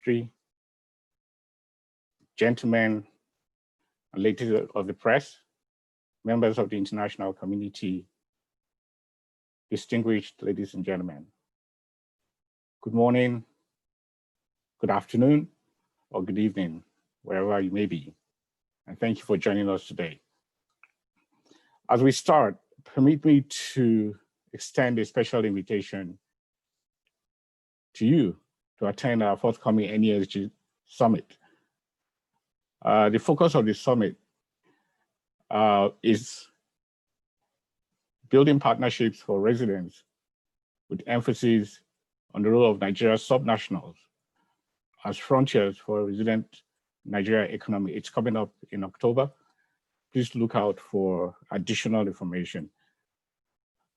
Secretary, gentlemen and ladies of the press, members of the international community, distinguished ladies and gentlemen. Good morning, good afternoon, or good evening, wherever you may be. And thank you for joining us today. As we start, permit me to extend a special invitation to you to attend our forthcoming NESG Summit. The focus of the summit is building partnerships for residents with emphasis on the role of Nigeria's subnationals as frontiers for a resilient Nigeria economy. It's coming up in October. Please look out for additional information.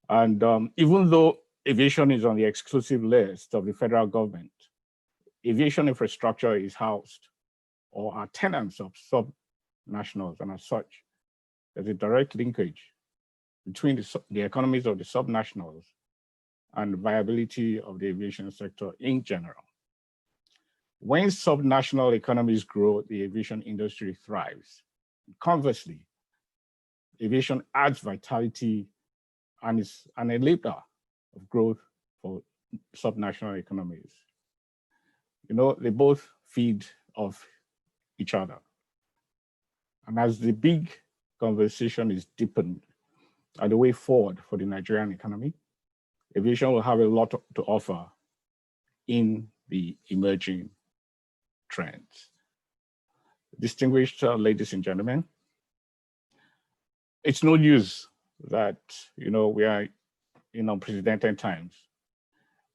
And even though aviation is on the exclusive list of the federal government, aviation infrastructure is housed or are tenants of subnationals, and as such, there's a direct linkage between the economies of the subnationals and the viability of the aviation sector in general. When subnational economies grow, the aviation industry thrives. Conversely, aviation adds vitality and is an enabler of growth for subnational economies. You know, they both feed off each other. And as the big conversation is deepened and the way forward for the Nigerian economy, aviation will have a lot to offer in the emerging trends. Distinguished ladies and gentlemen, it's no news that, you know, we are in unprecedented times.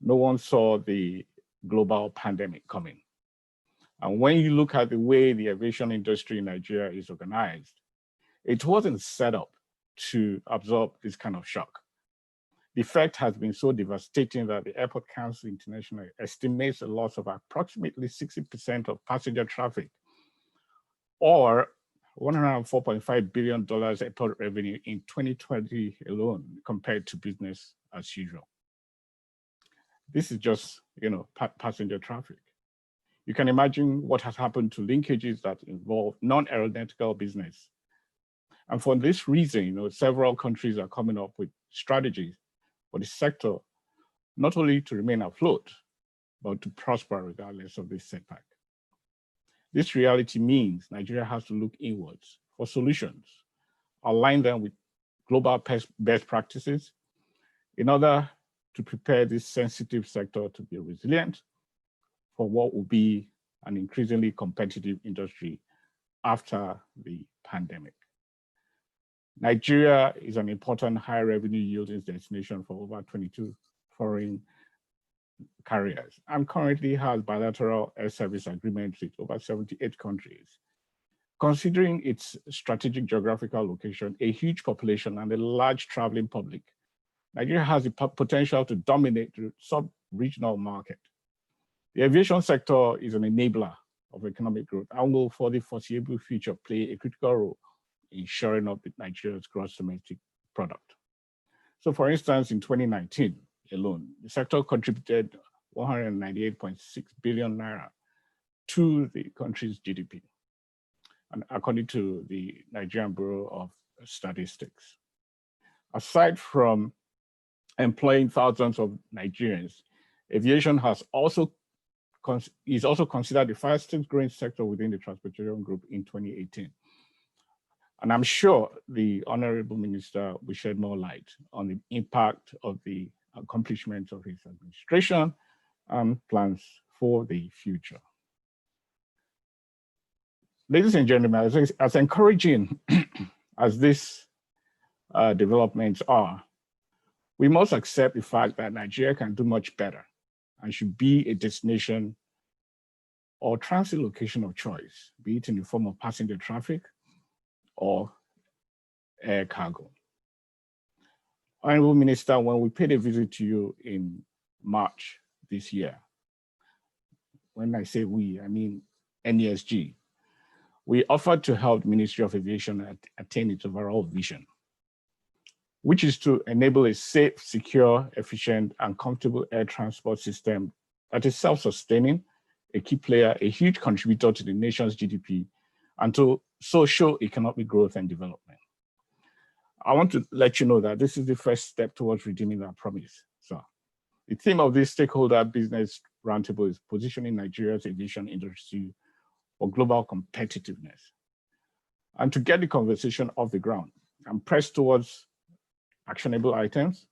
No one saw the global pandemic coming. And when you look at the way the aviation industry in Nigeria is organized, it wasn't set up to absorb this kind of shock. The effect has been so devastating that the Airport Council International estimates a loss of approximately 60% of passenger traffic, or $104.5 billion airport revenue in 2020 alone, compared to business as usual. This is just, you know, passenger traffic. You can imagine what has happened to linkages that involve non-aeronautical business. And for this reason, you know, several countries are coming up with strategies for the sector, not only to remain afloat, but to prosper regardless of this setback. This reality means Nigeria has to look inwards for solutions, align them with global best practices in order to prepare this sensitive sector to be resilient for what will be an increasingly competitive industry after the pandemic. Nigeria is an important high revenue yielding destination for over 22 foreign carriers and currently has bilateral air service agreements with over 78 countries. Considering its strategic geographical location, a huge population, and a large traveling public, Nigeria has the potential to dominate the sub-regional market. The aviation sector is an enabler of economic growth and will, for the foreseeable future, play a critical role in shoring up Nigeria's gross domestic product. So, for instance, in 2019 alone, the sector contributed 198.6 billion naira to the country's GDP, and according to the Nigerian Bureau of Statistics. Aside from employing thousands of Nigerians, aviation is also considered the fastest growing sector within the transportation group in 2018. And I'm sure the Honorable Minister will shed more light on the impact of the accomplishments of his administration and plans for the future. Ladies and gentlemen, as encouraging as these developments are, we must accept the fact that Nigeria can do much better and should be a destination or transit location of choice, be it in the form of passenger traffic or air cargo. Honorable Minister, when we paid a visit to you in March this year, when I say we, I mean NESG, we offered to help the Ministry of Aviation attain its overall vision, which is to enable a safe, secure, efficient, and comfortable air transport system that is self-sustaining, a key player, a huge contributor to the nation's GDP and to socio-economic growth and development. I want to let you know that this is the first step towards redeeming that promise. So the theme of this stakeholder business roundtable is positioning Nigeria's aviation industry for global competitiveness. And to get the conversation off the ground and press towards actionable items,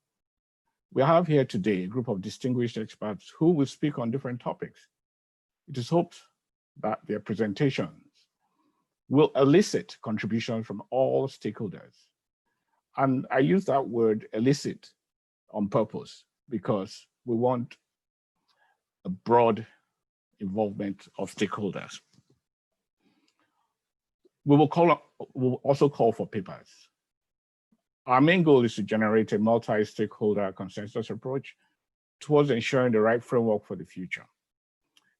we have here today a group of distinguished experts who will speak on different topics. It is hoped that their presentations will elicit contributions from all stakeholders. And I use that word elicit on purpose because we want a broad involvement of stakeholders. We will also call for papers. Our main goal is to generate a multi-stakeholder consensus approach towards ensuring the right framework for the future.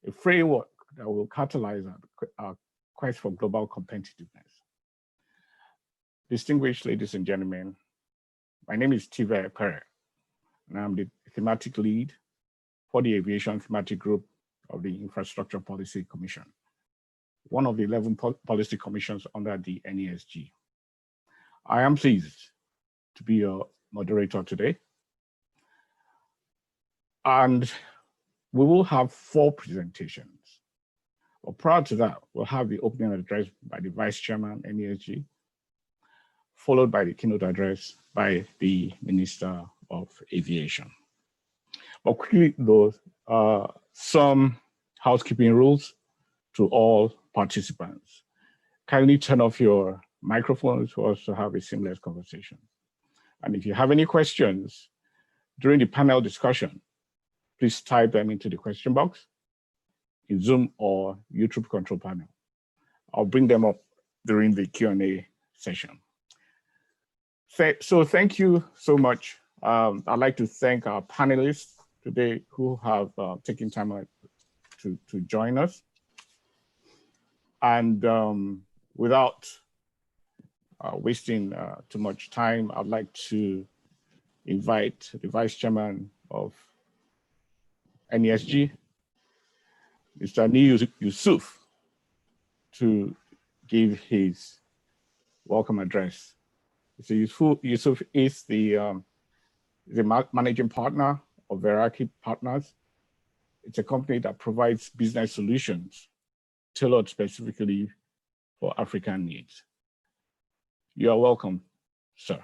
A framework that will catalyze our quest for global competitiveness. Distinguished ladies and gentlemen, my name is Tiva Epere, and I'm the thematic lead for the Aviation Thematic Group of the Infrastructure Policy Commission, one of the 11 policy commissions under the NESG. I am pleased to be your moderator today. And we will have 4 presentations. But prior to that, we'll have the opening address by the Vice Chairman, NESG, followed by the keynote address by the Minister of Aviation. But quickly though, some housekeeping rules to all participants. Kindly turn off your microphones for us to have a seamless conversation. And if you have any questions during the panel discussion, please type them into the question box in Zoom or YouTube control panel. I'll bring them up during the Q&A session. So thank you so much. I'd like to thank our panelists today who have taken time to join us. And without wasting too much time, I'd like to invite the Vice Chairman of NESG, Mr. Ani Yusuf, to give his welcome address. Mr. Yusuf is the managing partner of Veraki Partners. It's a company that provides business solutions tailored specifically for African needs. You are welcome, sir.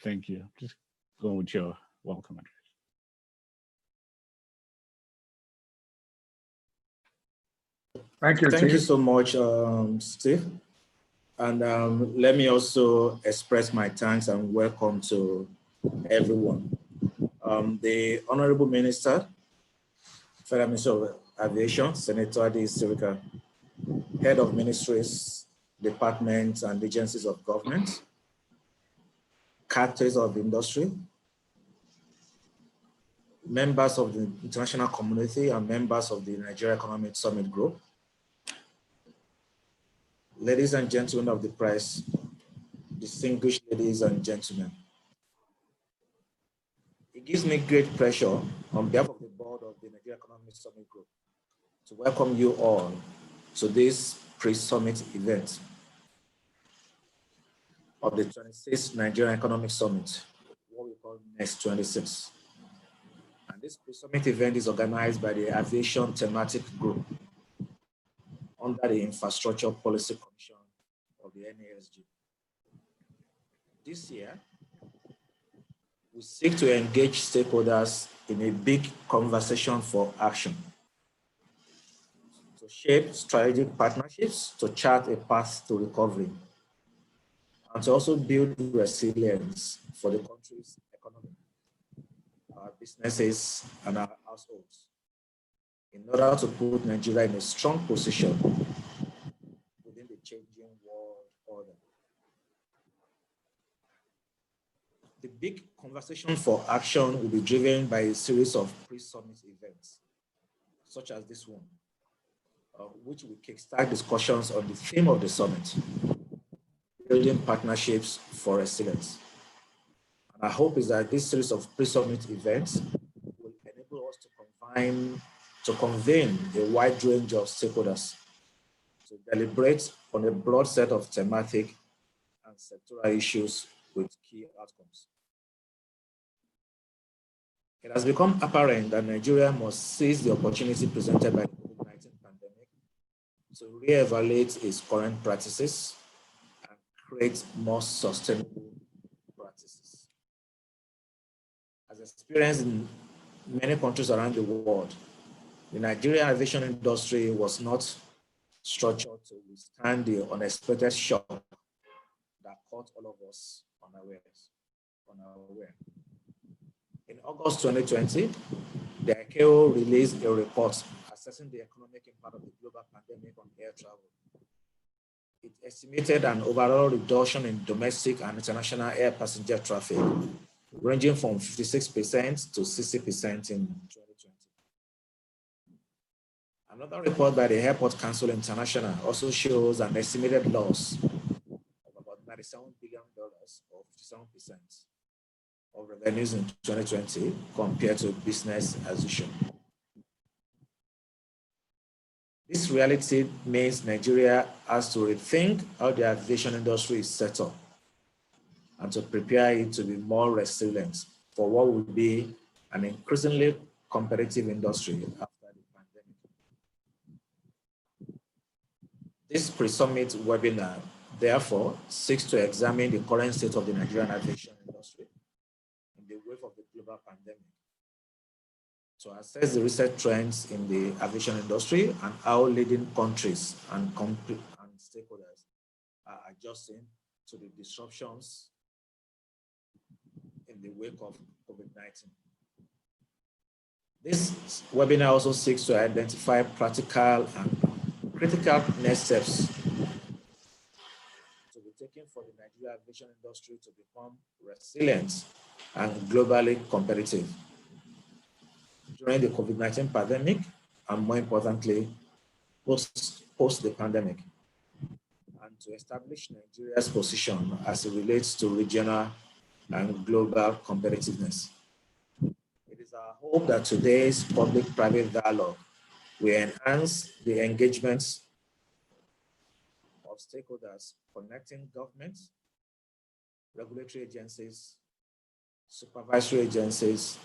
Thank you. Just go with your welcome address. Thank you. Thank you so much, Steve. And let me also express my thanks and welcome to everyone. The Honorable Minister, Federal Minister of Aviation, Senator Adi Sirika, Head of Ministries, Departments and Agencies of Government, Captains of Industry, members of the international community and members of the Nigeria Economic Summit Group, ladies and gentlemen of the press, distinguished ladies and gentlemen. It gives me great pleasure on behalf of the board of the Nigeria Economic Summit Group to welcome you all to this pre-summit event of the 26th Nigerian Economic Summit, what we call NESG 26. And this pre-summit event is organized by the Aviation Thematic Group under the Infrastructure Policy Commission of the NESG. This year, we seek to engage stakeholders in a big conversation for action, to shape strategic partnerships, to chart a path to recovery, and to also build resilience for the country's economy, our businesses, and our households, in order to put Nigeria in a strong position within the changing world order. The big conversation for action will be driven by a series of pre-summit events, such as this one, which will kickstart discussions on the theme of the summit, building partnerships for resilience. And our hope is that this series of pre-summit events will enable us to convene a wide range of stakeholders to deliberate on a broad set of thematic and sectoral issues with key outcomes. It has become apparent that Nigeria must seize the opportunity presented by the COVID-19 pandemic to reevaluate its current practices and create more sustainable practices. As experienced in many countries around the world, the Nigerian aviation industry was not structured to withstand the unexpected shock that caught all of us unaware. In August 2020, the ICAO released a report assessing the economic impact of the global pandemic on air travel. It estimated an overall reduction in domestic and international air passenger traffic, ranging from 56% to 60% in 2020. Another report by the Airport Council International also shows an estimated loss of about $97 billion or 57% of revenues in 2020 compared to business as usual. This reality means Nigeria has to rethink how the aviation industry is set up and to prepare it to be more resilient for what will be an increasingly competitive industry after the pandemic. This pre-summit webinar, therefore, seeks to examine the current state of the Nigerian aviation industry in the wake of the global pandemic, to assess the recent trends in the aviation industry and how leading countries and stakeholders are adjusting to the disruptions in the wake of COVID-19. This webinar also seeks to identify practical and critical next steps to be taken for the Nigerian aviation industry to become resilient and globally competitive during the COVID-19 pandemic, and more importantly, post the pandemic, and to establish Nigeria's position as it relates to regional and global competitiveness. It is our hope that today's public-private dialogue will enhance the engagements of stakeholders connecting governments, regulatory agencies, supervisory agencies,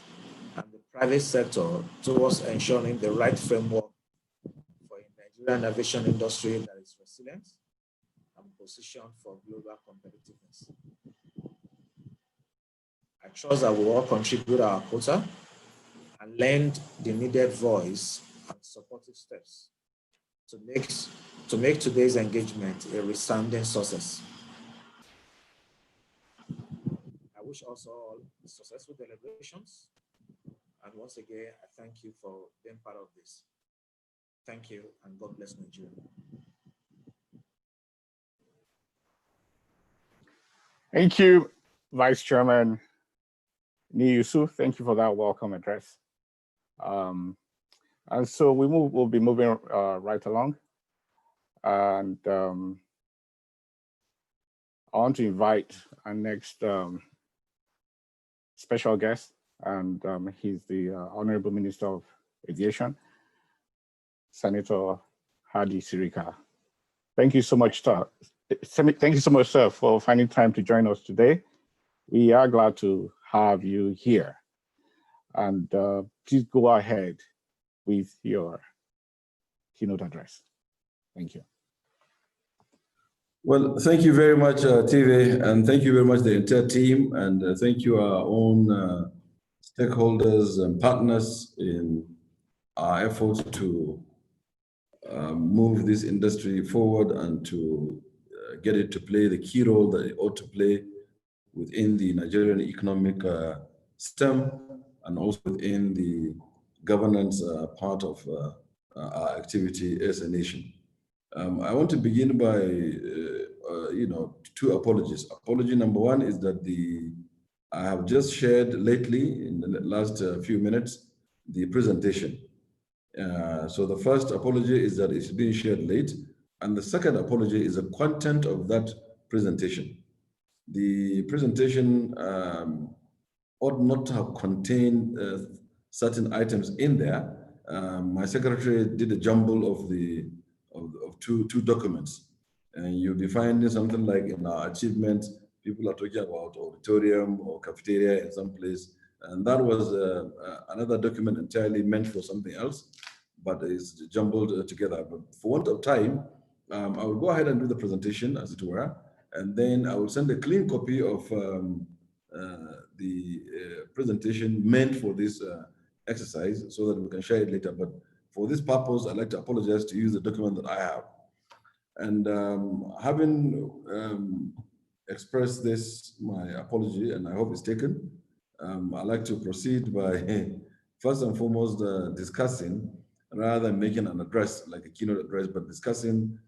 and the private sector towards ensuring the right framework for a Nigerian aviation industry that is resilient and positioned for global competitiveness. I trust that we all contribute our quota and lend the needed voice and supportive steps to make today's engagement a resounding success. I wish us all successful deliberations. And once again, I thank you for being part of this. Thank you, and God bless Nigeria. Thank you, Vice Chairman Yusuf. Thank you for that welcome address. And so we'll be moving right along. And I want to invite our next special guest, and he's the Honorable Minister of Aviation, Senator Hadi Sirika. Thank you so much, sir. Thank you so much, sir, for finding time to join us today. We are glad to have you here. And please go ahead with your keynote address. Thank you. Well, thank you very much, TV, and thank you very much, the entire team, and thank you, our own stakeholders and partners in our efforts to move this industry forward and to get it to play the key role that it ought to play within the Nigerian economic system and also within the governance part of our activity as a nation. I want to begin by, two apologies. Apology number one is that I have just shared lately in the last few minutes the presentation. So the first apology is that it's being shared late, and the second apology is the content of that presentation. The presentation ought not to have contained certain items in there my secretary did a jumble of two documents, and you'll be finding something like in our achievements, people are talking about auditorium or cafeteria in some place, and that was another document entirely meant for something else, but it's jumbled together. But for want of time, I will go ahead and do the presentation, as it were, and then I will send a clean copy of the presentation meant for this exercise so that we can share it later. But for this purpose, I'd like to apologize to use the document that I have. And having expressed this, my apology, and I hope it's taken, I'd like to proceed by first and foremost discussing, rather than making an address, like a keynote address, but discussing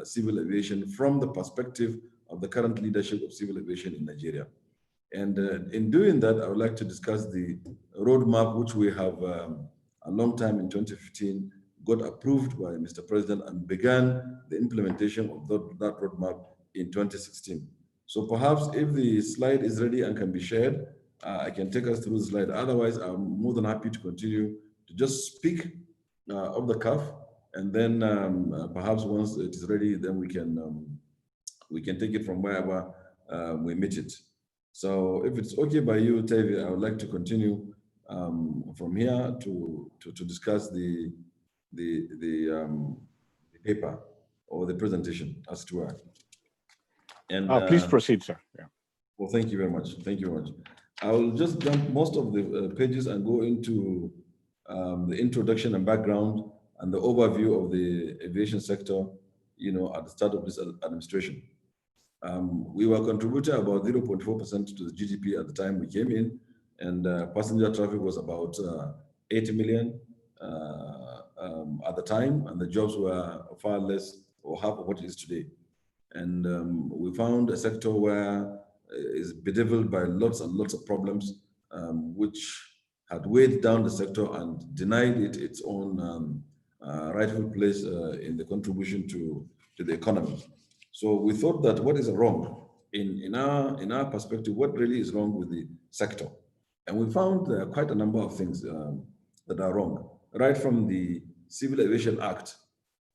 civil aviation from the perspective of the current leadership of civil aviation in Nigeria. And in doing that, I would like to discuss the roadmap, which we have a long time in 2015, got approved by Mr. President and began the implementation of that roadmap in 2016. So perhaps if the slide is ready and can be shared, I can take us through the slide. Otherwise, I'm more than happy to continue to just speak off the cuff, and then perhaps once it is ready, then we can take it from wherever we meet it. So if it's okay by you, Tavi, I would like to continue from here to discuss the paper or the presentation, as it were. And please proceed, sir. Yeah. Well, thank you very much. Thank you very much. I will just jump most of the pages and go into the introduction and background and the overview of the aviation sector, at the start of this administration. We were contributing about 0.4% to the GDP at the time we came in, and passenger traffic was about 80 million at the time, and the jobs were far less or half of what it is today. And we found a sector where is bedeviled by lots and lots of problems, which had weighed down the sector and denied it its own rightful place in the contribution to the economy. So we thought that what is wrong in our perspective, what really is wrong with the sector? And we found quite a number of things that are wrong, right from the Civil Aviation Act,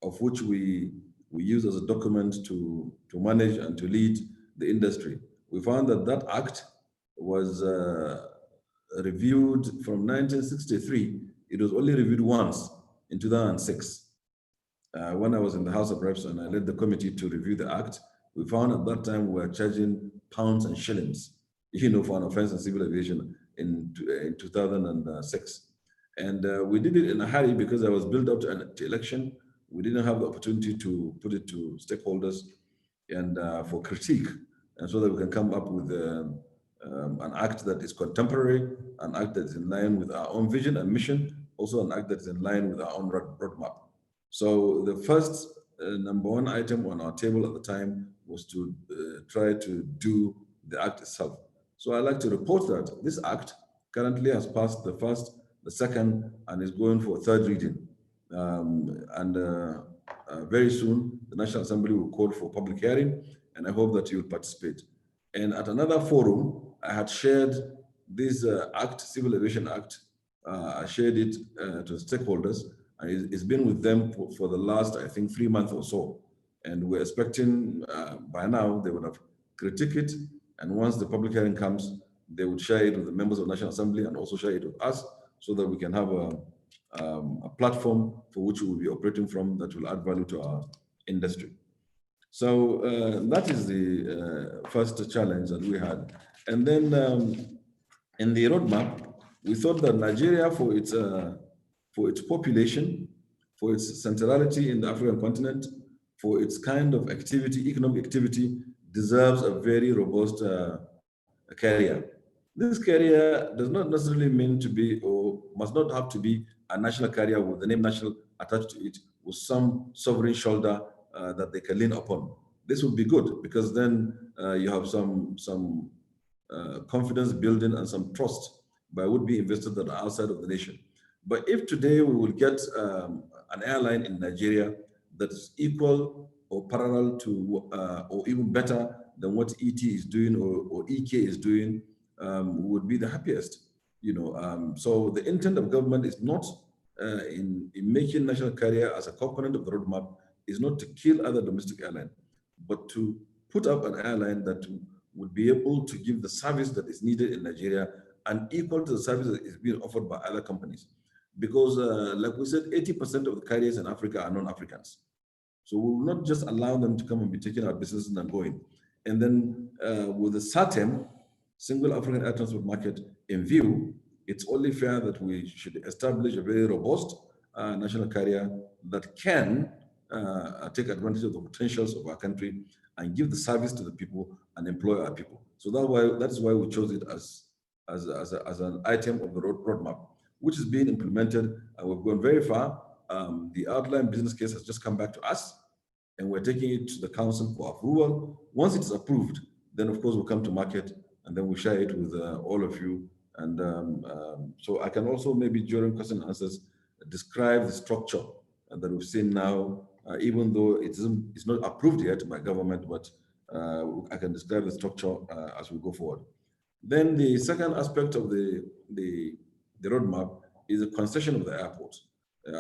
of which we use as a document to manage and to lead the industry. We found that that act was reviewed from 1963. It was only reviewed once in 2006. When I was in the House of Reps and I led the committee to review the act, we found at that time we were charging pounds and shillings, for an offense in civil aviation in 2006. And we did it in a hurry because I was built up to election. We didn't have the opportunity to put it to stakeholders and for critique, and so that we can come up with an act that is contemporary, an act that is in line with our own vision and mission, also an act that is in line with our own roadmap. So the first number one item on our table at the time was to try to do the act itself. So I'd like to report that this act currently has passed the first, the second, and is going for a third reading. Very soon, the National Assembly will call for public hearing, and I hope that you will participate. And at another forum, I had shared this act, Civil Aviation Act. I shared it to stakeholders, and it's been with them for the last, I think, 3 months or so. And we're expecting by now they would have critiqued it, and once the public hearing comes, they would share it with the members of the National Assembly and also share it with us, so that we can have a platform for which we will be operating from that will add value to our industry. So that is the first challenge that we had. And then in the roadmap, we thought that Nigeria, for its population, for its centrality in the African continent, for its kind of activity, economic activity, deserves a very robust carrier. This carrier does not necessarily mean to be, or must not have to be, a national carrier with the name national attached to it, with some sovereign shoulder that they can lean upon. This would be good, because then you have some confidence building and some trust by would-be investors that are outside of the nation. But if today we will get an airline in Nigeria that is equal or parallel to, or even better than what ET is doing or EK is doing, we would be the happiest. So the intent of government is not in making national carrier as a component of the roadmap is not to kill other domestic airlines, but to put up an airline that would be able to give the service that is needed in Nigeria and equal to the service that is being offered by other companies. Because like we said, 80% of the carriers in Africa are non-Africans. So we will not just allow them to come and be taking our businesses and going. And then with the SATEM, Single African Air Transport Market, in view, it's only fair that we should establish a very robust national carrier that can take advantage of the potentials of our country and give the service to the people and employ our people. So that's why we chose it as an item of the roadmap, which is being implemented, and we've gone very far. The outline business case has just come back to us, and we're taking it to the council for approval. Once it's approved, then of course we'll come to market, and then we'll share it with all of you. And so I can also maybe during question and answers describe the structure that we've seen now, even though it's not approved yet by government, but I can describe the structure as we go forward. Then the second aspect of the roadmap is the concession of the airport.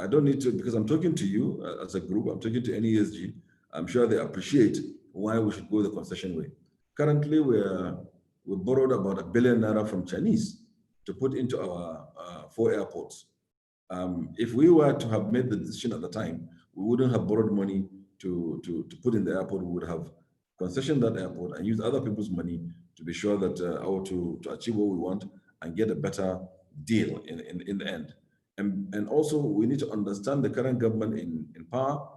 I don't need to, because I'm talking to you as a group, I'm talking to NESG, I'm sure they appreciate why we should go the concession way. Currently, we borrowed about ₦1 billion from Chinese to put into our 4 airports. If we were to have made the decision at the time, we wouldn't have borrowed money to put in the airport. We would have concessioned that airport and used other people's money to be sure that to achieve what we want and get a better deal in the end. And also we need to understand the current government in power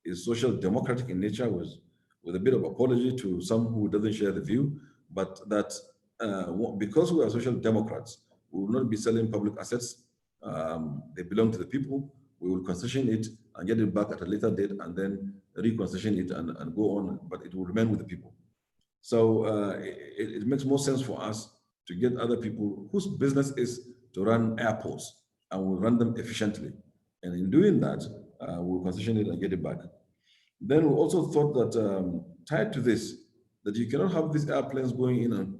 is social democratic in nature, with a bit of apology to some who doesn't share the view, but that because we are social democrats, we will not be selling public assets. They belong to the people. We will concession it and get it back at a later date and then reconcession it and go on, but it will remain with the people. So it makes more sense for us to get other people whose business is to run airports, and we'll run them efficiently. And in doing that, we'll concession it and get it back. Then we also thought that tied to this, that you cannot have these airplanes going in and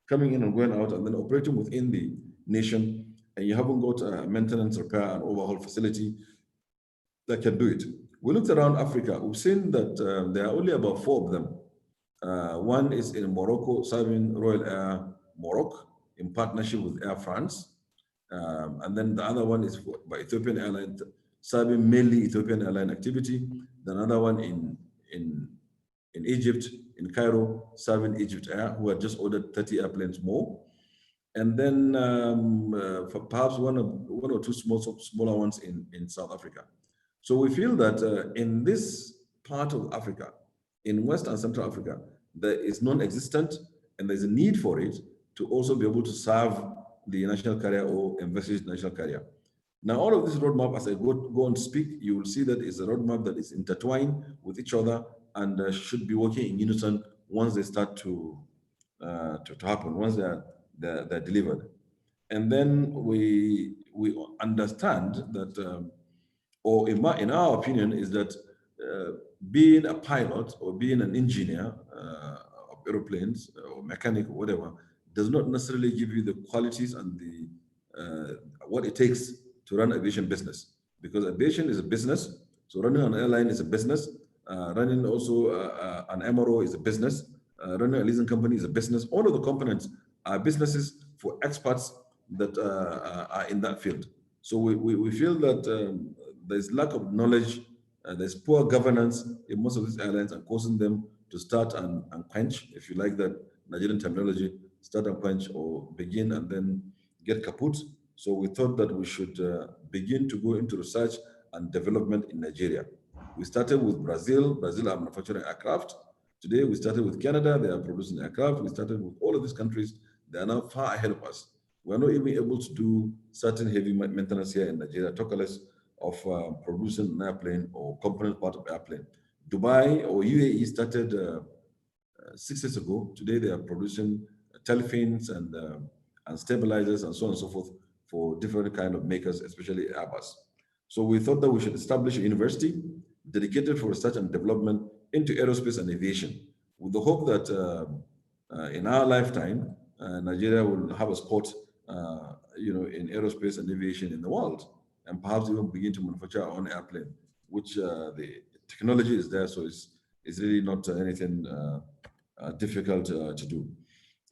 coming in and going out and then operating within the nation, and you haven't got a maintenance, repair, and overhaul facility that can do it. We looked around Africa, we've seen that there are only about 4 of them. One is in Morocco, serving Royal Air Morocco in partnership with Air France. And then the other one is by Ethiopian Airlines, serving mainly Ethiopian airline activity. The another one in Egypt, in Cairo, serving Egypt Air, who had just ordered 30 airplanes more. And then perhaps one or two smaller ones in South Africa. So we feel that in this part of Africa, in West and Central Africa, there is non-existent, and there's a need for it to also be able to serve the national carrier or envisage national carrier. Now, all of this roadmap, as I go on speak, you will see that it's a roadmap that is intertwined with each other and should be working in unison once they start to happen, once they're delivered. And then we understand that, or in our opinion, is that being a pilot or being an engineer of aeroplanes or mechanic or whatever does not necessarily give you the qualities and the what it takes to run aviation business, because aviation is a business. So running an airline is a business. Running also an MRO is a business. Running a leasing company is a business. All of the components are businesses for experts that are in that field. So we feel that there's lack of knowledge, there's poor governance in most of these airlines, and causing them to start and quench, if you like that Nigerian terminology, start and quench, or begin and then get kaput. So we thought that we should begin to go into research and development in Nigeria. We started with Brazil. Brazil are manufacturing aircraft. Today we started with Canada. They are producing aircraft. We started with all of these countries. They are now far ahead of us. We're not even able to do certain heavy maintenance here in Nigeria, talk less of producing an airplane or component part of airplane. Dubai or UAE started 6 years ago. Today they are producing tailfins and stabilizers and so on and so forth for different kind of makers, especially Airbus. So we thought that we should establish a university dedicated for research and development into aerospace and aviation, with the hope that in our lifetime, Nigeria will have a spot, in aerospace and aviation in the world. and perhaps even begin to manufacture our own airplane, which the technology is there, so it's really not anything difficult to do.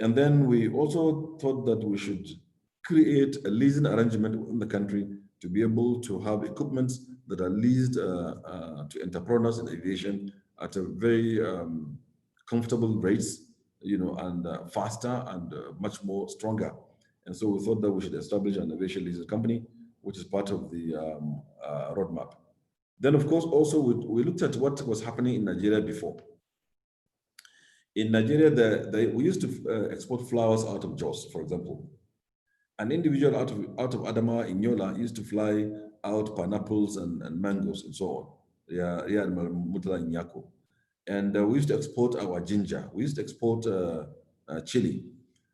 And then we also thought that we should create a leasing arrangement in the country to be able to have equipment that are leased to entrepreneurs in aviation at a very comfortable rates, and faster and much more stronger. And so we thought that we should establish an aviation leasing company, which is part of the roadmap. Then, of course, also we looked at what was happening in Nigeria before. In Nigeria, we used to export flowers out of Jos, for example. An individual out of Adamawa in Yola used to fly out pineapples and mangoes and so on. Yeah, Mutala in Yako. And we used to export our ginger. We used to export chili.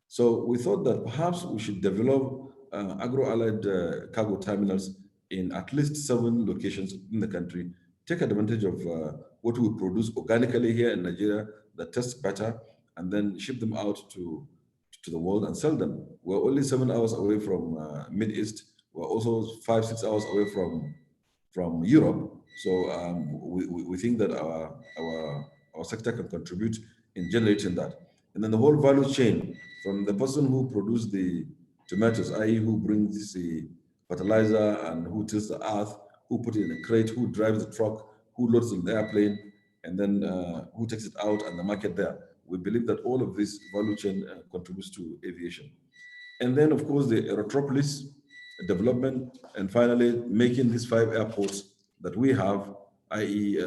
So we thought that perhaps we should develop agro-allied cargo terminals in at least 7 locations in the country, take advantage of what we produce organically here in Nigeria that tastes better, and then ship them out to the world and sell them. We're only 7 hours away from Mid-East. We're also 5-6 hours away from Europe. So we think that our sector can contribute in generating that. And then the whole value chain, from the person who produced the tomatoes, i.e. who brings the fertilizer and who tills the earth, who put it in a crate, who drives the truck, who loads in the airplane, and then who takes it out and the market there. We believe that all of this value chain contributes to aviation. And then, of course, the aerotropolis development, and finally, making these 5 airports that we have, i.e.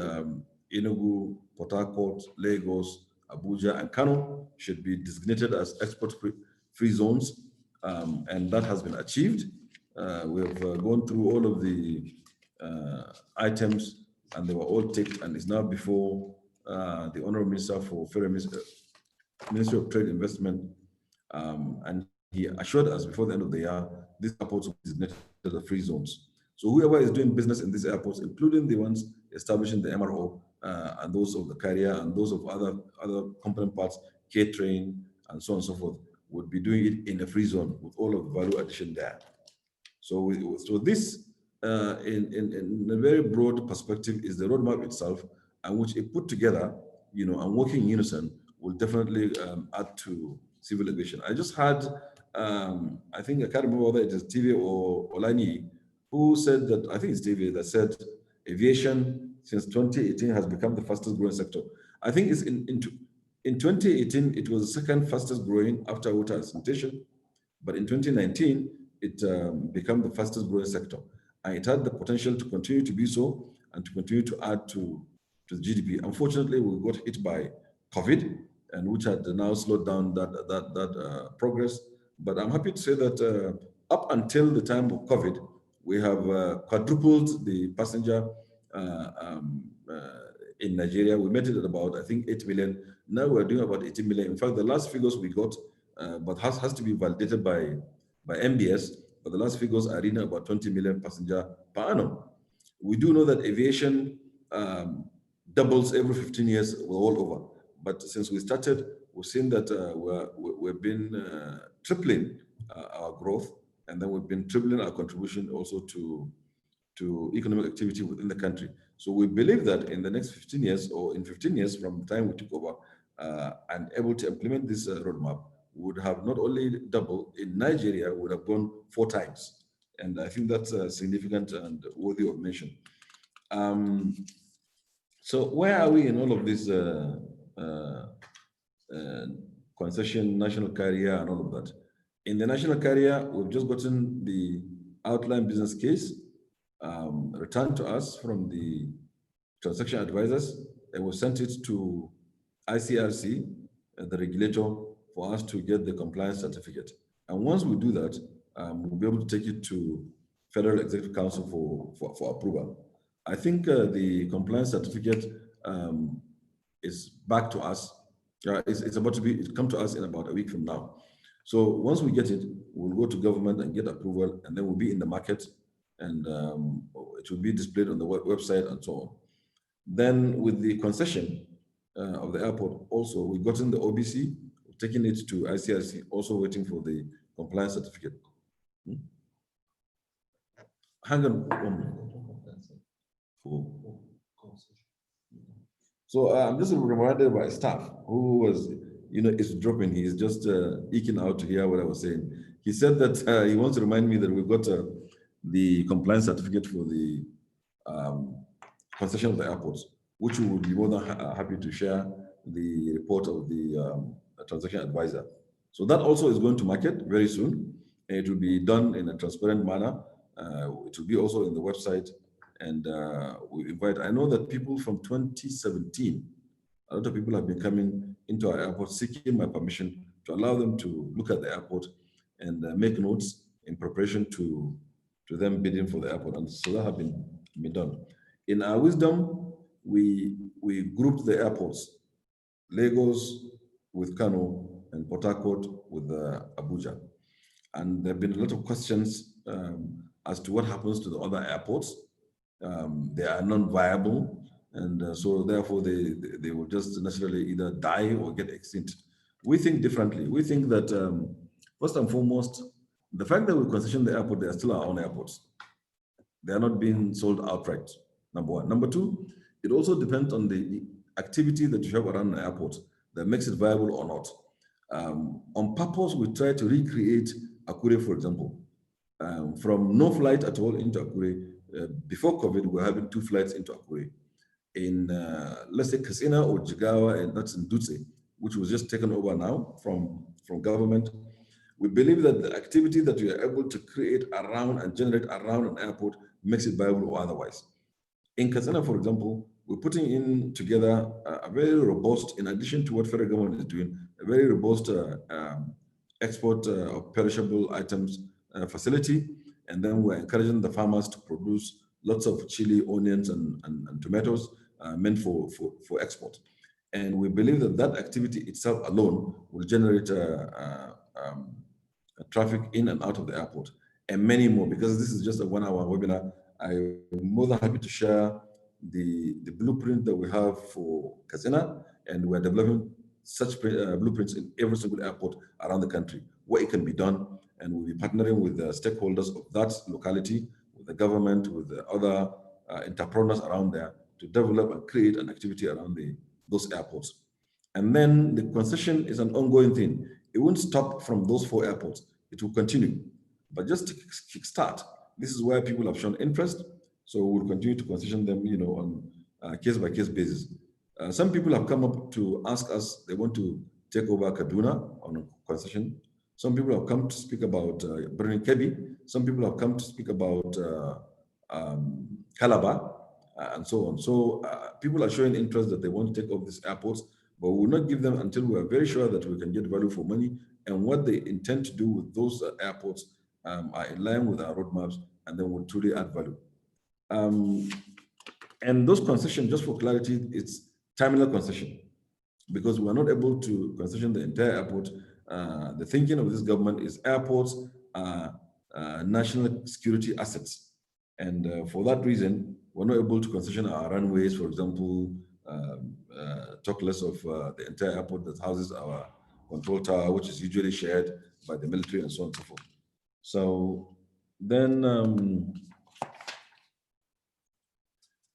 Enugu, Port Harcourt, Lagos, Abuja, and Kano, should be designated as export-free zones, and that has been achieved. We have gone through all of the items, and they were all ticked, and is now before the Honorable Minister for Federal Ministry of Trade Investment, and he assured us before the end of the year, these airports will be designated as free zones. So whoever is doing business in these airports, including the ones establishing the MRO, and those of the carrier, and those of other component parts, catering, and so on and so forth, would be doing it in a free zone with all of the value addition there. So this, in a very broad perspective, is the roadmap itself, and which, if put together, and working in unison, will definitely add to civil aviation. I just had, I think, I can't remember whether it is TV or Onyeri, who said that, I think it's TV, that said aviation since 2018 has become the fastest growing sector. I think it's in 2018, it was the second fastest growing after water and sanitation, but in 2019, it became the fastest growing sector. And it had the potential to continue to be so and to continue to add to the GDP. Unfortunately, we got hit by COVID, and which had now slowed down that progress. But I'm happy to say that up until the time of COVID, we have quadrupled the passenger in Nigeria. We made it at about, I think, 8 million. Now we're doing about 18 million. In fact, the last figures we got, but has to be validated by MBS, but the last figures are in about 20 million passenger per annum. We do know that aviation doubles every 15 years all over. But since we started, we've seen that we've been tripling our growth, and then we've been tripling our contribution also to economic activity within the country. So we believe that in the next 15 years, or in 15 years from the time we took over and able to implement this roadmap, would have not only doubled in Nigeria, would have gone 4 times. And I think that's significant and worthy of mention. So where are we in all of this concession, national carrier, and all of that? In the national carrier, we've just gotten the outline business case returned to us from the transaction advisors, and we sent it to ICRC, the regulator, for us to get the compliance certificate. And once we do that, we'll be able to take it to Federal Executive Council for approval. I think the compliance certificate is back to us. It's about to come to us in about a week from now. So once we get it, we'll go to government and get approval, and then we'll be in the market, and it will be displayed on the website and so on. Then with the concession of the airport, also we've gotten the OBC, taking it to ICRC, also waiting for the compliance certificate. hang on. So I'm just reminded by staff who was, is dropping. He's just eking out to hear what I was saying. He said that he wants to remind me that we got the compliance certificate for the concession of the airports, which we would be more than happy to share the report of the transaction advisor. So that also is going to market very soon. And it will be done in a transparent manner. It will be also in the website. And we invite, I know that people from 2017, a lot of people have been coming into our airport seeking my permission to allow them to look at the airport and make notes in preparation to them bidding for the airport. And so that has been done. In our wisdom, we grouped the airports, Lagos with Kano and Port Harcourt with Abuja. And there have been a lot of questions as to what happens to the other airports. They are non-viable, and so therefore they will just necessarily either die or get extinct. We think differently. We think that first and foremost, the fact that we concession the airport, they are still our own airports. They are not being sold outright, number one. Number two, it also depends on the activity that you have around the airport that makes it viable or not. On purpose, we try to recreate Akure, for example. From no flight at all into Akure. Before COVID, we were having 2 flights into Akure. In, let's say, Kasina or Jigawa, and that's in Dutse, which was just taken over now from government. We believe that the activity that we are able to create around and generate around an airport makes it viable or otherwise. In Kasina, for example, we're putting in together a very robust, in addition to what federal government is doing, a very robust export of perishable items facility. And then we're encouraging the farmers to produce lots of chili, onions, and tomatoes meant for export. And we believe that that activity itself alone will generate traffic in and out of the airport, and many more. Because this is just a 1-hour webinar, I'm more than happy to share the blueprint that we have for Kasina, and we're developing such blueprints in every single airport around the country, where it can be done. And we'll be partnering with the stakeholders of that locality, with the government, with the other entrepreneurs around there to develop and create an activity around those airports. And then the concession is an ongoing thing. It won't stop from those 4 airports. It will continue. But just to kickstart, this is where people have shown interest. So we'll continue to concession them, on a case-by-case basis. Some people have come up to ask us, they want to take over Kaduna on a concession. Some people have come to speak about Birnin Kebbi. Some people have come to speak about Calabar and so on. So people are showing interest that they want to take over these airports, but we will not give them until we are very sure that we can get value for money, and what they intend to do with those airports are in line with our roadmaps, and then will truly add value. And those concessions, just for clarity, it's terminal concession, because we are not able to concession the entire airport. The thinking of this government is airports are national security assets. And for that reason, we're not able to concession our runways, for example, talk less of the entire airport that houses our control tower, which is usually shared by the military and so on and so forth. So then,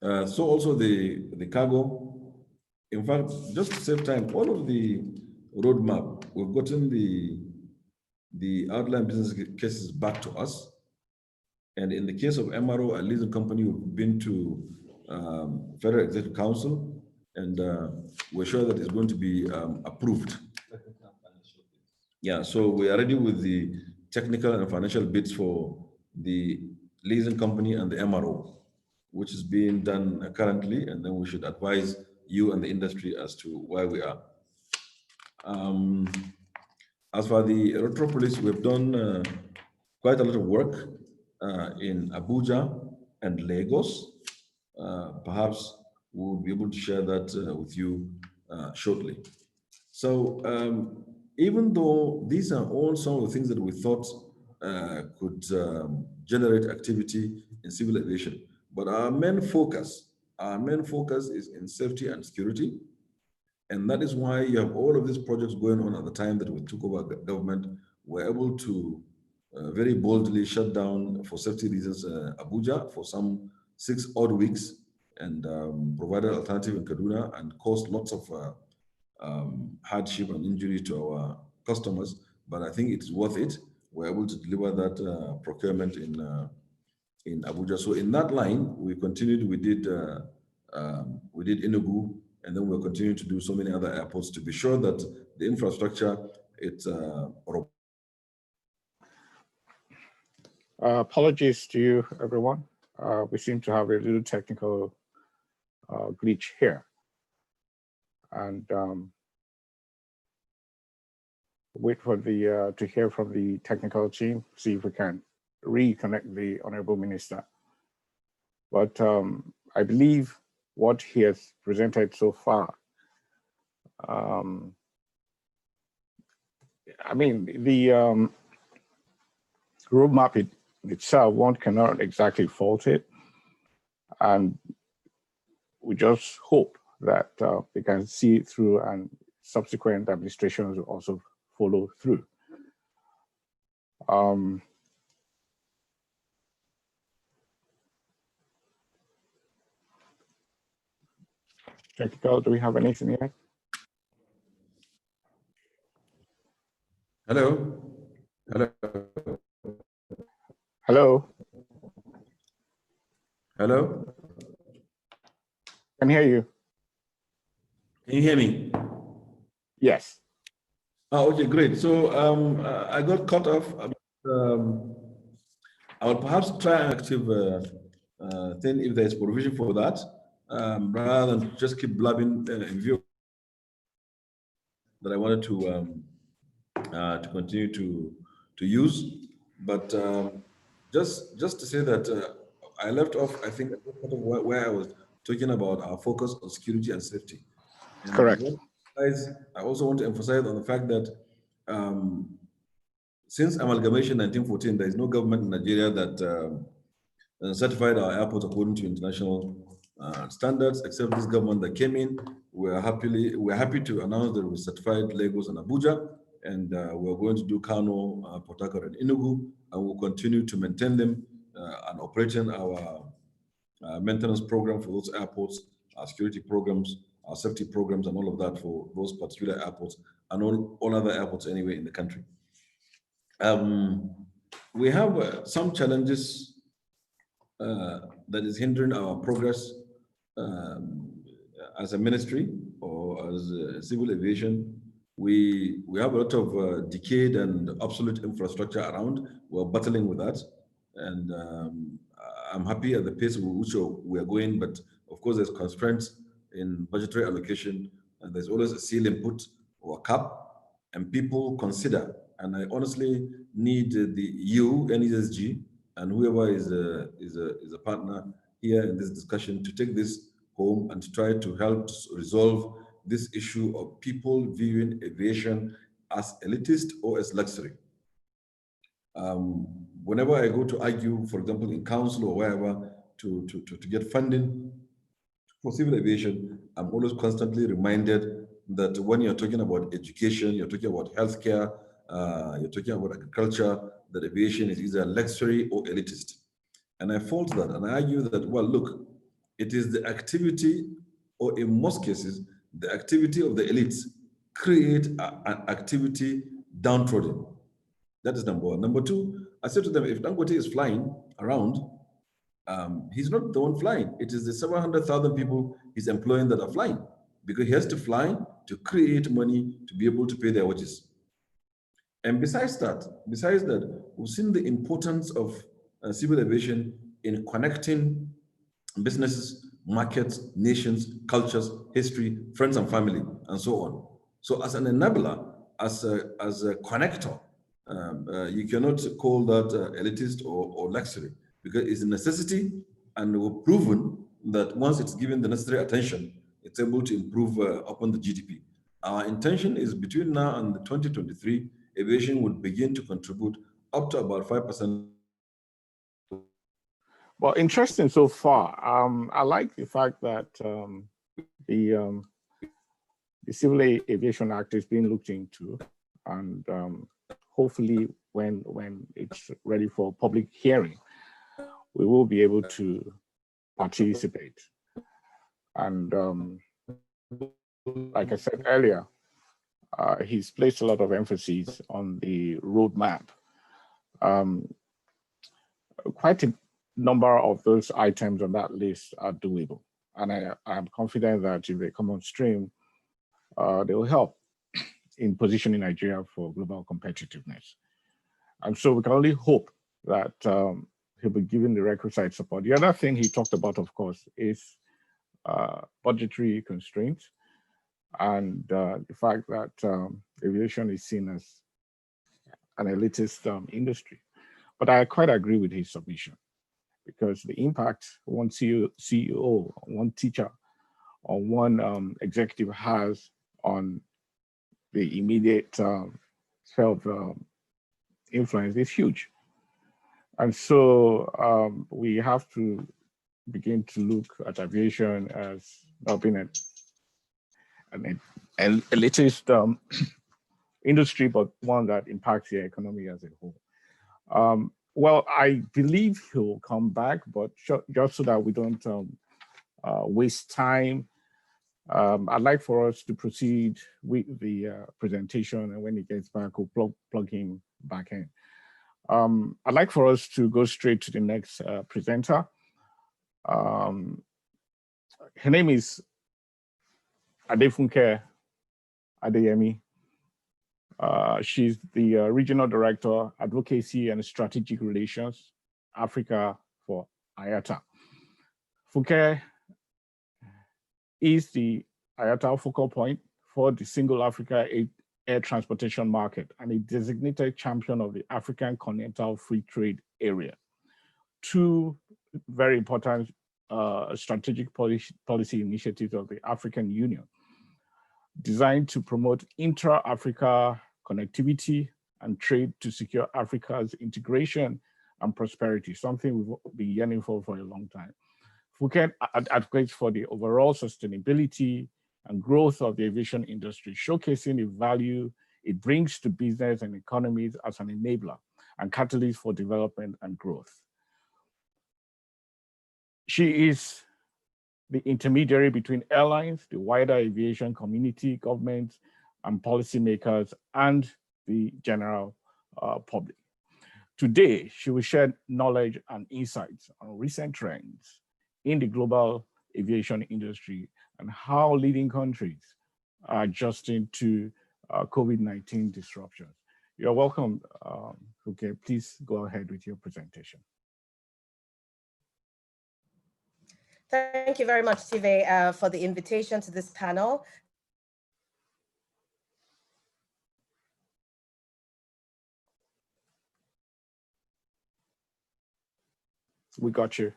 so also the cargo. In fact, just to save time, all of the roadmap, we've gotten the outline business cases back to us. And in the case of MRO, a leasing company, we've been to Federal Executive Council, and we're sure that it's going to be approved. Yeah, so we are ready with the technical and financial bids for the leasing company and the MRO, which is being done currently, and then we should advise you and the industry as to where we are. As for the Retropolis, we've done quite a lot of work in Abuja and Lagos. Perhaps we'll be able to share that with you shortly. So even though these are all some of the things that we thought could generate activity in civil aviation, but our main focus is in safety and security. And that is why you have all of these projects going on at the time that we took over government. We're able to very boldly shut down for safety reasons Abuja for some 6 odd weeks and provided alternative in Kaduna and caused lots of hardship and injury to our customers. But I think it's worth it. We're able to deliver that procurement in Abuja. So in that line, we continued. We did Enugu, and then we're continuing to do so many other airports to be sure that the infrastructure it's apologies to you, everyone. We seem to have a little technical glitch here. And wait for the to hear from the technical team, see if we can reconnect the Honorable Minister. But I believe what he has presented so far, I mean, the roadmap itself, one cannot exactly fault it. And we just hope that they can see it through and subsequent administrations will also follow through. Technical, do we have anything yet? Hello. Hello. Hello. Hello. Can hear you. Can you hear me? Yes. Oh, okay, great. So I got cut off. I will perhaps try an active thing if there is provision for that, rather than just keep blabbing in view that I wanted to continue to use. But just to say that I left off, I think, where I was talking about our focus on security and safety. And correct. I also want to emphasize on the fact that since amalgamation 1914, there is no government in Nigeria that certified our airports according to international standards, except this government that came in. We're happy to announce that we certified Lagos and Abuja, and we're going to do Kano, Port Harcourt, and Enugu, and we'll continue to maintain them and operating our maintenance program for those airports, our security programs, our safety programs, and all of that for those particular airports and all other airports anyway in the country. We have some challenges that is hindering our progress as a ministry or as civil aviation. We have a lot of decayed and obsolete infrastructure around. We're battling with that, and I'm happy at the pace with which we are going, but of course there's constraints in budgetary allocation, and there's always a ceiling put or a cap, and people consider, and I honestly need the NESG, and whoever is a partner here in this discussion to take this home and to try to help resolve this issue of people viewing aviation as elitist or as luxury. Whenever I go to argue, for example, in council or wherever, to get funding for civil aviation, I'm always constantly reminded that when you're talking about education, you're talking about healthcare, you're talking about agriculture, that aviation is either luxury or elitist. And I fault that, and I argue that, well, look, it is the activity, or in most cases, the activity of the elites create an activity downtrodden. That is number one. Number two, I said to them, if Dangote is flying around, he's not the one flying. It is the 700,000 people he's employing that are flying, because he has to fly to create money to be able to pay their wages. And besides that, we've seen the importance of civil aviation in connecting businesses, markets, nations, cultures, history, friends and family, and so on. So as an enabler, as a connector, you cannot call that elitist or luxury, because it's a necessity, and we've proven that once it's given the necessary attention, it's able to improve upon the GDP. Our intention is between now and 2023, aviation would begin to contribute up to about 5%. Well, interesting so far. I like the fact that the Civil Aviation Act is being looked into, and hopefully when it's ready for public hearing, we will be able to participate. And like I said earlier, he's placed a lot of emphasis on the roadmap. Quite a number of those items on that list are doable. And I'm confident that if they come on stream, they will help in positioning Nigeria for global competitiveness. And so we can only hope that he'll be given the requisite support. The other thing he talked about, of course, is budgetary constraints and the fact that aviation is seen as an elitist industry. But I quite agree with his submission, because the impact one CEO, one teacher, or one executive has on the immediate sphere of influence is huge. And so we have to begin to look at aviation as not being an elitist industry, but one that impacts the economy as a whole. Well, I believe he'll come back, but just so that we don't waste time, I'd like for us to proceed with the presentation, and when he gets back, we'll plug him back in. I'd like for us to go straight to the next presenter. Her name is Adefunke Adeyemi. She's the Regional Director, Advocacy and Strategic Relations, Africa for IATA. Funke is the IATA focal point for the Single Africa Air Transportation Market and a designated champion of the African Continental Free Trade Area. Two very important strategic policy initiatives of the African Union designed to promote intra-Africa connectivity and trade to secure Africa's integration and prosperity, something we've been yearning for a long time. Funke advocates for the overall sustainability and growth of the aviation industry, showcasing the value it brings to business and economies as an enabler and catalyst for development and growth. She is the intermediary between airlines, the wider aviation community, governments, and policymakers, and the general public. Today, she will share knowledge and insights on recent trends in the global aviation industry and how leading countries are adjusting to COVID-19 disruptions. You're welcome, okay, please go ahead with your presentation. Thank you very much, Tive, for the invitation to this panel. We got you.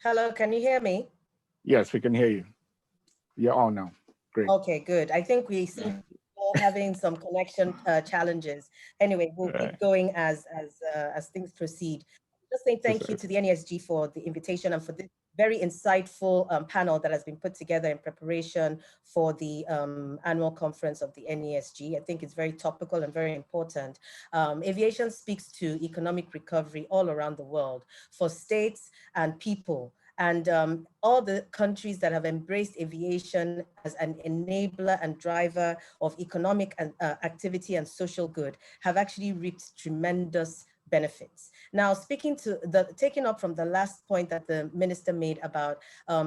Hello, can you hear me? Yes, we can hear you. You're on now. Great. Okay, good. I think we seem to be having some connection challenges. Anyway, we'll keep going as things proceed. Just saying thank you to the NESG for the invitation and for this very insightful panel that has been put together in preparation for the annual conference of the NESG. I think it's very topical and very important. Aviation speaks to economic recovery all around the world for states and people. And all the countries that have embraced aviation as an enabler and driver of economic and, activity and social good have actually reaped tremendous benefits. Now, taking up from the last point that the minister made about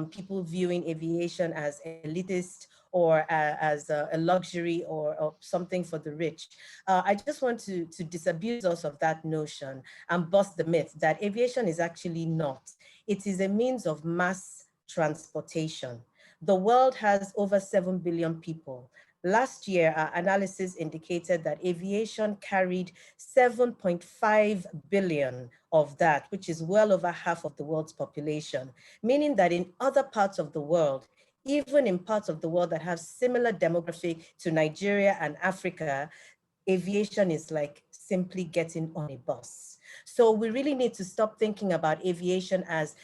people viewing aviation as elitist or as a luxury or something for the rich, I just want to disabuse us of that notion and bust the myth that aviation is actually not. It is a means of mass transportation. The world has over 7 billion people. Last year, our analysis indicated that aviation carried 7.5 billion of that, which is well over half of the world's population, meaning that in other parts of the world, even in parts of the world that have similar demographic to Nigeria and Africa, aviation is like simply getting on a bus. So we really need to stop thinking about aviation as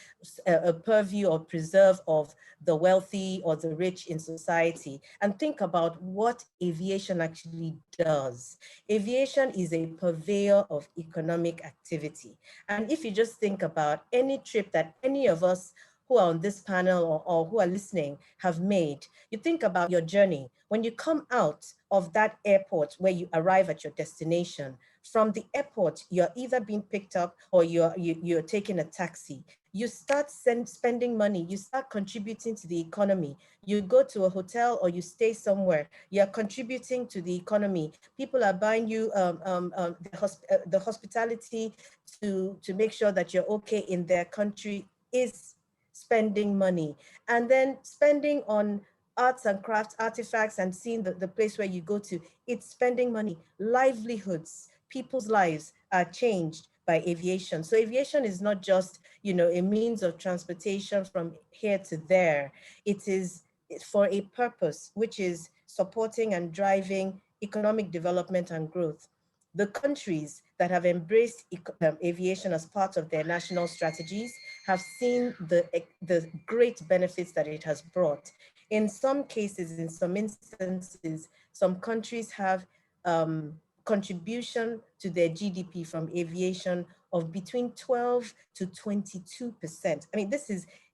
a purview or preserve of the wealthy or the rich in society, and think about what aviation actually does. Aviation is a purveyor of economic activity. And if you just think about any trip that any of us who are on this panel or who are listening have made, you think about your journey. When you come out of that airport where you arrive at your destination, from the airport, you're either being picked up or you're taking a taxi. You start spending money, you start contributing to the economy. You go to a hotel or you stay somewhere, you're contributing to the economy. People are buying you the hospitality to make sure that you're okay in their country is spending money. And then spending on arts and crafts, artifacts, and seeing the place where you go to, it's spending money. Livelihoods, people's lives are changed by aviation. So aviation is not just, you know, a means of transportation from here to there. It is for a purpose, which is supporting and driving economic development and growth. The countries that have embraced aviation as part of their national strategies have seen the great benefits that it has brought. In some cases, in some instances, some countries have contribution to their GDP from aviation of between 12 to 22%. I mean,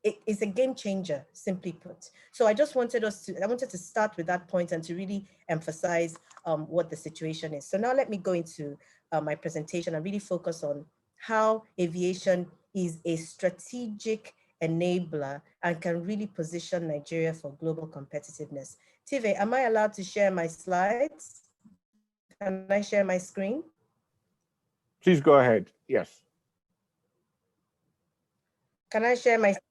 it's a game changer, simply put. So I just wanted I wanted to start with that point and to really emphasize what the situation is. So now let me go into my presentation and really focus on how aviation is a strategic enabler and can really position Nigeria for global competitiveness. Tive, am I allowed to share my slides? Can I share my screen? Please go ahead. Yes. Can I share my screen?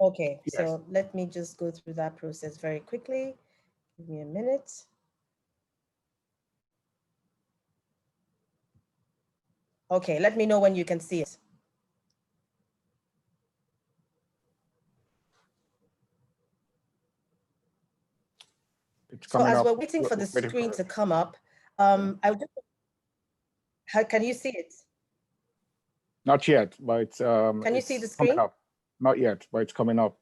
Okay, Yes. so let me just go through that process very quickly. Give me a minute. Okay, let me know when you can see it. So as we're waiting for the screen to come up, can you see it? Not yet, but it's can you see the screen? Up. Not yet, but it's coming up.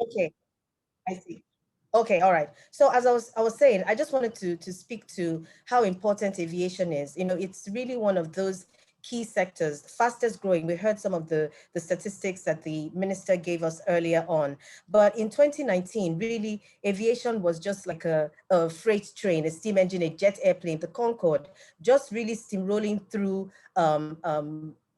Okay, I see. Okay, all right. So as I was saying, I just wanted to speak to how important aviation is. You know, it's really one of those key sectors, fastest growing. We heard some of the statistics that the minister gave us earlier on. But in 2019, really, aviation was just like a freight train, a steam engine, a jet airplane, the Concorde, just really steamrolling through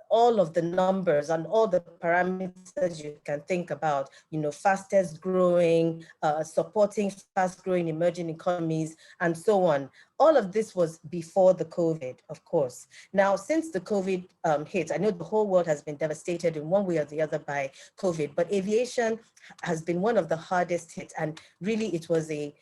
all of the numbers and all the parameters you can think about, you know, fastest growing, supporting fast growing emerging economies, and so on. All of this was before the COVID, of course. Now, since the COVID hit, I know the whole world has been devastated in one way or the other by COVID, but aviation has been one of the hardest hit, and really it was a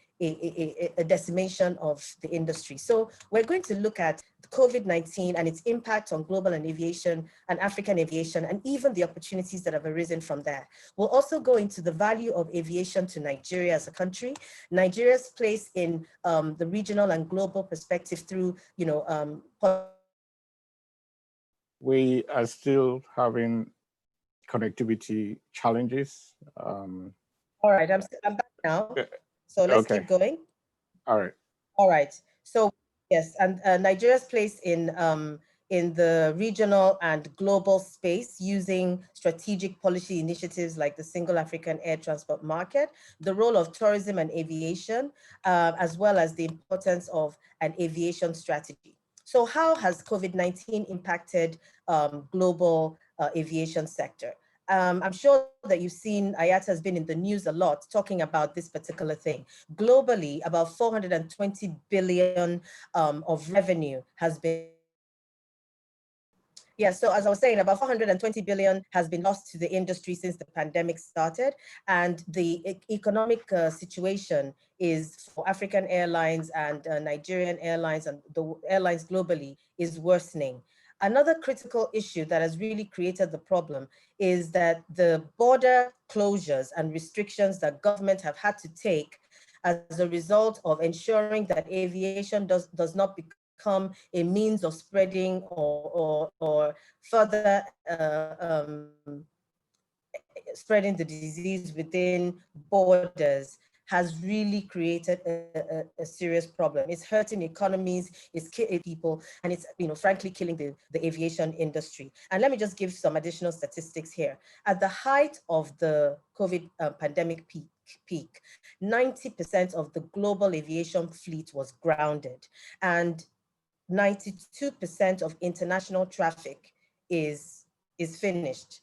decimation of the industry. So we're going to look at COVID-19 and its impact on global and aviation and African aviation, and even the opportunities that have arisen from that. We'll also go into the value of aviation to Nigeria as a country, Nigeria's place in the regional and global perspective through, you know, we are still having connectivity challenges. All right, I'm back now. So let's keep going. All right. All right. So yes, and Nigeria's place in the regional and global space using strategic policy initiatives like the Single African Air Transport Market, the role of tourism and aviation, as well as the importance of an aviation strategy. So how has COVID-19 impacted global aviation sector? I'm sure that you've seen IATA has been in the news a lot talking about this particular thing. Globally, about 420 billion of revenue has been. Yeah, so as I was saying, about 420 billion has been lost to the industry since the pandemic started, and the economic situation is for African airlines and Nigerian airlines and the airlines globally is worsening. Another critical issue that has really created the problem is that the border closures and restrictions that government have had to take as a result of ensuring that aviation does not become become a means of spreading or further spreading the disease within borders has really created a serious problem. It's hurting economies, it's killing people, and it's, frankly, killing the aviation industry. And let me just give some additional statistics here. At the height of the COVID pandemic peak, 90% of the global aviation fleet was grounded, and 92% of international traffic is finished,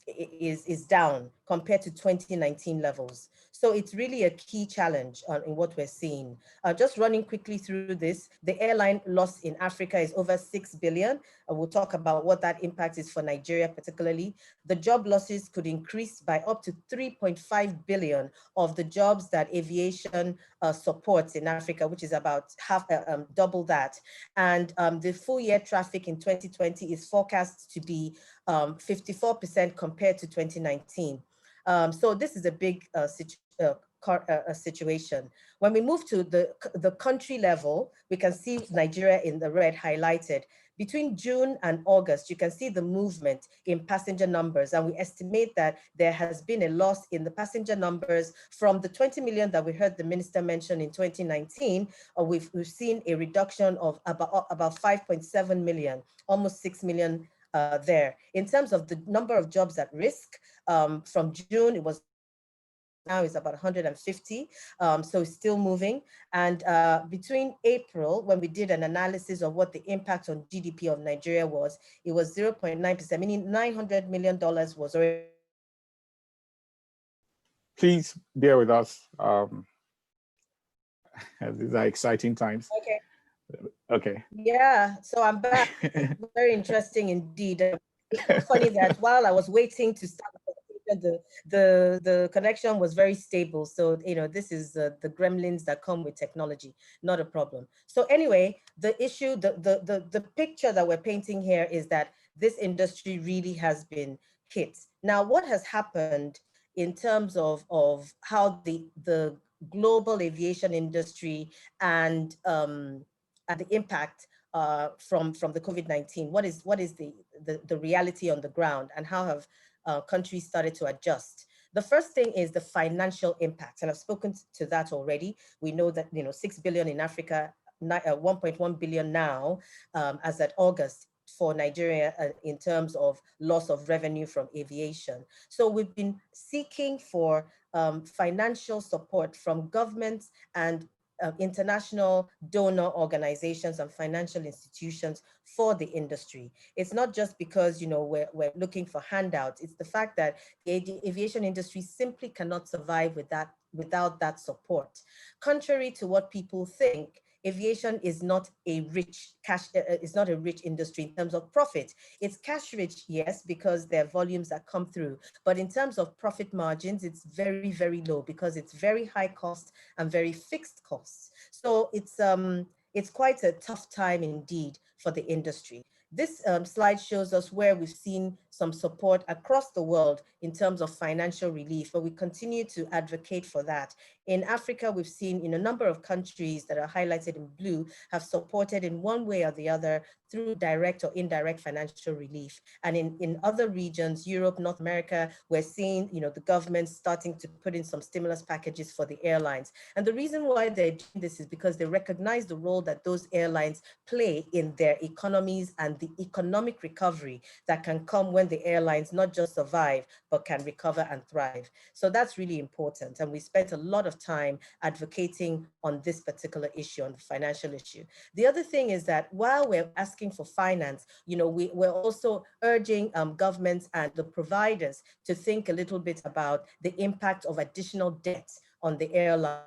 is down compared to 2019 levels. So it's really a key challenge in what we're seeing. Just running quickly through this, the airline loss in Africa is over 6 billion. We'll talk about what that impact is for Nigeria particularly. The job losses could increase by up to 3.5 billion of the jobs that aviation supports in Africa, which is about double that. And the full year traffic in 2020 is forecast to be 54% compared to 2019. So this is a big situation. When we move to the country level, we can see Nigeria in the red highlighted. Between June and August, you can see the movement in passenger numbers, and we estimate that there has been a loss in the passenger numbers from the 20 million that we heard the minister mention in 2019. We've seen a reduction of about 5.7 million, almost 6 million there. In terms of the number of jobs at risk, from June, it was now is about 150, so it's still moving. And between April, when we did an analysis of what the impact on GDP of Nigeria was, it was 0.9%, meaning $900 million was already. Please bear with us. These are exciting times. Okay. Okay. Yeah, so I'm back. Very interesting indeed. It's so funny that while I was waiting to start the connection was very stable. So, this is the gremlins that come with technology, not a problem. So anyway, the issue, the picture that we're painting here is that this industry really has been hit. Now, what has happened in terms of how the global aviation industry and the impact from the COVID-19, what is the reality on the ground, and how have countries started to adjust? The first thing is the financial impact, and I've spoken to that already. We know that 6 billion in Africa, 1.1 billion now as at August for Nigeria in terms of loss of revenue from aviation. So we've been seeking for financial support from governments and international donor organizations and financial institutions for the industry. It's not just because we're looking for handouts. It's the fact that the aviation industry simply cannot survive without that support. Contrary to what people think, aviation is not a rich industry in terms of profit. It's cash rich, yes, because there are volumes that come through. But in terms of profit margins, it's very, very low because it's very high cost and very fixed costs. So it's quite a tough time indeed for the industry. This slide shows us where we've seen some support across the world in terms of financial relief, but we continue to advocate for that. In Africa, we've seen in a number of countries that are highlighted in blue have supported in one way or the other through direct or indirect financial relief. And in other regions, Europe, North America, we're seeing the government starting to put in some stimulus packages for the airlines. And the reason why they're doing this is because they recognize the role that those airlines play in their economies and the economic recovery that can come when the airlines not just survive, but can recover and thrive. So that's really important. And we spent a lot of time advocating on this particular issue, on the financial issue. The other thing is that while we're asking for finance, we're also urging governments and the providers to think a little bit about the impact of additional debt on the airline.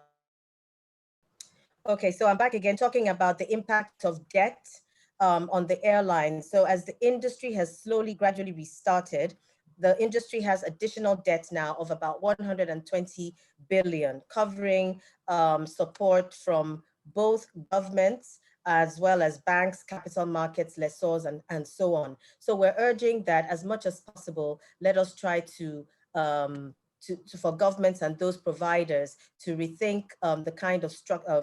Okay, so I'm back again talking about the impact of debt on the airline. So as the industry has slowly, gradually restarted, the industry has additional debt now of about 120 billion, covering support from both governments as well as banks, capital markets, lessors, and so on. So we're urging that as much as possible, let us try to for governments and those providers to rethink the kind of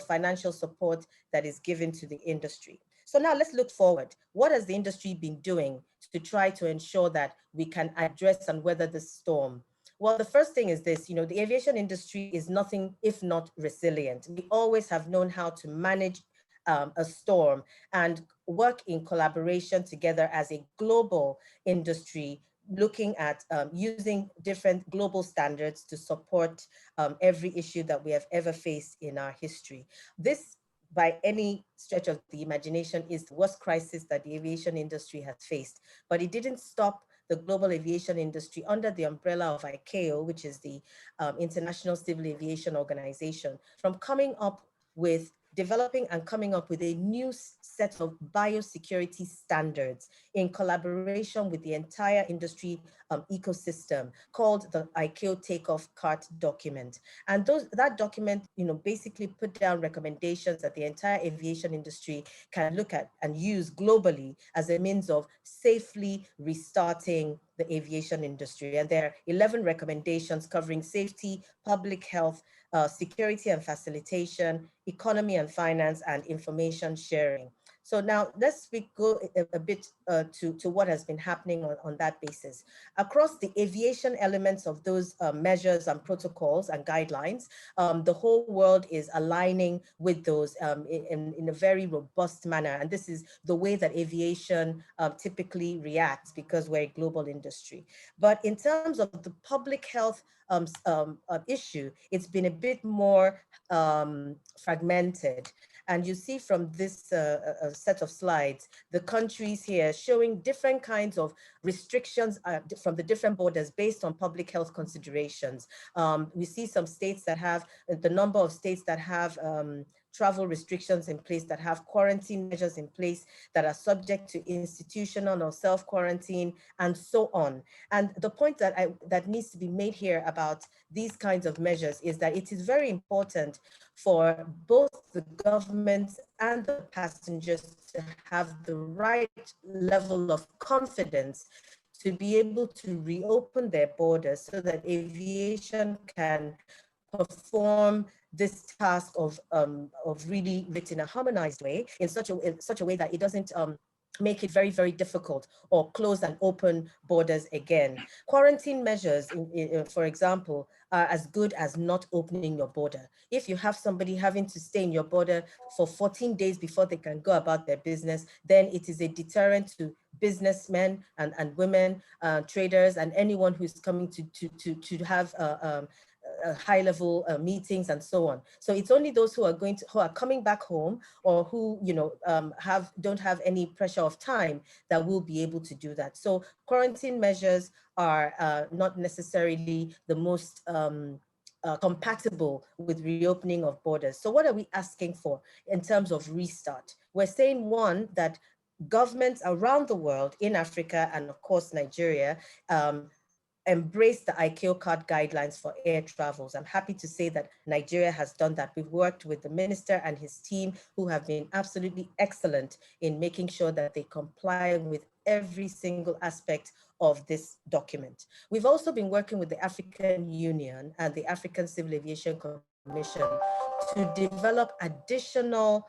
financial support that is given to the industry. So now let's look forward. What has the industry been doing to try to ensure that we can address and weather the storm? Well, the first thing is this, the aviation industry is nothing if not resilient. We always have known how to manage a storm and work in collaboration together as a global industry, looking at using different global standards to support every issue that we have ever faced in our history. This, by any stretch of the imagination, is the worst crisis that the aviation industry has faced. But it didn't stop the global aviation industry under the umbrella of ICAO, which is the International Civil Aviation Organization, from developing and coming up with a new set of biosecurity standards in collaboration with the entire industry ecosystem, called the ICAO Takeoff Cart document. And that document, basically put down recommendations that the entire aviation industry can look at and use globally as a means of safely restarting the aviation industry. And there are 11 recommendations covering safety, public health, security and facilitation, economy and finance, and information sharing. So now let's go a bit to what has been happening on that basis. Across the aviation elements of those measures and protocols and guidelines, the whole world is aligning with those in a very robust manner. And this is the way that aviation typically reacts, because we're a global industry. But in terms of the public health issue, it's been a bit more fragmented. And you see from this set of slides, the countries here showing different kinds of restrictions from the different borders based on public health considerations. We see some states that have, the number of states that have travel restrictions in place, that have quarantine measures in place, that are subject to institutional or self-quarantine, and so on. And the point that needs to be made here about these kinds of measures is that it is very important for both the government and the passengers to have the right level of confidence to be able to reopen their borders so that aviation can perform this task of really in a harmonized way, in such a way that it doesn't make it very, very difficult or close and open borders again. Quarantine measures, for example, are as good as not opening your border. If you have somebody having to stay in your border for 14 days before they can go about their business, then it is a deterrent to businessmen and women, traders, and anyone who's coming to have high-level meetings and so on. So it's only those who are coming back home, or who don't have any pressure of time, that will be able to do that. So quarantine measures are not necessarily the most compatible with reopening of borders. So what are we asking for in terms of restart? We're saying, one, that governments around the world, in Africa and of course Nigeria, embrace the ICAO card guidelines for air travels. I'm happy to say that Nigeria has done that. We've worked with the minister and his team, who have been absolutely excellent in making sure that they comply with every single aspect of this document. We've also been working with the African Union and the African Civil Aviation Commission to develop additional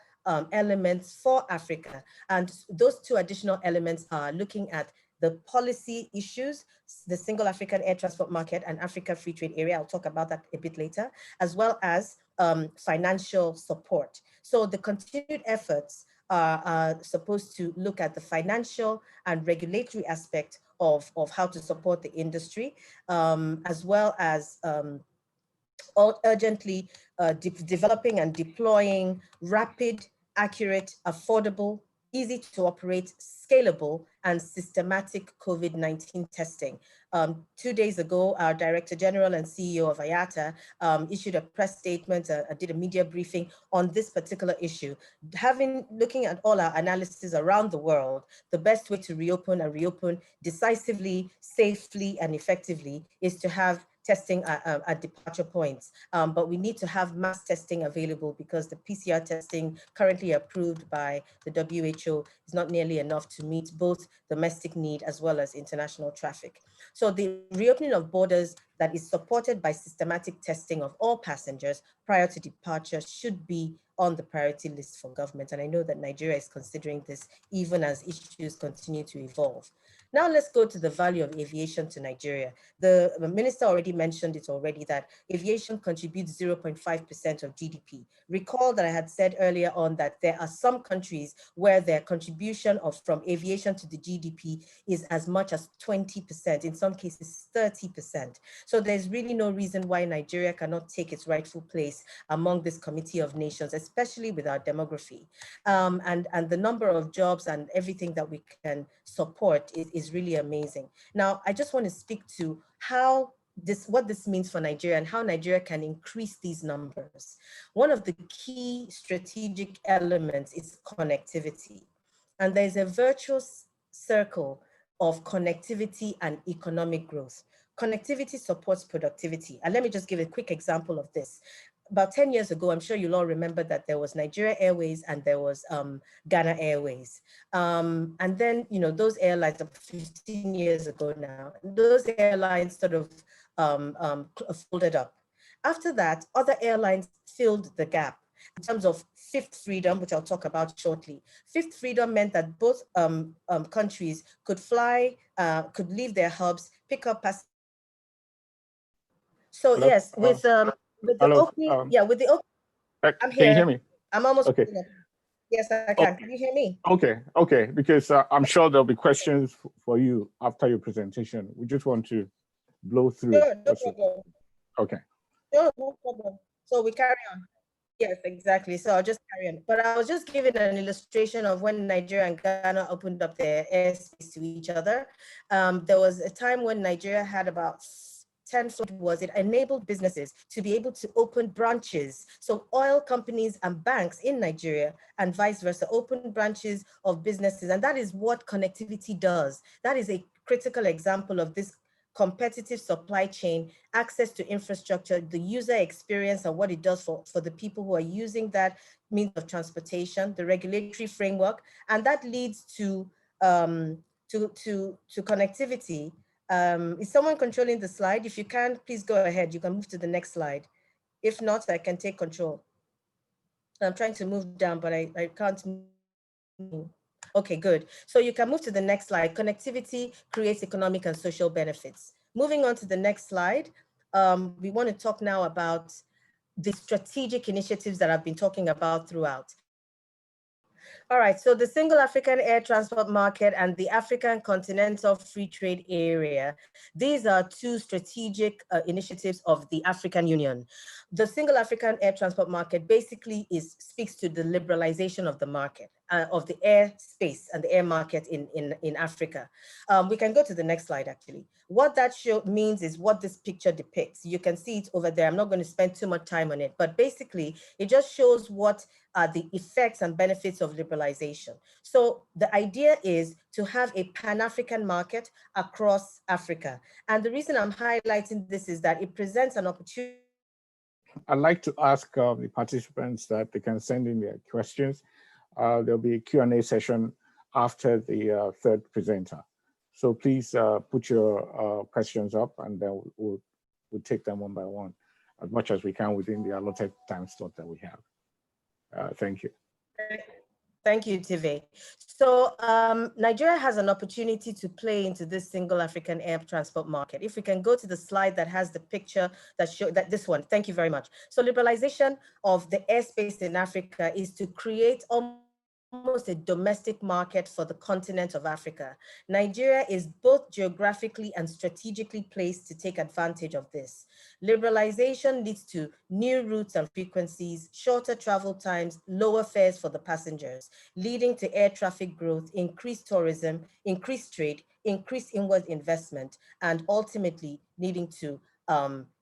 elements for Africa. And those two additional elements are looking at the policy issues, the single African air transport market and Africa Free Trade Area. I'll talk about that a bit later, as well as financial support. So the continued efforts are supposed to look at the financial and regulatory aspect of how to support the industry, as well as urgently developing and deploying rapid, accurate, affordable, easy to operate, scalable, and systematic COVID-19 testing. 2 days ago, our Director General and CEO of IATA issued a press statement, did a media briefing on this particular issue. Looking at all our analysis around the world, the best way to reopen decisively, safely, and effectively is to have testing at departure points. But we need to have mass testing available because the PCR testing currently approved by the WHO is not nearly enough to meet both domestic need as well as international traffic. So the reopening of borders that is supported by systematic testing of all passengers prior to departure should be on the priority list for government. And I know that Nigeria is considering this even as issues continue to evolve. Now let's go to the value of aviation to Nigeria. The minister already mentioned it already that aviation contributes 0.5% of GDP. Recall that I had said earlier on that there are some countries where their contribution from aviation to the GDP is as much as 20%, in some cases 30%. So there's really no reason why Nigeria cannot take its rightful place among this Committee of Nations, especially with our demography. And the number of jobs and everything that we can support is really amazing. Now, I just want to speak to what this means for Nigeria and how Nigeria can increase these numbers. One of the key strategic elements is connectivity. And there's a virtuous circle of connectivity and economic growth. Connectivity supports productivity. And let me just give a quick example of this. About 10 years ago, I'm sure you'll all remember that there was Nigeria Airways and there was Ghana Airways. And then, those airlines, 15 years ago now, those airlines sort of folded up. After that, other airlines filled the gap in terms of fifth freedom, which I'll talk about shortly. Fifth freedom meant that both countries could fly, could leave their hubs, pick up passengers. So Hello? yes, with the opening, I'm here. Can you hear me? I'm almost okay. Yes, I can. Can you hear me? Okay, because I'm sure there'll be questions for you after your presentation. We just want to blow through. Sure, no problem. Okay. Sure, no problem. So we carry on. Yes, exactly. So I'll just carry on. But I was just giving an illustration of when Nigeria and Ghana opened up their airspace to each other. There was a time when Nigeria had about 10 it enabled businesses to be able to open branches. So oil companies and banks in Nigeria and vice versa, open branches of businesses. And that is what connectivity does. That is a critical example of this competitive supply chain, access to infrastructure, the user experience and what it does for the people who are using that means of transportation, the regulatory framework, and that leads to connectivity. Is someone controlling the slide? If you can, please go ahead. You can move to the next slide. If not, I can take control. I'm trying to move down, but I can't move. Okay, good. So you can move to the next slide. Connectivity creates economic and social benefits. Moving on to the next slide, we want to talk now about the strategic initiatives that I've been talking about throughout. All right, so the Single African Air Transport Market and the African Continental Free Trade Area, these are two strategic initiatives of the African Union. The Single African Air Transport Market basically speaks to the liberalization of the market, of the air space and the air market in Africa. We can go to the next slide, actually. What that means is what this picture depicts. You can see it over there. I'm not going to spend too much time on it, but basically it just shows what are the effects and benefits of liberalization. So the idea is to have a Pan-African market across Africa. And the reason I'm highlighting this is that it presents an opportunity. I'd like to ask the participants that they can send in their questions. There'll be a Q&A session after the third presenter. So please put your questions up and then we'll take them one by one as much as we can within the allotted time slot that we have. Thank you. Thank you, Tive. So Nigeria has an opportunity to play into this single African air transport market. If we can go to the slide that has the picture that shows that this one, thank you very much. So liberalization of the airspace in Africa is to create almost a domestic market for the continent of Africa. Nigeria is both geographically and strategically placed to take advantage of this. Liberalization leads to new routes and frequencies, shorter travel times, lower fares for the passengers, leading to air traffic growth, increased tourism, increased trade, increased inward investment, and ultimately leading to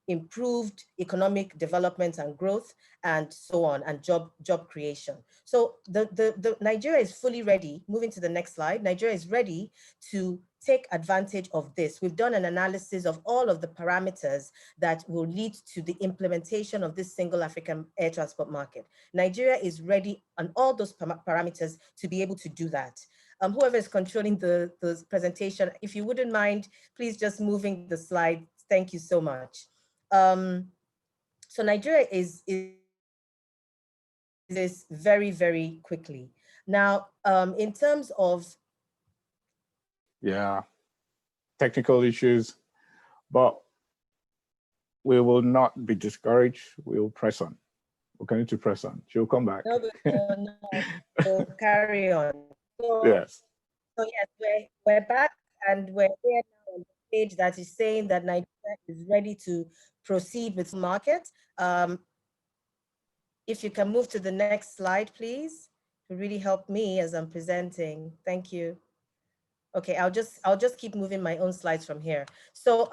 improved economic development and growth, and so on, and job creation. So the Nigeria is fully ready. Moving to the next slide, Nigeria is ready to take advantage of this. We've done an analysis of all of the parameters that will lead to the implementation of this single African air transport market. Nigeria is ready on all those parameters to be able to do that. Whoever is controlling the presentation, if you wouldn't mind, please just moving the slide. Thank you so much. So Nigeria is this very, very quickly. Now, in terms of technical issues, but we will not be discouraged. We will press on. We're going to press on. She'll come back. No, we'll carry on. So, yes. So yes, we're back, and we're here now on the page that is saying that Nigeria is ready to proceed with market. If you can move to the next slide, please, to really help me as I'm presenting. Thank you. Okay, I'll just keep moving my own slides from here. So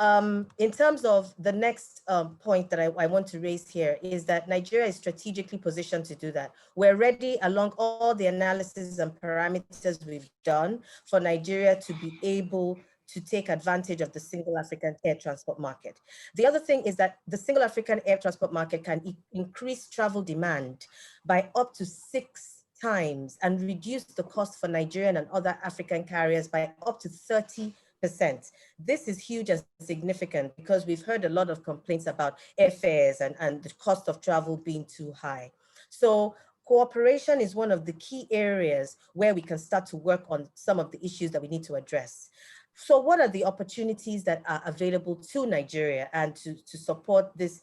in terms of the next point that I want to raise here is that Nigeria is strategically positioned to do that. We're ready along all the analysis and parameters we've done for Nigeria to be able to take advantage of the single African air transport market. The other thing is that the single African air transport market can increase travel demand by up to 6 times and reduce the cost for Nigerian and other African carriers by up to 30%. This is huge and significant because we've heard a lot of complaints about airfares and the cost of travel being too high. So cooperation is one of the key areas where we can start to work on some of the issues that we need to address. So what are the opportunities that are available to Nigeria and to support this?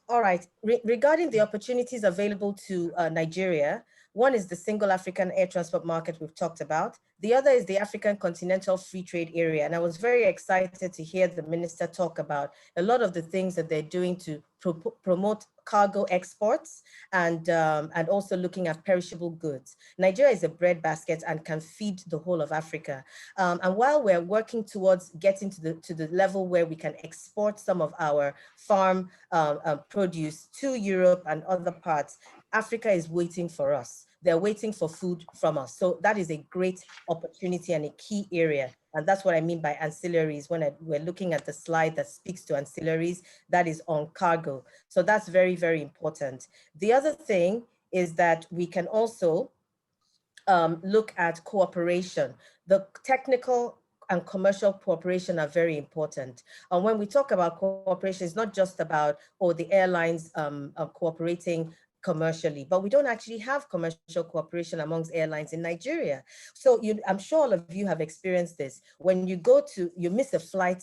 All right, regarding the opportunities available to Nigeria, one is the single African air transport market we've talked about. The other is the African Continental Free Trade Area. And I was very excited to hear the minister talk about a lot of the things that they're doing to promote cargo exports and also looking at perishable goods. Nigeria is a breadbasket and can feed the whole of Africa. And while we're working towards getting to the level where we can export some of our farm produce to Europe and other parts, Africa is waiting for us. They're waiting for food from us. So that is a great opportunity and a key area. And that's what I mean by ancillaries. When we're looking at the slide that speaks to ancillaries, that is on cargo. So that's very, very important. The other thing is that we can also look at cooperation. The technical and commercial cooperation are very important. And when we talk about cooperation, it's not just about, the airlines cooperating commercially, but we don't actually have commercial cooperation amongst airlines in Nigeria. So I'm sure all of you have experienced this. When you miss a flight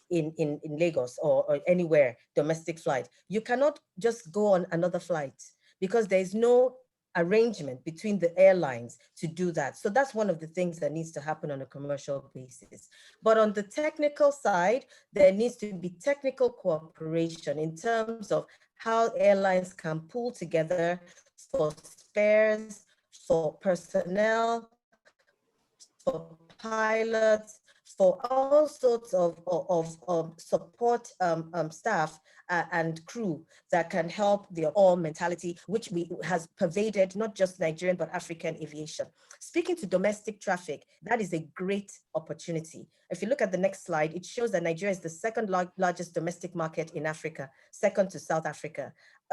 in Lagos or anywhere, domestic flight, you cannot just go on another flight because there is no arrangement between the airlines to do that. So that's one of the things that needs to happen on a commercial basis. But on the technical side, there needs to be technical cooperation in terms of how airlines can pool together for spares, for personnel, for pilots, for all sorts of support staff and crew that can help the all mentality, which has pervaded not just Nigerian, but African aviation. Speaking to domestic traffic, that is a great opportunity. If you look at the next slide, it shows that Nigeria is the second largest domestic market in Africa, second to South Africa.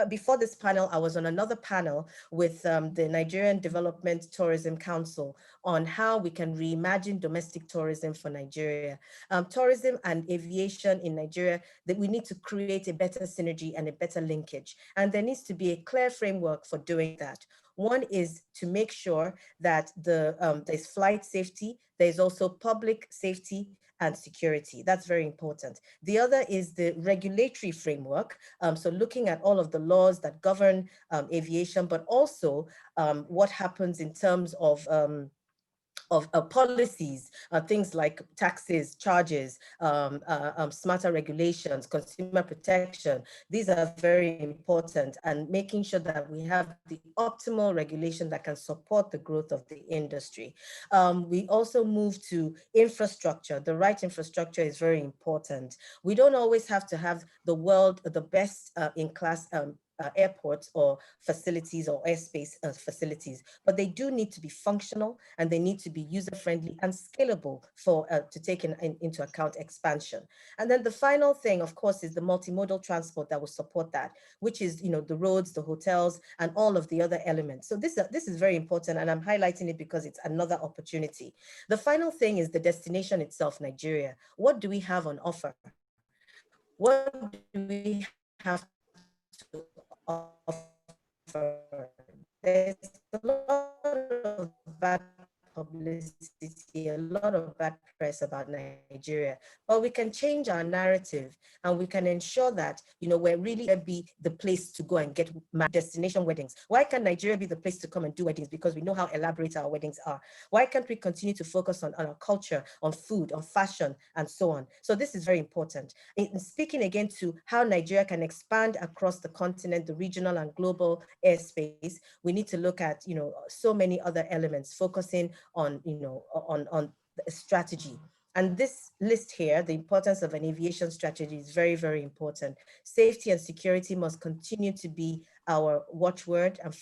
Before this panel, I was on another panel with the Nigerian Development Tourism Council on how we can reimagine domestic tourism for Nigeria. Tourism and aviation in Nigeria, that we need to create a better synergy and a better linkage. And there needs to be a clear framework for doing that. One is to make sure that there's flight safety, there's also public safety and security. That's very important. The other is the regulatory framework. So looking at all of the laws that govern aviation, but also what happens in terms of of policies, things like taxes, charges, smarter regulations, consumer protection. These are very important, and making sure that we have the optimal regulation that can support the growth of the industry. We also move to infrastructure. The right infrastructure is very important. We don't always have to have the best in class airports or facilities or airspace facilities, but they do need to be functional, and they need to be user-friendly and scalable for to take into account expansion. And then the final thing, of course, is the multimodal transport that will support that, which is the roads, the hotels, and all of the other elements. So this is very important, and I'm highlighting it because it's another opportunity. The final thing is the destination itself, Nigeria. What do we have on offer? What do we have to offer? There's a lot of bad publicity, a lot of bad press about Nigeria, but we can change our narrative, and we can ensure that we're really going to be the place to go and get destination weddings. Why can't Nigeria be the place to come and do weddings? Because we know how elaborate our weddings are. Why can't we continue to focus on our culture, on food, on fashion, and so on? So this is very important. In speaking again to how Nigeria can expand across the continent, the regional and global airspace, we need to look at so many other elements, focusing on on the strategy. And this list here, the importance of an aviation strategy, is very, very important. Safety and security must continue to be our watchword and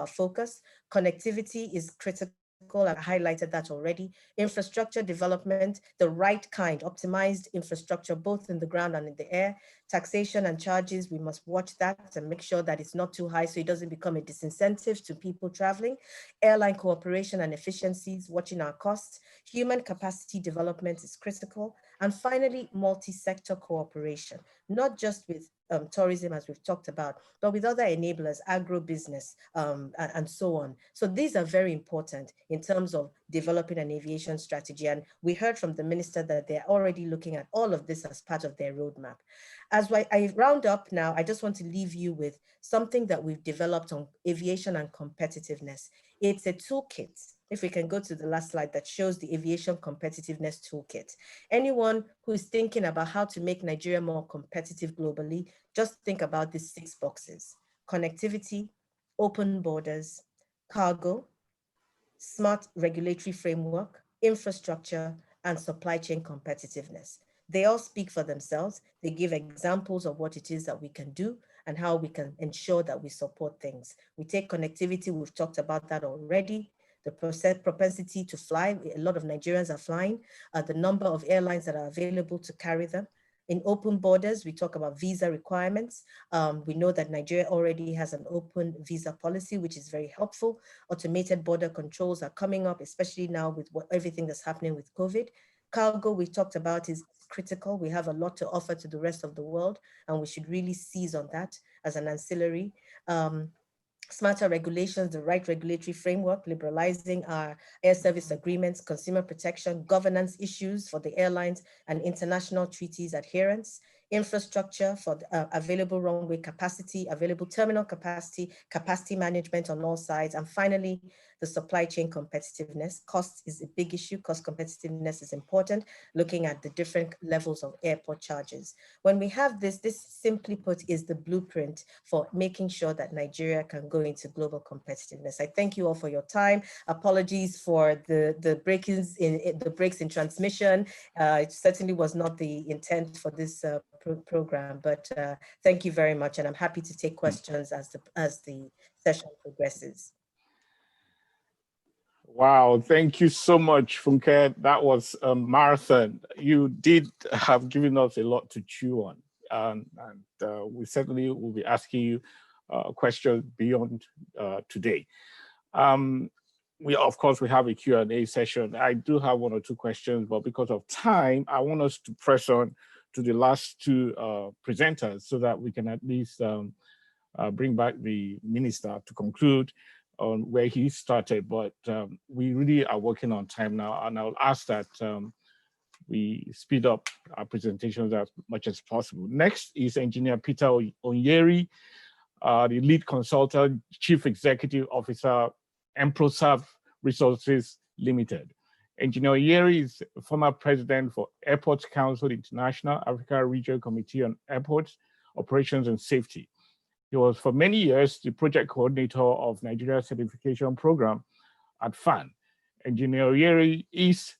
focus. Connectivity is critical. I highlighted that already. Infrastructure development, the right kind, optimized infrastructure, both in the ground and in the air. Taxation and charges, we must watch that and make sure that it's not too high so it doesn't become a disincentive to people traveling. Airline cooperation and efficiencies, watching our costs. Human capacity development is critical. And finally, multi-sector cooperation, not just with tourism, as we've talked about, but with other enablers, agro-business, and so on. So these are very important in terms of developing an aviation strategy. And we heard from the minister that they're already looking at all of this as part of their roadmap. As I round up now, I just want to leave you with something that we've developed on aviation and competitiveness. It's a toolkit. If we can go to the last slide, that shows the aviation competitiveness toolkit. Anyone who is thinking about how to make Nigeria more competitive globally, just think about these 6 boxes: connectivity, open borders, cargo, smart regulatory framework, infrastructure, and supply chain competitiveness. They all speak for themselves. They give examples of what it is that we can do and how we can ensure that we support things. We take connectivity, we've talked about that already. The propensity to fly, a lot of Nigerians are flying, the number of airlines that are available to carry them. In open borders, we talk about visa requirements. We know that Nigeria already has an open visa policy, which is very helpful. Automated border controls are coming up, especially now with everything that's happening with COVID. Cargo, we talked about, is critical. We have a lot to offer to the rest of the world, and we should really seize on that as an ancillary. Smarter regulations, the right regulatory framework, liberalizing our air service agreements, consumer protection, governance issues for the airlines, and international treaties adherence. Infrastructure for the, available runway capacity, available terminal capacity, capacity management on all sides. And finally, the supply chain competitiveness. Cost is a big issue. Cost competitiveness is important, looking at the different levels of airport charges. When we have this simply put is the blueprint for making sure that Nigeria can go into global competitiveness. I thank you all for your time. Apologies for the breaks in transmission. It certainly was not the intent for this program, but thank you very much, and I'm happy to take questions as the session progresses. Wow, thank you so much, Funke. That was a marathon. You did have given us a lot to chew on, and we certainly will be asking you questions beyond today. Of course, we have a Q&A session. I do have 1 or 2 questions, but because of time, I want us to press on to the last 2 presenters so that we can at least bring back the minister to conclude on where he started. But we really are working on time now, and I'll ask that we speed up our presentations as much as possible. Next is Engineer Peter Onyeri, the lead consultant, Chief Executive Officer, Emproserve Resources Limited. Engineer Onyeri is former president for Airports Council International, Africa Regional Committee on Airports, Operations and Safety. He was for many years the project coordinator of Nigeria certification program at FAN. Engineer Onyeri is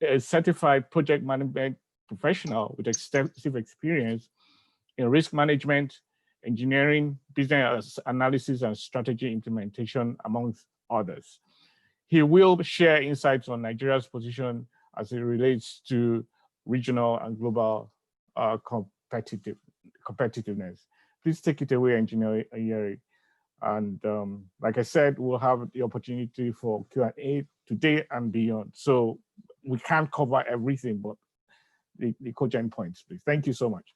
a certified project management professional with extensive experience in risk management, engineering, business analysis, and strategy implementation, amongst others. He will share insights on Nigeria's position as it relates to regional and global competitiveness. Please take it away, Engineer Onyeri. And like I said, we'll have the opportunity for Q&A today and beyond. So we can't cover everything, but the cogent points, please. Thank you so much.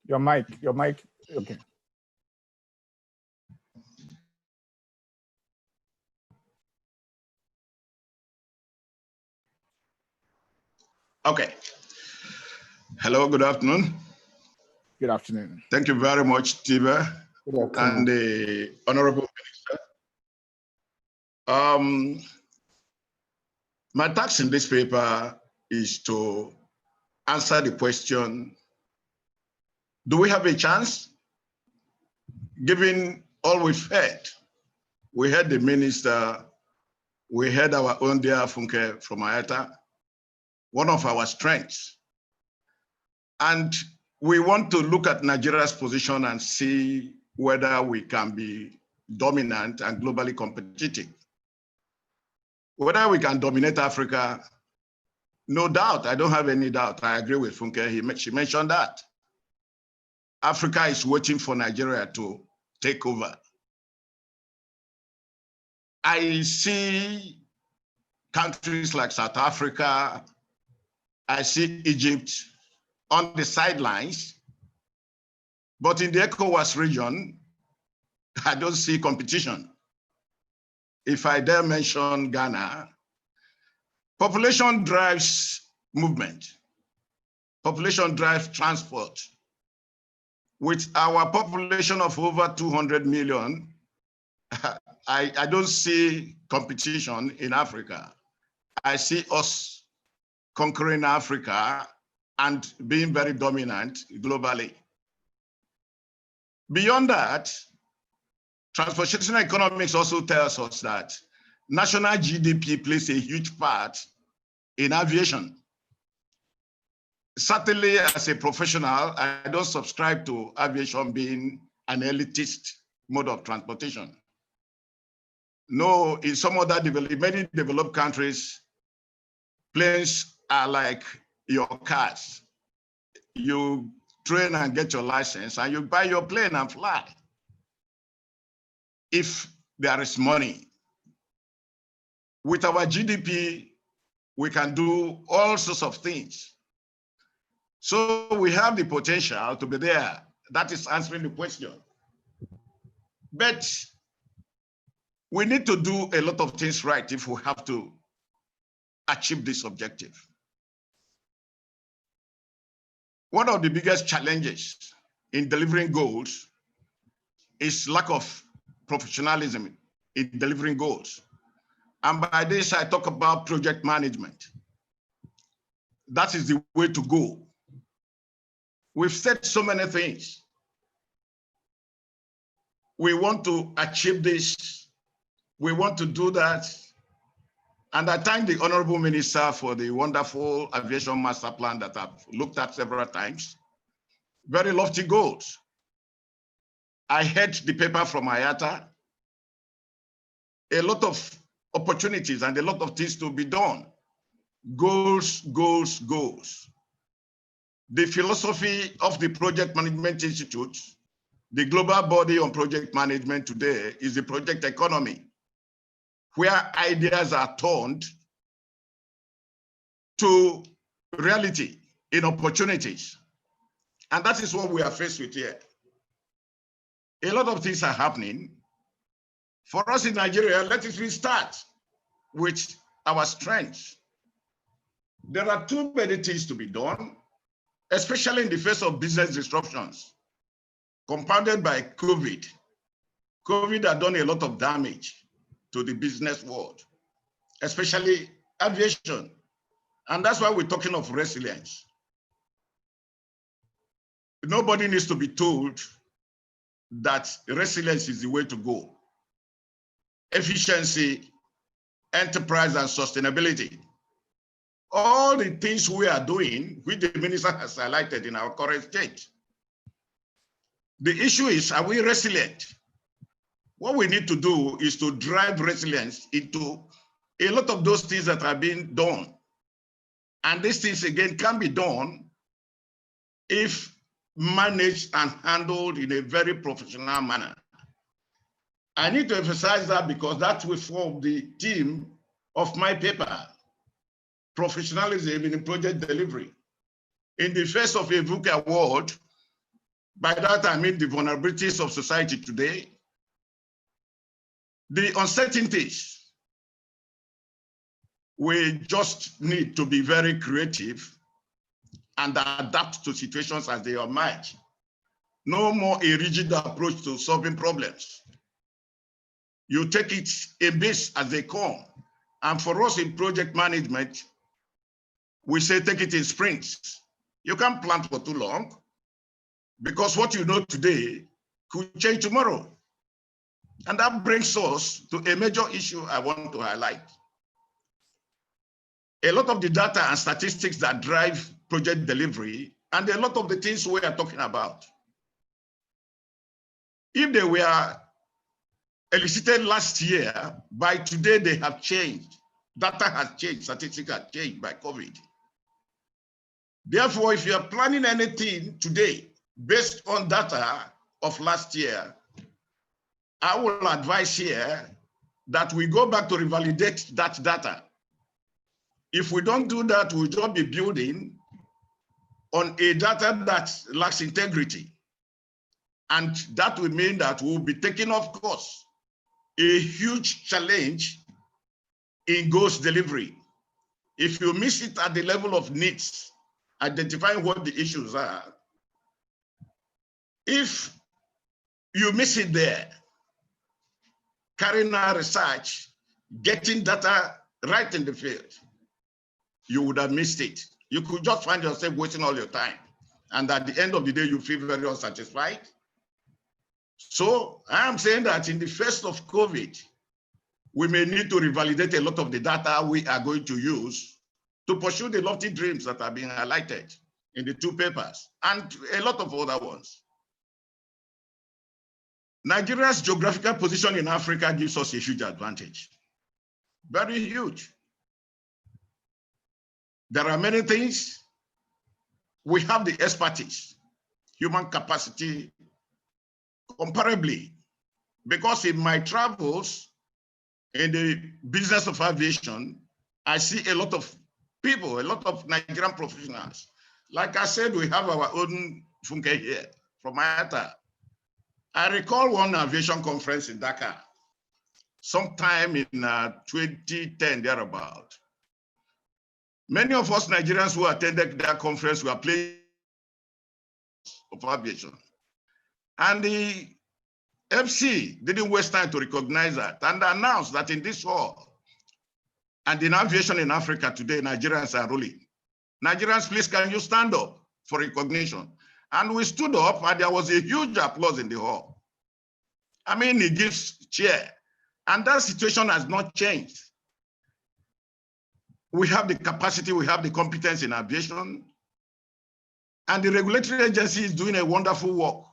Your mic, okay. Okay. Hello, good afternoon. Good afternoon. Thank you very much, Tiba and the Honorable Minister. My task in this paper is to answer the question, do we have a chance? Given all we've heard, we heard the minister, we heard our own dear Funke from Ayata, one of our strengths. And we want to look at Nigeria's position and see whether we can be dominant and globally competitive. Whether we can dominate Africa, no doubt, I don't have any doubt. I agree with Funke, she mentioned that. Africa is waiting for Nigeria to take over. I see countries like South Africa, I see Egypt on the sidelines, but in the ECOWAS region, I don't see competition. If I dare mention Ghana, population drives movement. Population drives transport. With our population of over 200 million, I don't see competition in Africa. I see us conquering Africa and being very dominant globally. Beyond that, transportation economics also tells us that national GDP plays a huge part in aviation. Certainly, as a professional, I don't subscribe to aviation being an elitist mode of transportation. No, in some other many developed countries, planes are like your cars. You train and get your license and you buy your plane and fly. If there is money, with our GDP, we can do all sorts of things. So we have the potential to be there. That is answering the question. But we need to do a lot of things right if we have to achieve this objective. One of the biggest challenges in delivering goals is lack of professionalism in delivering goals. And by this, I talk about project management. That is the way to go. We've said so many things. We want to achieve this. We want to do that. And I thank the Honorable Minister for the wonderful aviation master plan that I've looked at several times. Very lofty goals. I heard the paper from Ayata. A lot of opportunities and a lot of things to be done. Goals, goals, goals. The philosophy of the Project Management Institute, the global body on project management today, is the project economy, where ideas are turned to reality in opportunities. And that is what we are faced with here. A lot of things are happening. For us in Nigeria, let us restart with our strengths. There are too many things to be done, especially in the face of business disruptions, compounded by COVID, COVID had done a lot of damage to the business world, especially aviation. And that's why we're talking of resilience. Nobody needs to be told that resilience is the way to go. Efficiency, enterprise, and sustainability. All the things we are doing, which the minister has highlighted in our current state. The issue is, are we resilient? What we need to do is to drive resilience into a lot of those things that are being done. And these things, again, can be done if managed and handled in a very professional manner. I need to emphasize that because that will form the theme of my paper, Professionalism in Project Delivery. In the face of a VUCA award, by that I mean the vulnerabilities of society today, the uncertainties, we just need to be very creative and adapt to situations as they emerge. No more a rigid approach to solving problems. You take it a bit as they come. And for us in project management, we say take it in sprints. You can't plan for too long because what you know today could change tomorrow. And that brings us to a major issue I want to highlight. A lot of the data and statistics that drive project delivery and a lot of the things we are talking about, if they were elicited last year, by today they have changed. Data has changed, statistics have changed by COVID. Therefore, if you are planning anything today based on data of last year, I will advise here that we go back to revalidate that data. If we don't do that, we'll just be building on a data that lacks integrity. And that will mean that we'll be taking, of course, a huge challenge in goals delivery. If you miss it at the level of needs, identifying what the issues are, if you miss it there, carrying out research, getting data right in the field, you would have missed it. You could just find yourself wasting all your time. And at the end of the day, you feel very unsatisfied. So I am saying that in the face of COVID, we may need to revalidate a lot of the data we are going to use to pursue the lofty dreams that are being highlighted in the two papers and a lot of other ones. Nigeria's geographical position in Africa gives us a huge advantage, very huge. There are many things. We have the expertise, human capacity, comparably, because in my travels in the business of aviation, I see a lot of people, a lot of Nigerian professionals. Like I said, we have our own Funke here from IATA. I recall one aviation conference in Dakar, sometime in 2010, thereabout. Many of us Nigerians who attended that conference were playing of aviation. And the FC didn't waste time to recognize that and announced that in this hall and in aviation in Africa today, Nigerians are ruling. Nigerians, please, can you stand up for recognition? And we stood up and there was a huge applause in the hall. I mean, he gives cheer. And that situation has not changed. We have the capacity, we have the competence in aviation, and the regulatory agency is doing a wonderful work,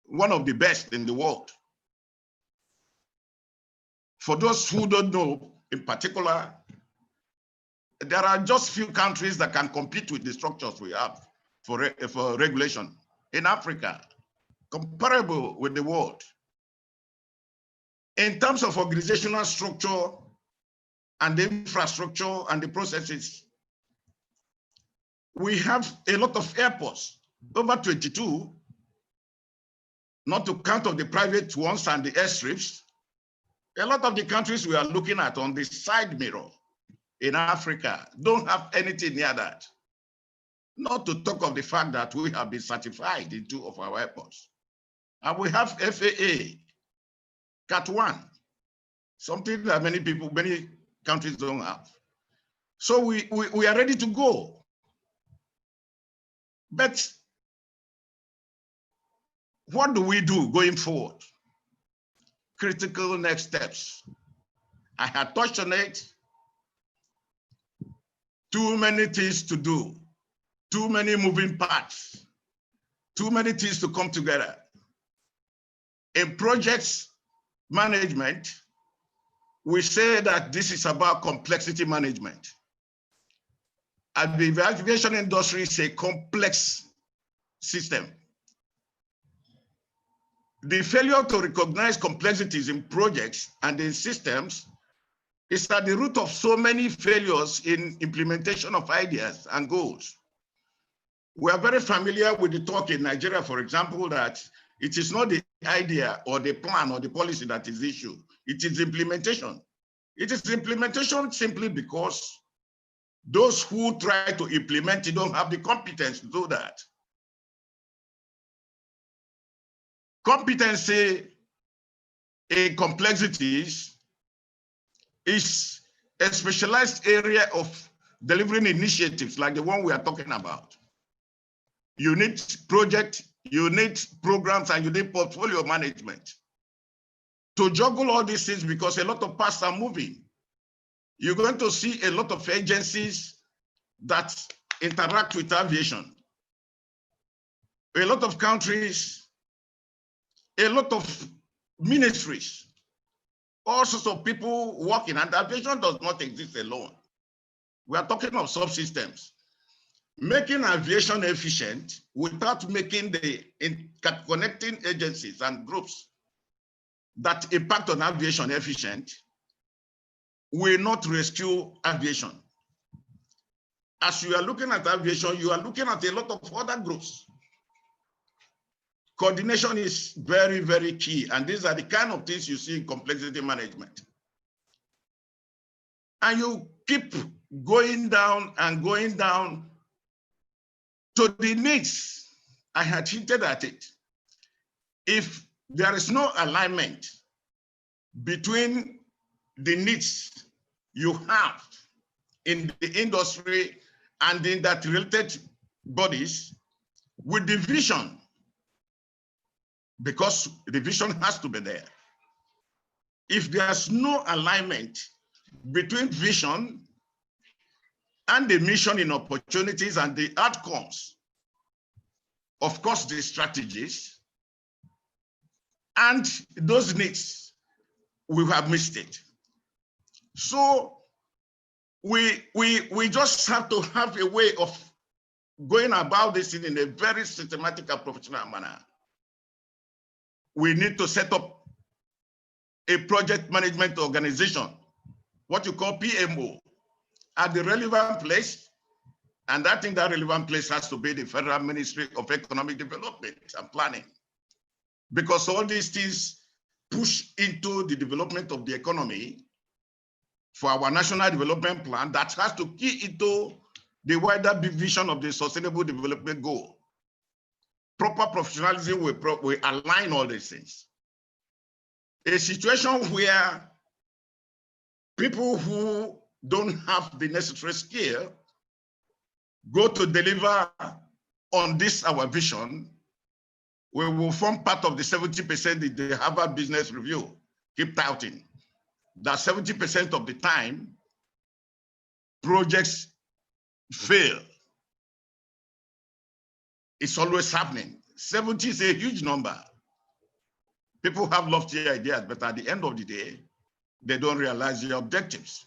one of the best in the world. For those who don't know, in particular, there are just few countries that can compete with the structures we have for regulation in Africa, comparable with the world. In terms of organizational structure and the infrastructure and the processes, we have a lot of airports, over 22, not to count of the private ones and the airstrips. A lot of the countries we are looking at on the side mirror in Africa don't have anything near that. Not to talk of the fact that we have been certified in 2 of our airports. And we have FAA Cat 1, something that many countries don't have. So we are ready to go. But what do we do going forward? Critical next steps. I had touched on it. Too many things to do, too many moving parts, too many things to come together. In projects management, we say that this is about complexity management. And the aviation industry is a complex system. The failure to recognize complexities in projects and in systems is at the root of so many failures in implementation of ideas and goals. We are very familiar with the talk in Nigeria, for example, that it is not the idea or the plan or the policy that is the issue. It is implementation. It is implementation simply because those who try to implement it don't have the competence to do that. Competency in complexities is a specialized area of delivering initiatives like the one we are talking about. You need project, you need programs, and you need portfolio management to juggle all these things because a lot of parts are moving. You're going to see a lot of agencies that interact with aviation. A lot of countries, a lot of ministries, all sorts of people working, and aviation does not exist alone. We are talking of subsystems. Making aviation efficient without making connecting agencies and groups that impact on aviation efficient will not rescue aviation. As you are looking at aviation, you are looking at a lot of other groups. Coordination is very, very key, and these are the kind of things you see in complexity management. And you keep going down and going down to the needs. I had hinted at it. If there is no alignment between the needs you have in the industry and in that related bodies with the vision, because the vision has to be there. If there's no alignment between vision and the mission in opportunities and the outcomes, of course, the strategies and those needs, we have missed it. So we just have to have a way of going about this in a very systematic and professional manner. We need to set up a project management organization, what you call PMO, at the relevant place. And I think that relevant place has to be the Federal Ministry of Economic Development and Planning, because all these things push into the development of the economy for our national development plan that has to key into the wider vision of the Sustainable Development Goal. Proper professionalism will align all these things. A situation where people who don't have the necessary skill go to deliver on this, our vision, we will form part of the 70% that the Harvard Business Review keep touting. That 70% of the time, projects fail. It's always happening. 70 is a huge number. People have lofty ideas, but at the end of the day, they don't realize the objectives.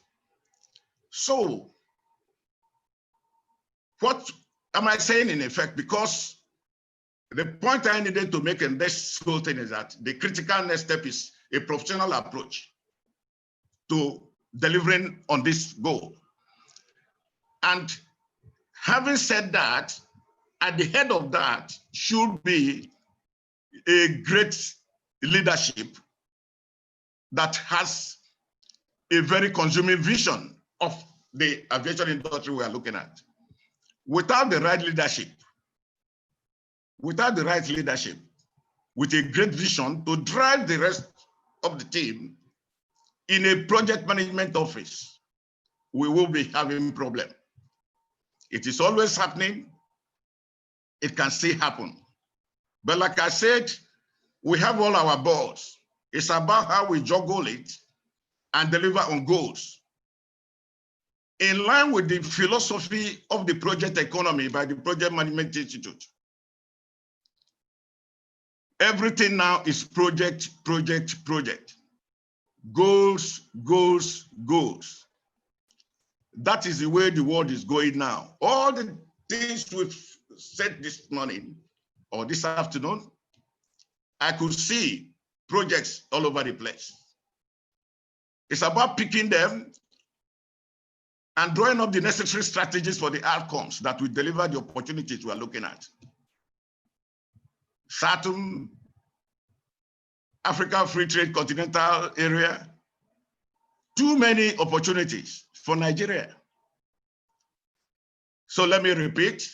So, what am I saying in effect? Because the point I needed to make in this whole thing is that the critical next step is a professional approach to delivering on this goal. And having said that, at the head of that should be a great leadership that has a very consuming vision of the aviation industry we are looking at. Without the right leadership, with a great vision to drive the rest of the team in a project management office, we will be having problem. It is always happening. It can still happen. But like I said, we have all our balls. It's about how we juggle it and deliver on goals. In line with the philosophy of the project economy by the Project Management Institute. Everything now is project, project, project. Goals, goals, goals. That is the way the world is going now. All the things we've said this morning or this afternoon, I could see projects all over the place. It's about picking them and drawing up the necessary strategies for the outcomes that will deliver the opportunities we are looking at. SATUM, Africa Free Trade Continental area, too many opportunities for Nigeria. So let me repeat,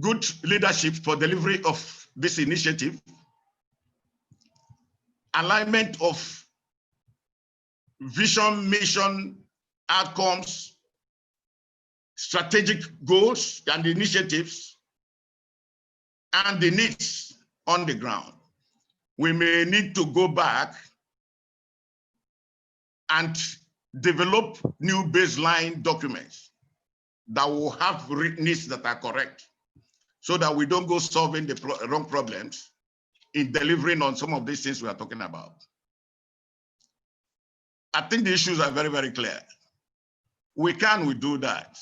good leadership for delivery of this initiative, alignment of vision, mission, outcomes, strategic goals and initiatives, and the needs on the ground. We may need to go back and develop new baseline documents that will have needs that are correct so that we don't go solving the wrong problems in delivering on some of these things we are talking about. I think the issues are very, very clear. We do that,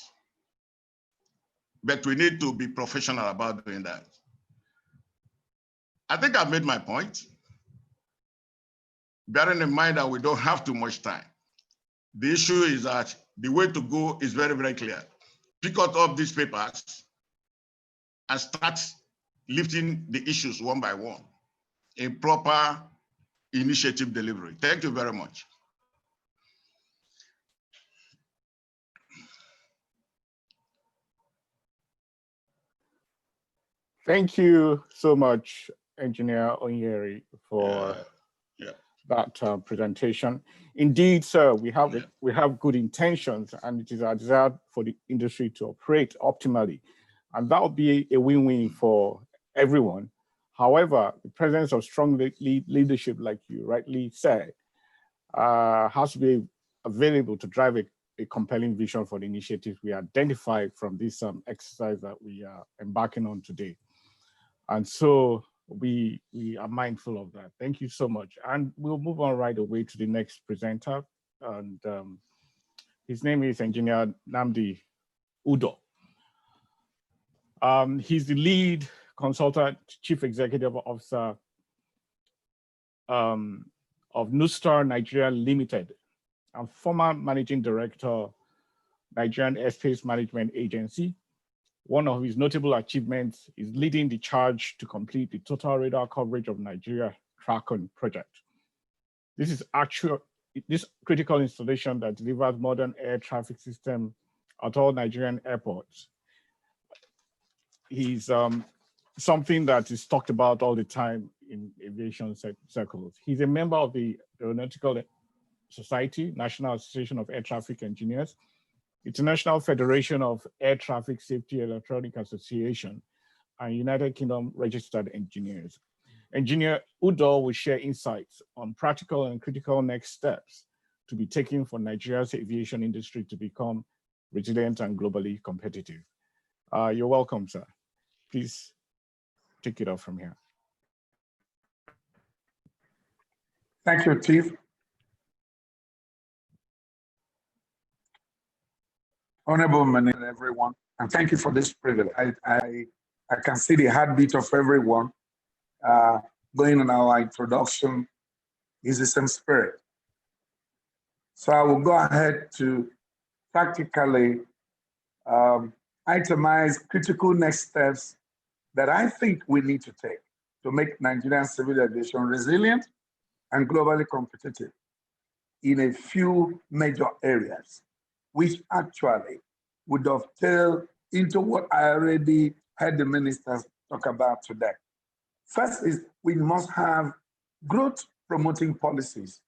but we need to be professional about doing that. I think I've made my point, bearing in mind that we don't have too much time. The issue is that the way to go is very, very clear. Pick out of these papers and start lifting the issues one by one in proper initiative delivery. Thank you very much. Thank you so much, Engineer Onyeri, for that presentation. Indeed, sir, we have good intentions, and it is our desire for the industry to operate optimally, and that will be a win-win for everyone. However, the presence of strong leadership, like you rightly said, has to be available to drive a compelling vision for the initiatives we identified from this exercise that we are embarking on today. And so we are mindful of that. Thank you so much. And we'll move on right away to the next presenter. And his name is Engineer Nnamdi Udo. He's the lead consultant, chief executive officer of Nustar Nigeria Limited, and former managing director, Nigerian Airspace Management Agency. One of his notable achievements is leading the charge to complete the total radar coverage of Nigeria Tracon project. This critical installation that delivers modern air traffic system at all Nigerian airports. He's something that is talked about all the time in aviation circles. He's a member of the Aeronautical Society, National Association of Air Traffic Engineers, International Federation of Air Traffic Safety Electronic Association, and United Kingdom Registered Engineers. Engineer Udo will share insights on practical and critical next steps to be taken for Nigeria's aviation industry to become resilient and globally competitive. You're welcome, sir. Please take it off from here. Thank you, Chief. Honorable Minister, everyone, and thank you for this privilege. I can see the heartbeat of everyone going in our introduction is the same spirit. So I will go ahead to practically itemize critical next steps that I think we need to take to make Nigerian civil aviation resilient and globally competitive in a few major areas, which actually would dovetail into what I already heard the ministers talk about today. First is we must have growth promoting policies.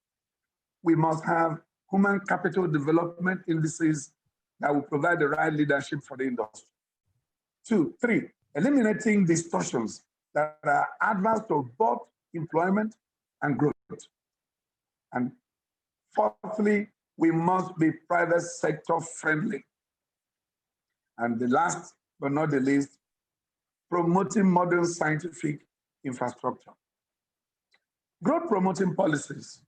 We must have human capital development indices that will provide the right leadership for the industry. 2, 3, eliminating distortions that are adverse to both employment and growth. And fourthly, we must be private sector friendly. And the last but not the least, promoting modern scientific infrastructure. Growth promoting policies.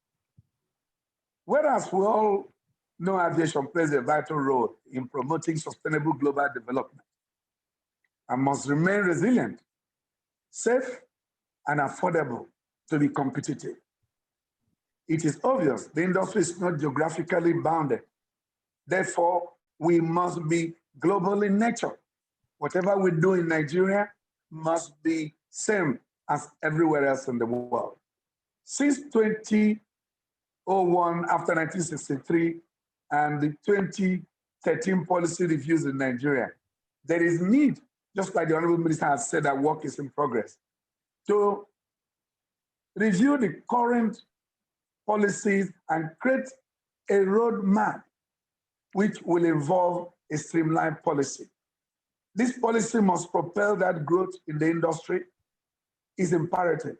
Whereas we all know aviation plays a vital role in promoting sustainable global development and must remain resilient, safe, and affordable to be competitive. It is obvious the industry is not geographically bounded. Therefore, we must be global in nature. Whatever we do in Nigeria must be same as everywhere else in the world. Since 2001, after 1963, and the 2013 policy reviews in Nigeria, there is need, just like the Honorable Minister has said, that work is in progress, to review the current policies and create a roadmap which will involve a streamlined policy. This policy must propel that growth in the industry is imperative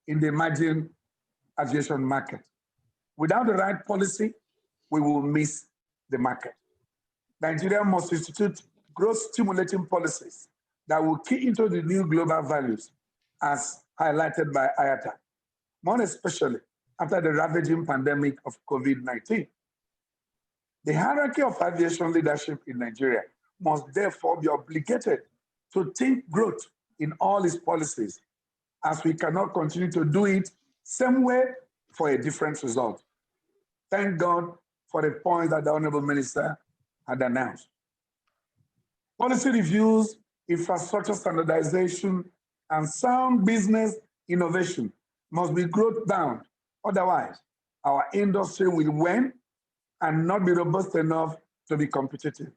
in the emerging aviation market. Without the right policy, we will miss the market. Nigeria must institute growth-stimulating policies that will key into the new global values as highlighted by IATA, more especially after the ravaging pandemic of COVID-19. The hierarchy of aviation leadership in Nigeria must therefore be obligated to think growth in all its policies, as we cannot continue to do it same way for a different result. Thank God for the points that the Honorable Minister had announced. Policy reviews, infrastructure standardization, and sound business innovation must be growth bound. Otherwise, our industry will wane and not be robust enough to be competitive.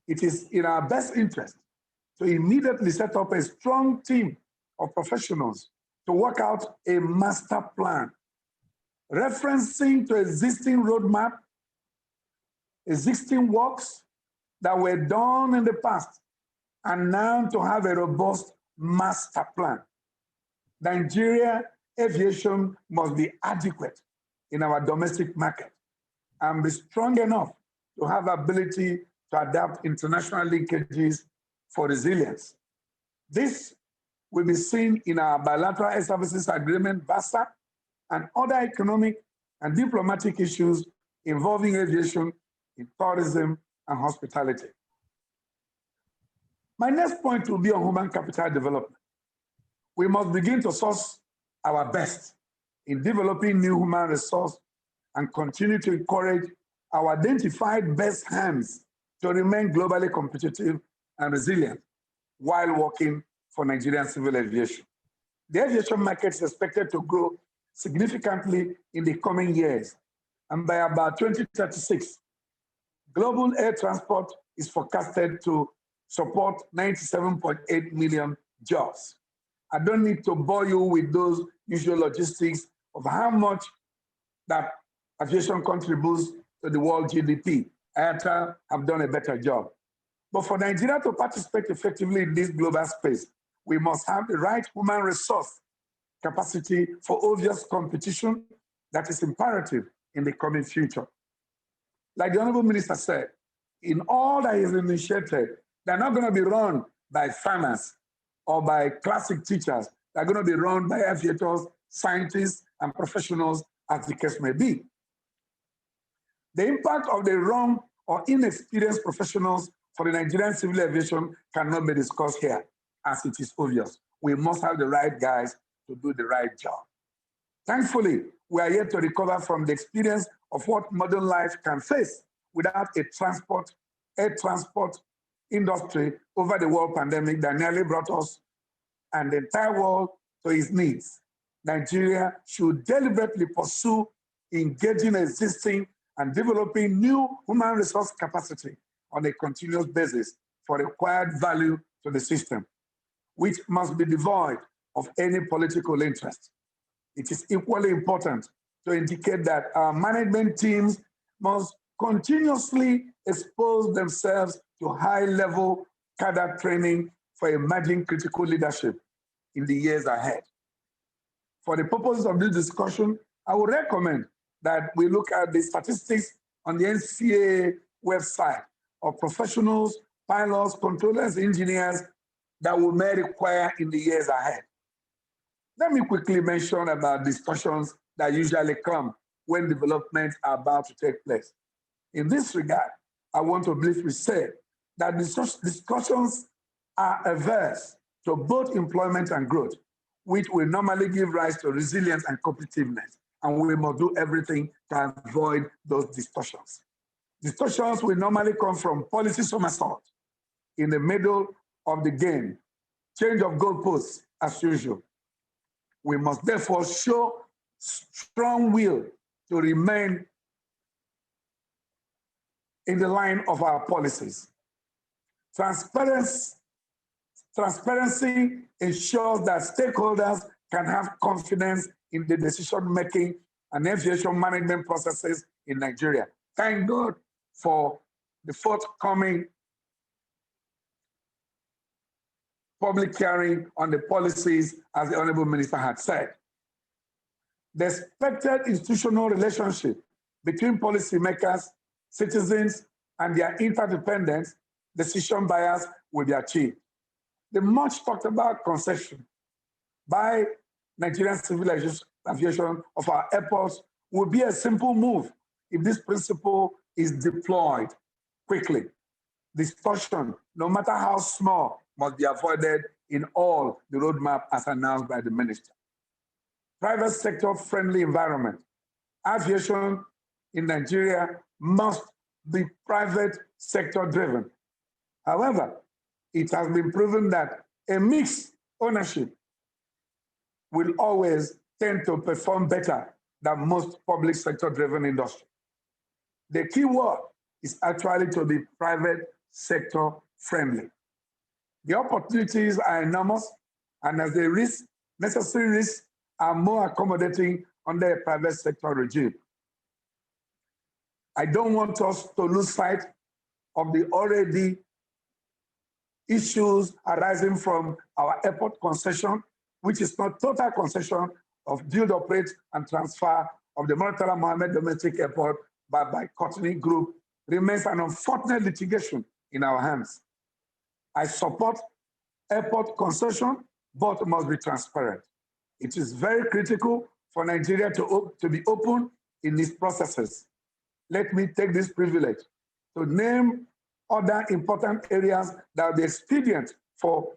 It is in our best interest to immediately set up a strong team of professionals to work out a master plan, referencing to existing roadmap, existing works that were done in the past, and now to have a robust master plan. Nigeria aviation must be adequate in our domestic market and be strong enough to have ability to adapt international linkages for resilience. This will be seen in our bilateral air services agreement, BASA, and other economic and diplomatic issues involving aviation in tourism and hospitality. My next point will be on human capital development. We must begin to source our best in developing new human resource and continue to encourage our identified best hands to remain globally competitive and resilient while working for Nigerian civil aviation. The aviation market is expected to grow significantly in the coming years, and by about 2036, global air transport is forecasted to support 97.8 million jobs. I don't need to bore you with those usual logistics of how much that aviation contributes to the world GDP. IATA have done a better job. But for Nigeria to participate effectively in this global space, we must have the right human resource capacity for obvious competition that is imperative in the coming future. Like the Honorable Minister said, in all that is initiated, they're not going to be run by farmers or by classic teachers. They're going to be run by aviators, scientists, and professionals, as the case may be. The impact of the wrong or inexperienced professionals for the Nigerian civil aviation cannot be discussed here, as it is obvious. We must have the right guys to do the right job. Thankfully, we are yet to recover from the experience of what modern life can face without a air transport industry over the world pandemic that nearly brought us and the entire world to its knees. Nigeria should deliberately pursue engaging existing and developing new human resource capacity on a continuous basis for required value to the system, which must be devoid of any political interest. It is equally important to indicate that our management teams must continuously expose themselves to high-level cadre training for emerging critical leadership in the years ahead. For the purposes of this discussion, I would recommend that we look at the statistics on the NCAA website of professionals, pilots, controllers, engineers that we may require in the years ahead. Let me quickly mention about discussions that usually come when developments are about to take place. In this regard, I want to briefly say that discussions are averse to both employment and growth, which will normally give rise to resilience and competitiveness, and we must do everything to avoid those discussions. Discussions will normally come from policy somersault in the middle of the game, change of goalposts as usual. We must therefore show strong will to remain in the line of our policies. Transparency ensures that stakeholders can have confidence in the decision-making and aviation management processes in Nigeria. Thank God for the forthcoming public hearing on the policies, as the Honorable Minister had said. The expected institutional relationship between policymakers, citizens, and their interdependent decision bias will be achieved. The much talked about concession by Nigerian civil aviation of our airports will be a simple move if this principle is deployed quickly. Distortion, no matter how small, must be avoided in all the roadmap as announced by the minister. Private sector friendly environment. Aviation in Nigeria must be private sector driven. However, it has been proven that a mixed ownership will always tend to perform better than most public sector driven industry. The key word is actually to be private sector friendly. The opportunities are enormous, and as the necessary risks are more accommodating under a private sector regime. I don't want us to lose sight of the already issues arising from our airport concession, which is not total concession of build, operate, and transfer of the Murtala Mohammed Domestic Airport by Continental Group, remains an unfortunate litigation in our hands. I support airport concession, but must be transparent. It is very critical for Nigeria to be open in these processes. Let me take this privilege to name other important areas that will be expedient for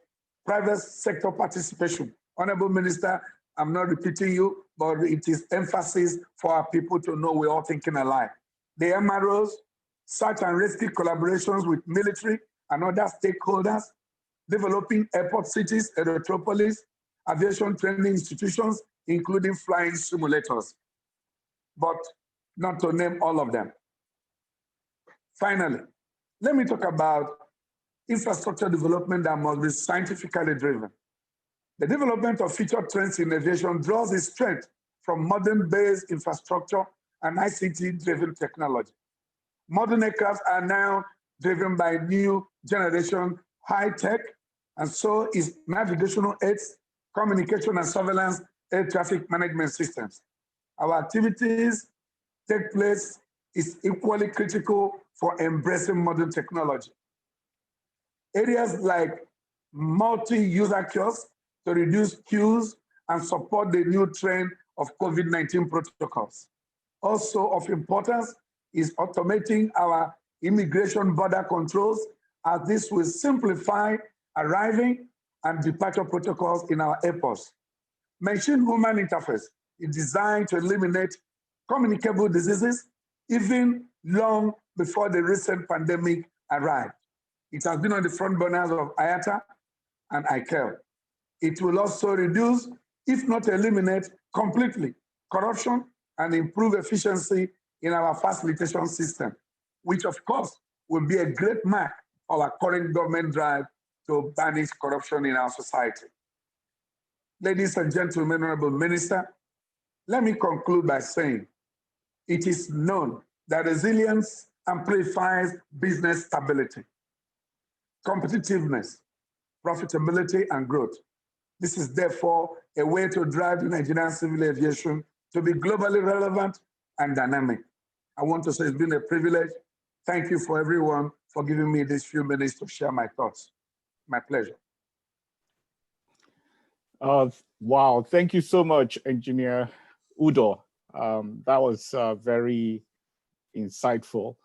private sector participation. Honorable Minister, I'm not repeating you, but it is emphasis for our people to know we're all thinking alike. The MROs, search and rescue collaborations with military and other stakeholders, developing airport cities, aerotropolis, aviation training institutions, including flying simulators, but not to name all of them. Finally, let me talk about infrastructure development that must be scientifically driven. The development of future trends in aviation draws its strength from modern-based infrastructure and ICT-driven technology. Modern aircraft are now driven by new generation high-tech, and so is navigational aids, communication and surveillance air traffic management systems. Our activities take place is equally critical for embracing modern technology. Areas like multi-user kiosks to reduce queues and support the new trend of COVID-19 protocols. Also of importance is automating our immigration border controls, as this will simplify arriving and departure protocols in our airports. Machine-human interface is designed to eliminate communicable diseases even long before the recent pandemic arrived. It has been on the front burners of IATA and ICAO. It will also reduce, if not eliminate completely, corruption and improve efficiency in our facilitation system, which of course will be a great mark of our current government drive to banish corruption in our society. Ladies and gentlemen, Honorable Minister, Let me conclude by saying it is known that resilience amplifies business stability, competitiveness, profitability, and growth. This is therefore a way to drive the Nigerian civil aviation to be globally relevant and dynamic. I want to say it's been a privilege. Thank you for everyone for giving me these few minutes to share my thoughts. My pleasure. Wow, thank you so much, Engineer Udo. That was very insightful.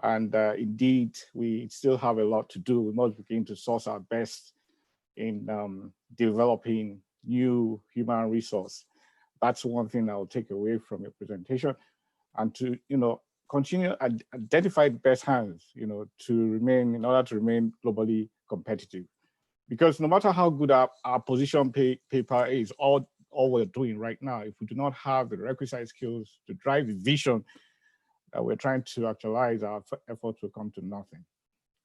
And indeed, we still have a lot to do. We must begin to source our best in developing new human resource. That's one thing I'll take away from your presentation, and to continue identify the best hands, to remain in order to remain globally competitive. Because no matter how good our position paper is, all we're doing right now, if we do not have the requisite skills to drive the vision that we're trying to actualize, our efforts will come to nothing.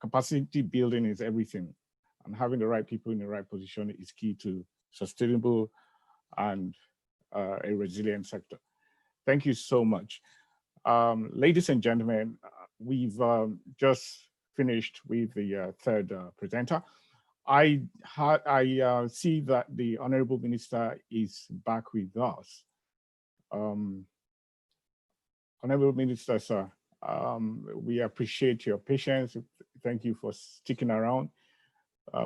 Capacity building is everything, and having the right people in the right position is key to sustainable and a resilient sector. Thank you so much. Ladies and gentlemen, we've just finished with the third presenter. I see that the Honorable Minister is back with us. Honorable Minister, sir, we appreciate your patience. Thank you for sticking around.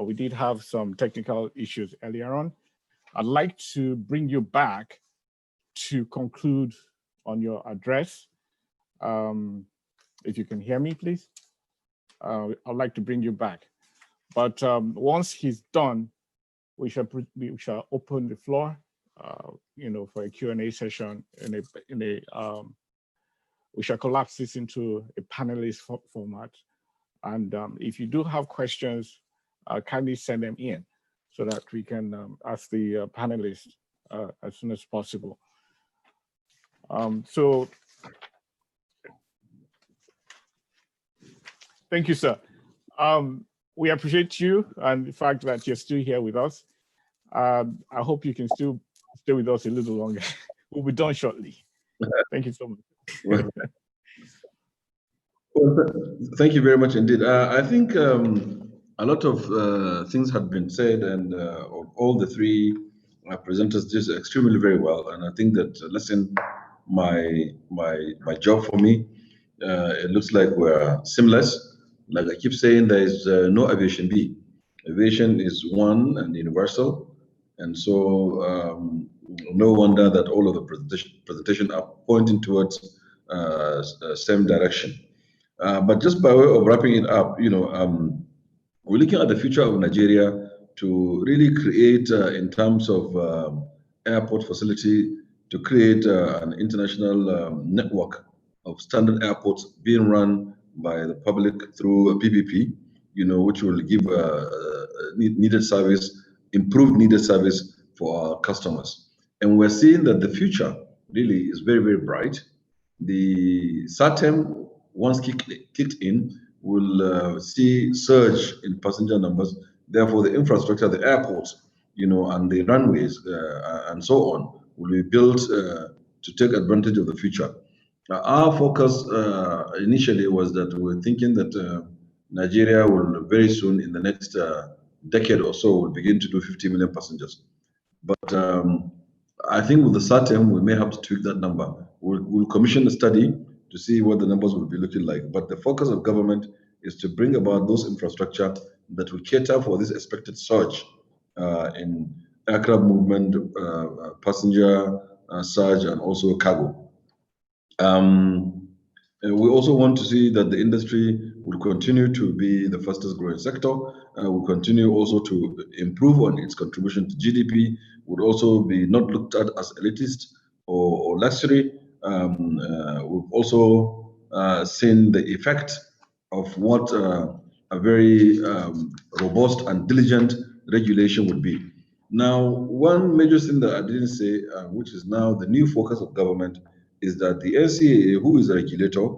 We did have some technical issues earlier on. I'd like to bring you back to conclude on your address. If you can hear me, please. I'd like to bring you back. But once he's done, we shall open the floor, for a Q&A session. We shall collapse this into a panelist format. And if you do have questions, kindly send them in so that we can ask the panelists as soon as possible. So, thank you, sir. We appreciate you and the fact that you're still here with us. I hope you can still stay with us a little longer. We'll be done shortly. Thank you so much. Well, thank you very much indeed. I think a lot of things have been said, and all the three presenters did extremely very well. And I think that listen, my job for me, it looks like we're seamless. Like I keep saying, there is no aviation B. Aviation is one and universal, and so no wonder that all of the presentation are pointing towards same direction. But just by way of wrapping it up, we're looking at the future of Nigeria to really create, in terms of airport facility, to create an international network of standard airports being run by the public through a PPP, which will give needed service, improved needed service for our customers. And we're seeing that the future really is very, very bright. The SATEM, once kicked in, will see surge in passenger numbers. Therefore, the infrastructure, the airports, and the runways and so on will be built to take advantage of the future. Our focus initially was that we were thinking that Nigeria will very soon, in the next decade or so, will begin to do 50 million passengers. But I think with the SATEM, we may have to tweak that number. We'll commission a study to see what the numbers will be looking like. But the focus of government is to bring about those infrastructure that will cater for this expected surge in aircraft movement, passenger surge, and also cargo. We also want to see that the industry will continue to be the fastest growing sector, will continue also to improve on its contribution to GDP, would also be not looked at as elitist or luxury. We've also seen the effect of what a very robust and diligent regulation would be. Now, one major thing that I didn't say, which is now the new focus of government, is that the NCAA, who is a regulator,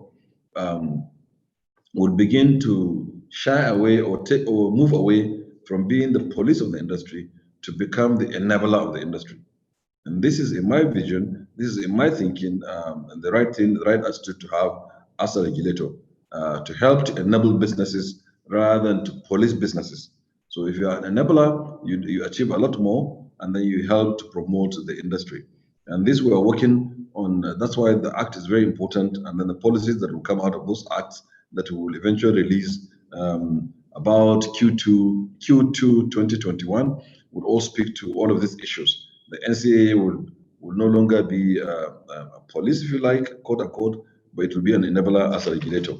would begin to shy away or move away from being the police of the industry to become the enabler of the industry. And this is in my vision, this is in my thinking, and the right thing, the right attitude to have as a regulator, to help to enable businesses rather than to police businesses. So if you are an enabler, you achieve a lot more, and then you help to promote the industry. And this we are working on. That's why the act is very important, and then the policies that will come out of those acts that we will eventually release about Q2 2021 would all speak to all of these issues. The NCAA will no longer be a police, if you like, quote unquote, but it will be an enabler as a regulator.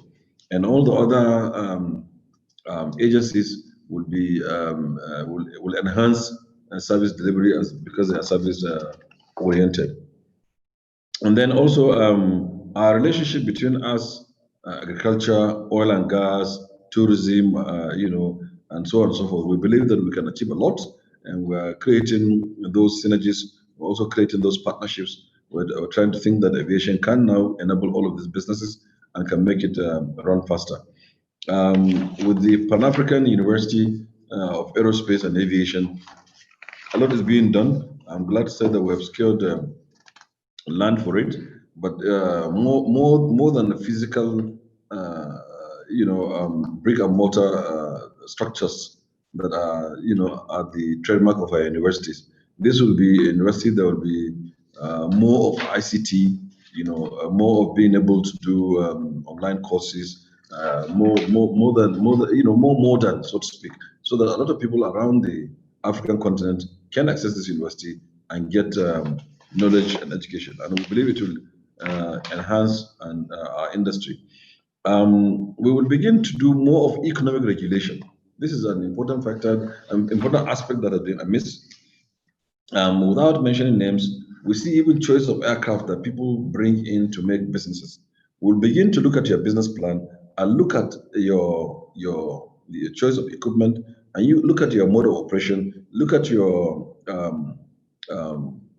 And all the other agencies will be will enhance service delivery because they are service oriented. And then also our relationship between us, agriculture, oil and gas, tourism, and so on and so forth. We believe that we can achieve a lot, and we're creating those synergies. We're also creating those partnerships. We're trying to think that aviation can now enable all of these businesses and can make it run faster. With the Pan-African University of Aerospace and Aviation, a lot is being done. I'm glad to say that we have secured land for it, but more than the physical, brick and mortar structures that are the trademark of our universities. This will be a university that will be more of ICT, more of being able to do online courses, more modern, so to speak, so that a lot of people around the African continent can access this university and get knowledge and education. And we believe it will enhance our industry. We will begin to do more of economic regulation. This is an important factor, an important aspect that has been amiss. Without mentioning names, we see even choice of aircraft that people bring in to make businesses. We'll begin to look at your business plan and look at your choice of equipment, and you look at your mode of operation, look at your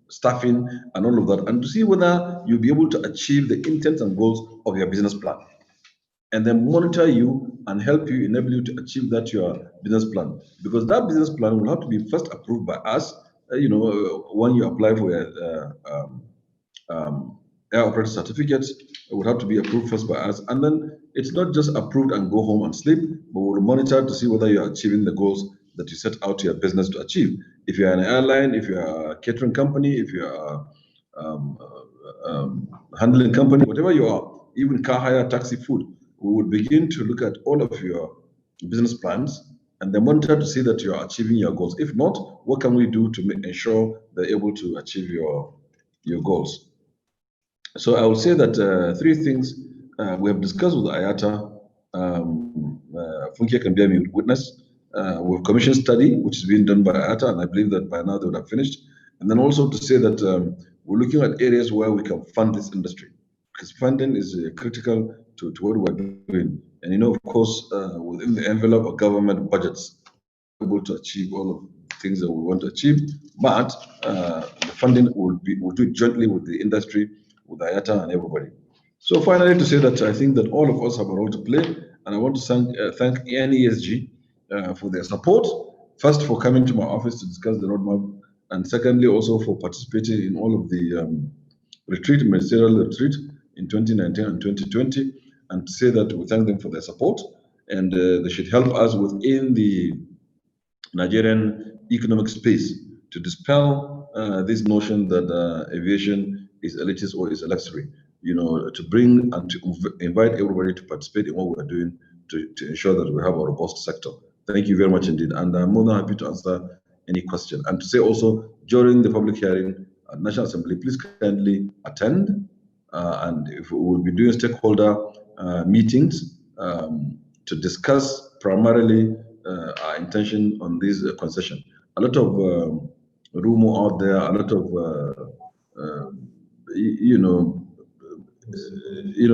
staffing and all of that, and to see whether you'll be able to achieve the intents and goals of your business plan. And then monitor you and help you, enable you to achieve that your business plan. Because that business plan will have to be first approved by us, when you apply for air operator certificates, it would have to be approved first by us. And then it's not just approved and go home and sleep, but we'll monitor to see whether you're achieving the goals that you set out to your business to achieve. If you're an airline, if you're a catering company, if you're a handling company, whatever you are, even car hire, taxi, food, we would begin to look at all of your business plans and then monitor to see that you're achieving your goals. If not, what can we do to ensure they're able to achieve your goals? So I will say that three things we have discussed with IATA. Funke can bear me witness. We've commissioned study, which is being done by IATA, and I believe that by now they would have finished. And then also to say that we're looking at areas where we can fund this industry, because funding is critical to what we're doing. And of course, within the envelope of government budgets, we're able to achieve all of the things that we want to achieve. But the funding we'll do it jointly with the industry, with IATA and everybody. So finally, to say that I think that all of us have a role to play, and I want to thank NESG for their support. First, for coming to my office to discuss the roadmap, and secondly, also for participating in all of the ministerial retreat in 2019 and 2020, and to say that we thank them for their support, and they should help us within the Nigerian economic space to dispel this notion that aviation is elitist or is a luxury. To bring and to invite everybody to participate in what we are doing to ensure that we have a robust sector. Thank you very much indeed, and I'm more than happy to answer any question. And to say also, during the public hearing at National Assembly, please kindly attend, and if we will be doing stakeholder meetings to discuss primarily our intention on this concession. A lot of rumor out there, a lot of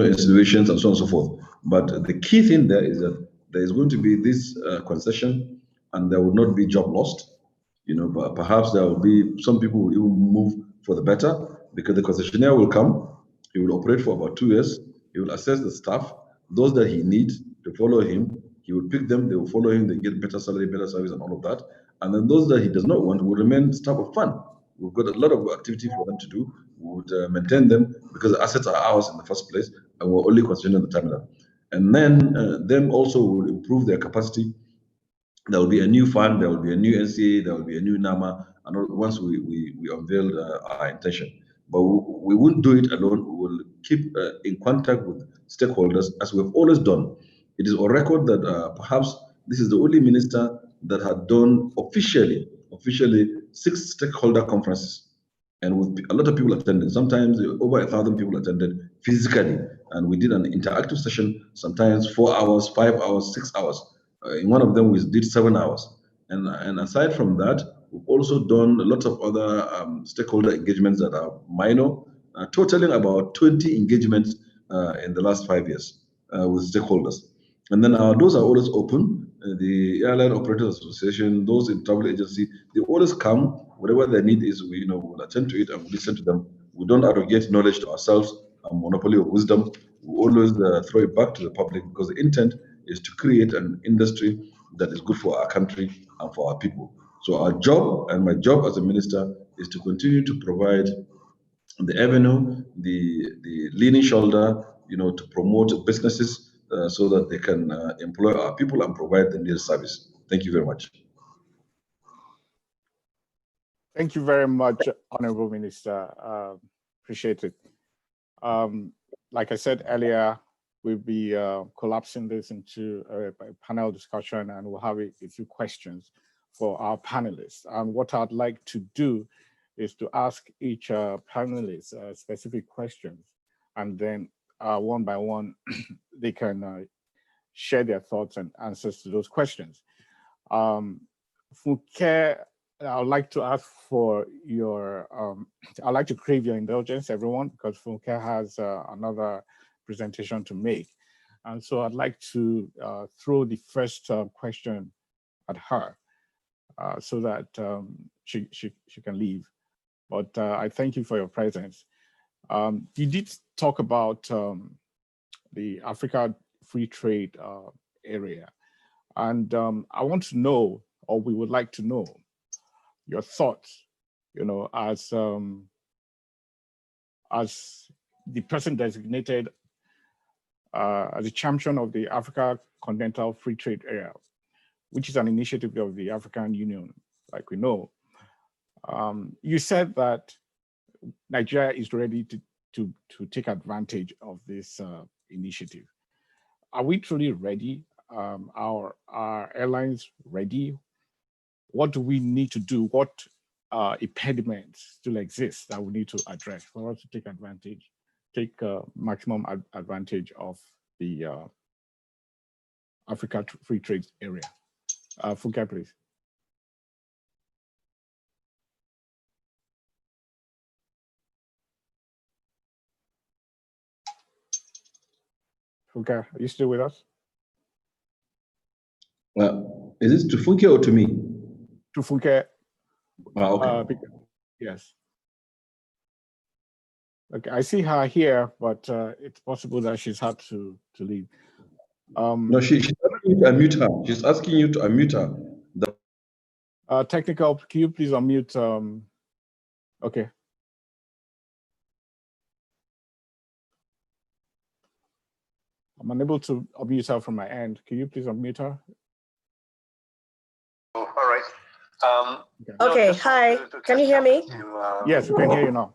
insinuations and so on and so forth. But the key thing there is that there is going to be this concession, and there will not be job lost. But perhaps there will be some people will even move for the better, because the concessionaire will come, he will operate for about 2 years, he will assess the staff, those that he needs to follow him, he will pick them, they will follow him, they get better salary, better service, and all of that. And then those that he does not want will remain staff of fun. We've got a lot of activity for them to do. We would maintain them because the assets are ours in the first place, and we're only considering the terminal. And then them also will improve their capacity. There will be a new fund, there will be a new NCA, there will be a new NAMA, and once we unveiled our intention. But we won't do it alone. We will keep in contact with stakeholders as we've always done. It is on record that perhaps this is the only minister that had done officially 6 stakeholder conferences, and with a lot of people attending. Sometimes over 1,000 people attended physically, and we did an interactive session, sometimes 4 hours, 5 hours, 6 hours. In one of them, we did 7 hours. And aside from that, we've also done a lot of other stakeholder engagements that are minor, totaling about 20 engagements in the last 5 years with stakeholders. And then our doors are always open. The Airline Operators Association, those in travel agency, they always come. Whatever their need is, we'll attend to it and we'll listen to them. We don't arrogate knowledge to ourselves, a monopoly of wisdom. We always throw it back to the public because the intent is to create an industry that is good for our country and for our people. So our job, and my job as a minister, is to continue to provide the avenue, the leaning shoulder, to promote businesses so that they can employ our people and provide the needed service. Thank you very much. Thank you very much, Honorable Minister. Appreciate it. Like I said earlier, we'll be collapsing this into a panel discussion, and we'll have a few questions for our panelists. And what I'd like to do is to ask each panelist specific questions, and then one by one, they can share their thoughts and answers to those questions. Funke, I'd like to ask for your, I'd like to crave your indulgence, everyone, because Funke has another presentation to make. And so I'd like to throw the first question at her so that she can leave. But I thank you for your presence. You did talk about the Africa Free Trade area. And I want to know, or we would like to know, your thoughts, as the person designated as a champion of the Africa Continental Free Trade Area, which is an initiative of the African Union, like we know. You said that Nigeria is ready to take advantage of this initiative. Are we truly ready? Are airlines ready? What do we need to do? What impediments still exist that we need to address for us to take maximum advantage of the Africa Free Trade Area? Funke, please. Funke, are you still with us? Is this to Funke or to me? To Funke. Okay. Yes. Okay, I see her here, but it's possible that she's had to leave. No, she's asking you to unmute her. She's asking you to unmute her. Technical, can you please unmute? Okay. I'm unable to unmute her from my end. Can you please unmute her? Oh, all right. Okay, no, hi. Can you hear me? Yes, we can hear you now.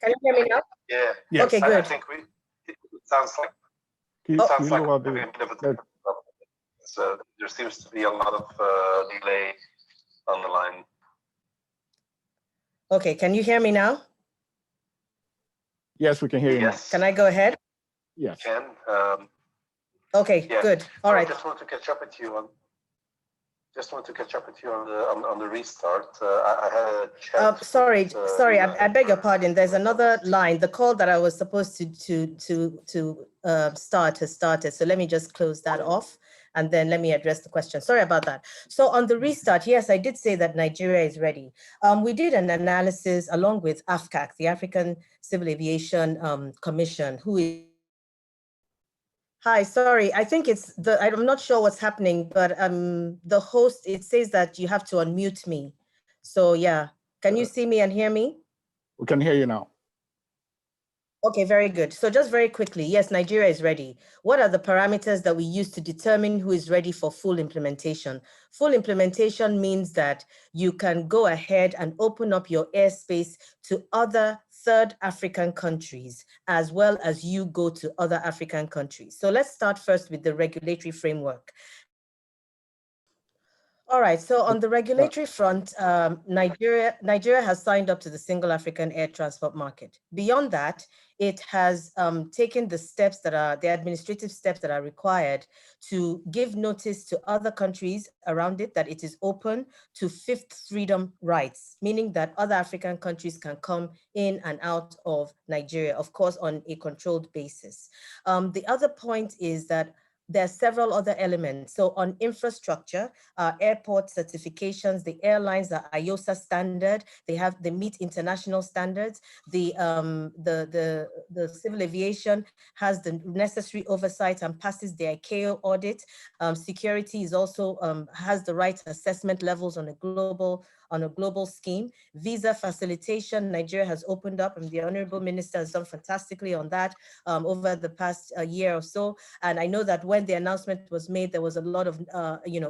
Can you hear me now? Yeah. Yes. Okay, good. I think it sounds like so there seems to be a lot of delay on the line. Okay, can you hear me now? Yes, we can hear you now. Can I go ahead? Yes. Can. Okay, yeah. Good. All right. I just want to catch up with you on. On the restart. I had a chat. Sorry. I beg your pardon. There's another line. The call that I was supposed to start has started. So let me just close that off, and then let me address the question. Sorry about that. So on the restart, yes, I did say that Nigeria is ready. We did an analysis along with AFCAC, the African Civil Aviation Commission, who is. Hi, sorry, I think it's I'm not sure what's happening, but the host, it says that you have to unmute me. So yeah, Can you see me and hear me? We can hear you now. Okay, very good. So just very quickly, yes, Nigeria is ready. What are the parameters that we use to determine who is ready for full implementation? Full implementation means that you can go ahead and open up your airspace to other third African countries, as well as you go to other African countries. So let's start first with the regulatory framework. All right, so on the regulatory front, Nigeria has signed up to the single African air transport market. Beyond that, it has taken the steps that are the administrative steps that are required to give notice to other countries around it that it is open to fifth freedom rights, meaning that other African countries can come in and out of Nigeria, of course, on a controlled basis. The other point is that there are several other elements. So on infrastructure, airport certifications, the airlines are IOSA standard. They meet international standards. The civil aviation has the necessary oversight and passes the ICAO audit. Security is also has the right assessment levels on a global scheme. Visa facilitation, Nigeria has opened up, and the Honorable Minister has done fantastically on that over the past year or so. And I know that when the announcement was made, there was a lot of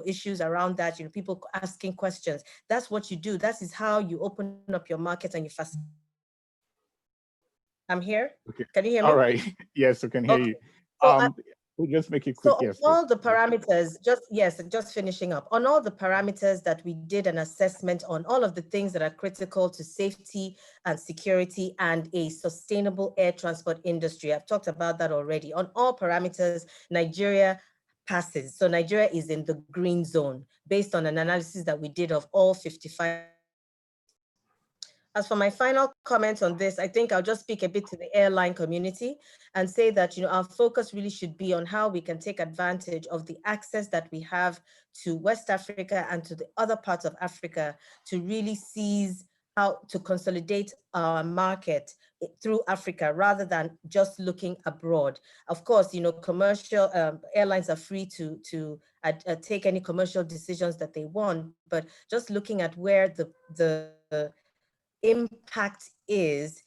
issues around that. People asking questions. That's what you do. That is how you open up your market and you facilitate. I'm here. Okay. Can you hear me? All right. Yes, I can hear you. So we'll just make it quick. So yes, all the parameters, just finishing up, on all the parameters that we did an assessment on, all of the things that are critical to safety and security and a sustainable air transport industry. I've talked about that already. On all parameters, Nigeria passes. So Nigeria is in the green zone based on an analysis that we did of all 55. As for my final comments on this, I think I'll just speak a bit to the airline community and say that our focus really should be on how we can take advantage of the access that we have to West Africa and to the other parts of Africa to really seize how to consolidate our market through Africa rather than just looking abroad. Of course, commercial airlines are free to take any commercial decisions that they want, but just looking at where the impact is,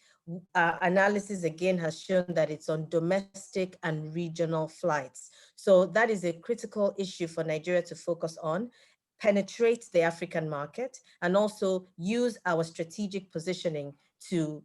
analysis again has shown that it's on domestic and regional flights. So that is a critical issue for Nigeria to focus on, penetrate the African market, and also use our strategic positioning to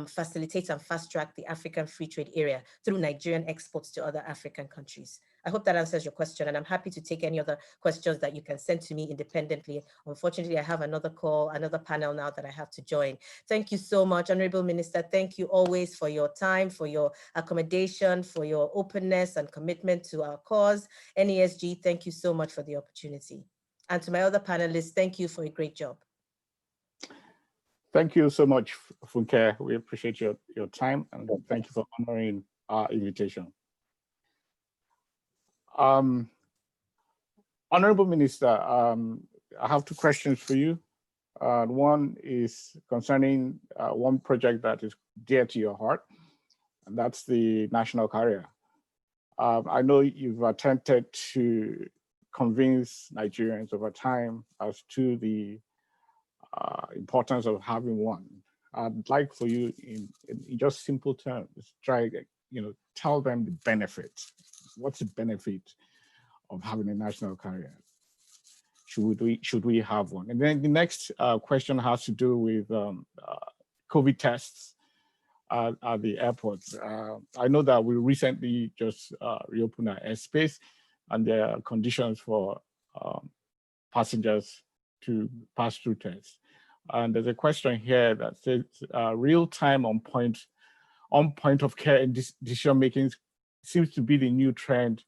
facilitate and fast track the African free trade area through Nigerian exports to other African countries. I hope that answers your question, and I'm happy to take any other questions that you can send to me independently. Unfortunately, I have another call, another panel now that I have to join. Thank you so much, Honorable Minister. Thank you always for your time, for your accommodation, for your openness and commitment to our cause. NESG, thank you so much for the opportunity. And to my other panelists, thank you for a great job. Thank you so much, Funke. We appreciate your time, and thank you for honoring our invitation. Honorable Minister, I have two questions for you. One is concerning one project that is dear to your heart, and that's the national carrier. I know you've attempted to convince Nigerians over time as to the importance of having one. I'd like for you, in just simple terms, try, tell them the benefits. What's the benefit of having a national carrier? Should we have one? And then the next question has to do with COVID tests at the airports. I know that we recently just reopened our airspace, and there are conditions for passengers to pass through tests. And there's a question here that says real-time on point of care and decision making seems to be the new trend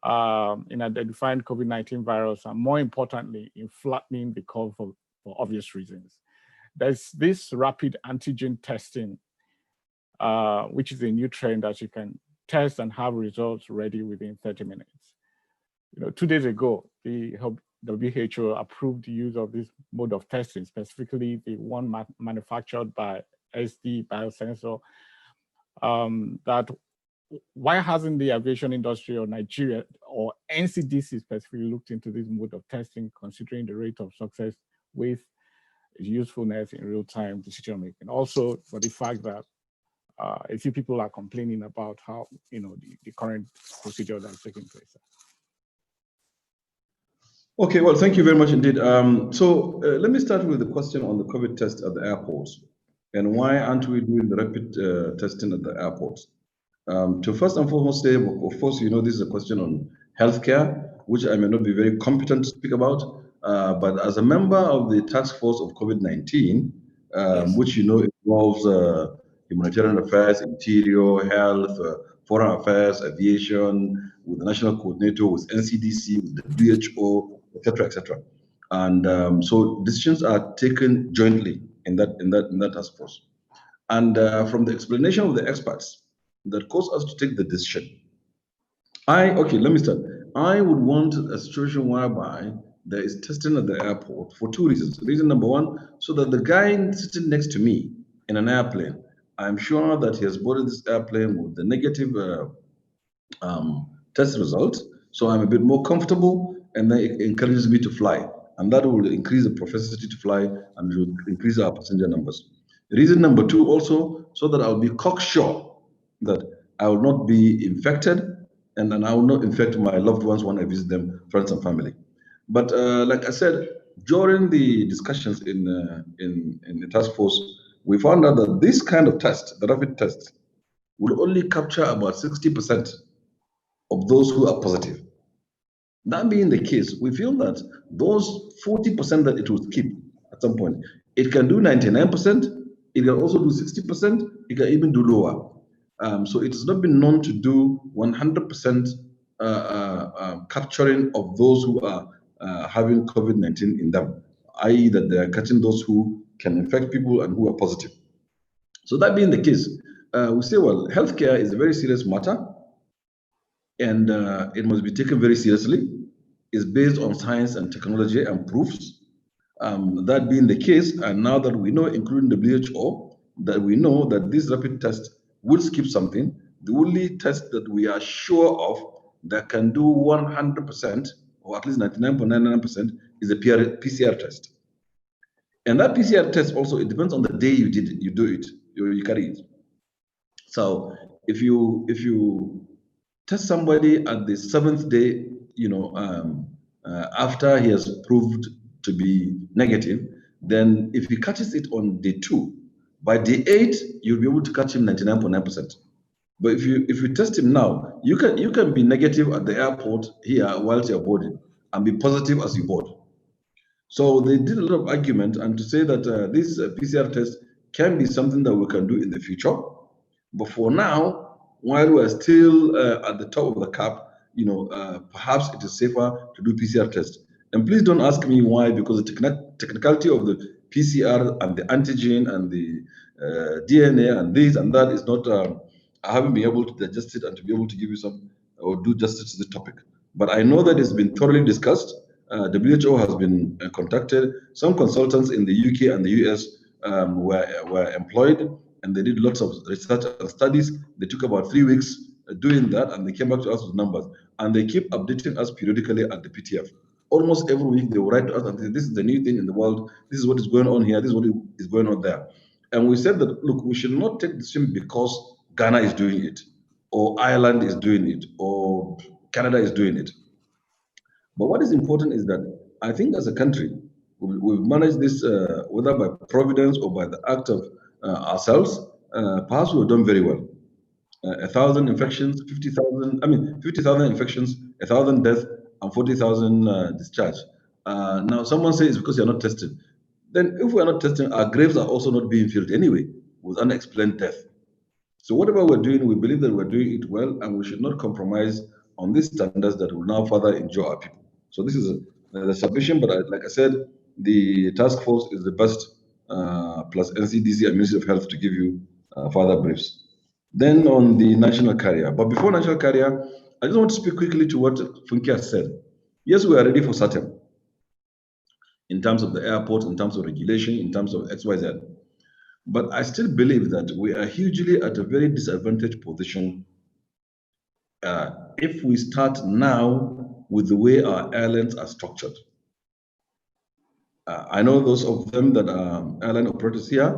in identifying COVID-19 virus, and more importantly, in flattening the curve for obvious reasons. There's this rapid antigen testing, which is a new trend that you can test and have results ready within 30 minutes. 2 days ago, the WHO approved the use of this mode of testing, specifically the one manufactured by SD Biosensor. That why hasn't the aviation industry or Nigeria or NCDC specifically looked into this mode of testing, considering the rate of success with its usefulness in real-time decision making. Also, for the fact that a few people are complaining about how, the current procedure that's taking place. Okay, well, thank you very much indeed. So let me start with the question on the COVID test at the airports and why aren't we doing the rapid testing at the airports? To first and foremost say, of course, this is a question on healthcare, which I may not be very competent to speak about, but as a member of the task force of COVID-19, which involves humanitarian affairs, interior, health, foreign affairs, aviation, with the national coordinator, with NCDC, with the WHO, et cetera. And so decisions are taken jointly in that task force. And from the explanation of the experts that caused us to take the decision, let me start. I would want a situation whereby there is testing at the airport for two reasons. Reason number one, so that the guy sitting next to me in an airplane, I'm sure that he has boarded this airplane with the negative test result. So I'm a bit more comfortable, and then it encourages me to fly. And that will increase the propensity to fly and will increase our passenger numbers. Reason number two also, so that I'll be cocksure that I will not be infected and I will not infect my loved ones when I visit them, friends and family. But like I said, during the discussions in the task force, we found out that this kind of test, the rapid test, will only capture about 60% of those who are positive. That being the case, we feel that those 40% that it will keep at some point, it can do 99%, it can also do 60%, it can even do lower. So it has not been known to do 100% capturing of those who are having COVID-19 in them, i.e. that they are catching those who can infect people and who are positive. So that being the case, we say, well, healthcare is a very serious matter, and it must be taken very seriously. It's based on science and technology and proofs. That being the case, and now that we know, including the WHO, that we know that this rapid test will skip something, the only test that we are sure of that can do 100%, or at least 99.99%, is a PCR test. And that PCR test also, it depends on the day you do it, you carry it. So if you test somebody at the 7th day, after he has proved to be negative, then if he catches it on day 2, by day 8, you'll be able to catch him 99.9%. But if you test him now, you can be negative at the airport here whilst you're boarding and be positive as you board. So they did a lot of argument and to say that this PCR test can be something that we can do in the future. But for now, while we're still at the top of the cap, perhaps it is safer to do PCR test. And please don't ask me why, because the technicality of the PCR and the antigen and the DNA and this and that is not, I haven't been able to digest it and to be able to give you some or do justice to the topic. But I know that it's been thoroughly discussed. WHO has been contacted. Some consultants in the UK and the US were employed, and they did lots of research and studies. They took about 3 weeks doing that, and they came back to us with numbers. And they keep updating us periodically at the PTF. Almost every week they will write to us and say, this is the new thing in the world, this is what is going on here, this is what is going on there. And we said that, look, we should not take this decision because Ghana is doing it, or Ireland is doing it, or Canada is doing it. But what is important is that I think as a country, we've managed this, whether by providence or by the act of ourselves, perhaps we've done very well. 1,000 infections, 50,000 infections, 1,000 deaths, and 40,000 discharged. Now, someone says it's because you're not tested. Then if we're not testing, our graves are also not being filled anyway with unexplained death. So whatever we're doing, we believe that we're doing it well, and we should not compromise on these standards that will now further injure our people. So this is the submission, but like I said, the task force is the best, plus NCDC and Ministry of Health to give you further briefs. Then on the national carrier. But before national carrier, I just want to speak quickly to what Funke has said. Yes, we are ready for certain in terms of the airport, in terms of regulation, in terms of XYZ. But I still believe that we are hugely at a very disadvantaged position if we start now with the way our airlines are structured. I know those of them that are airline operators here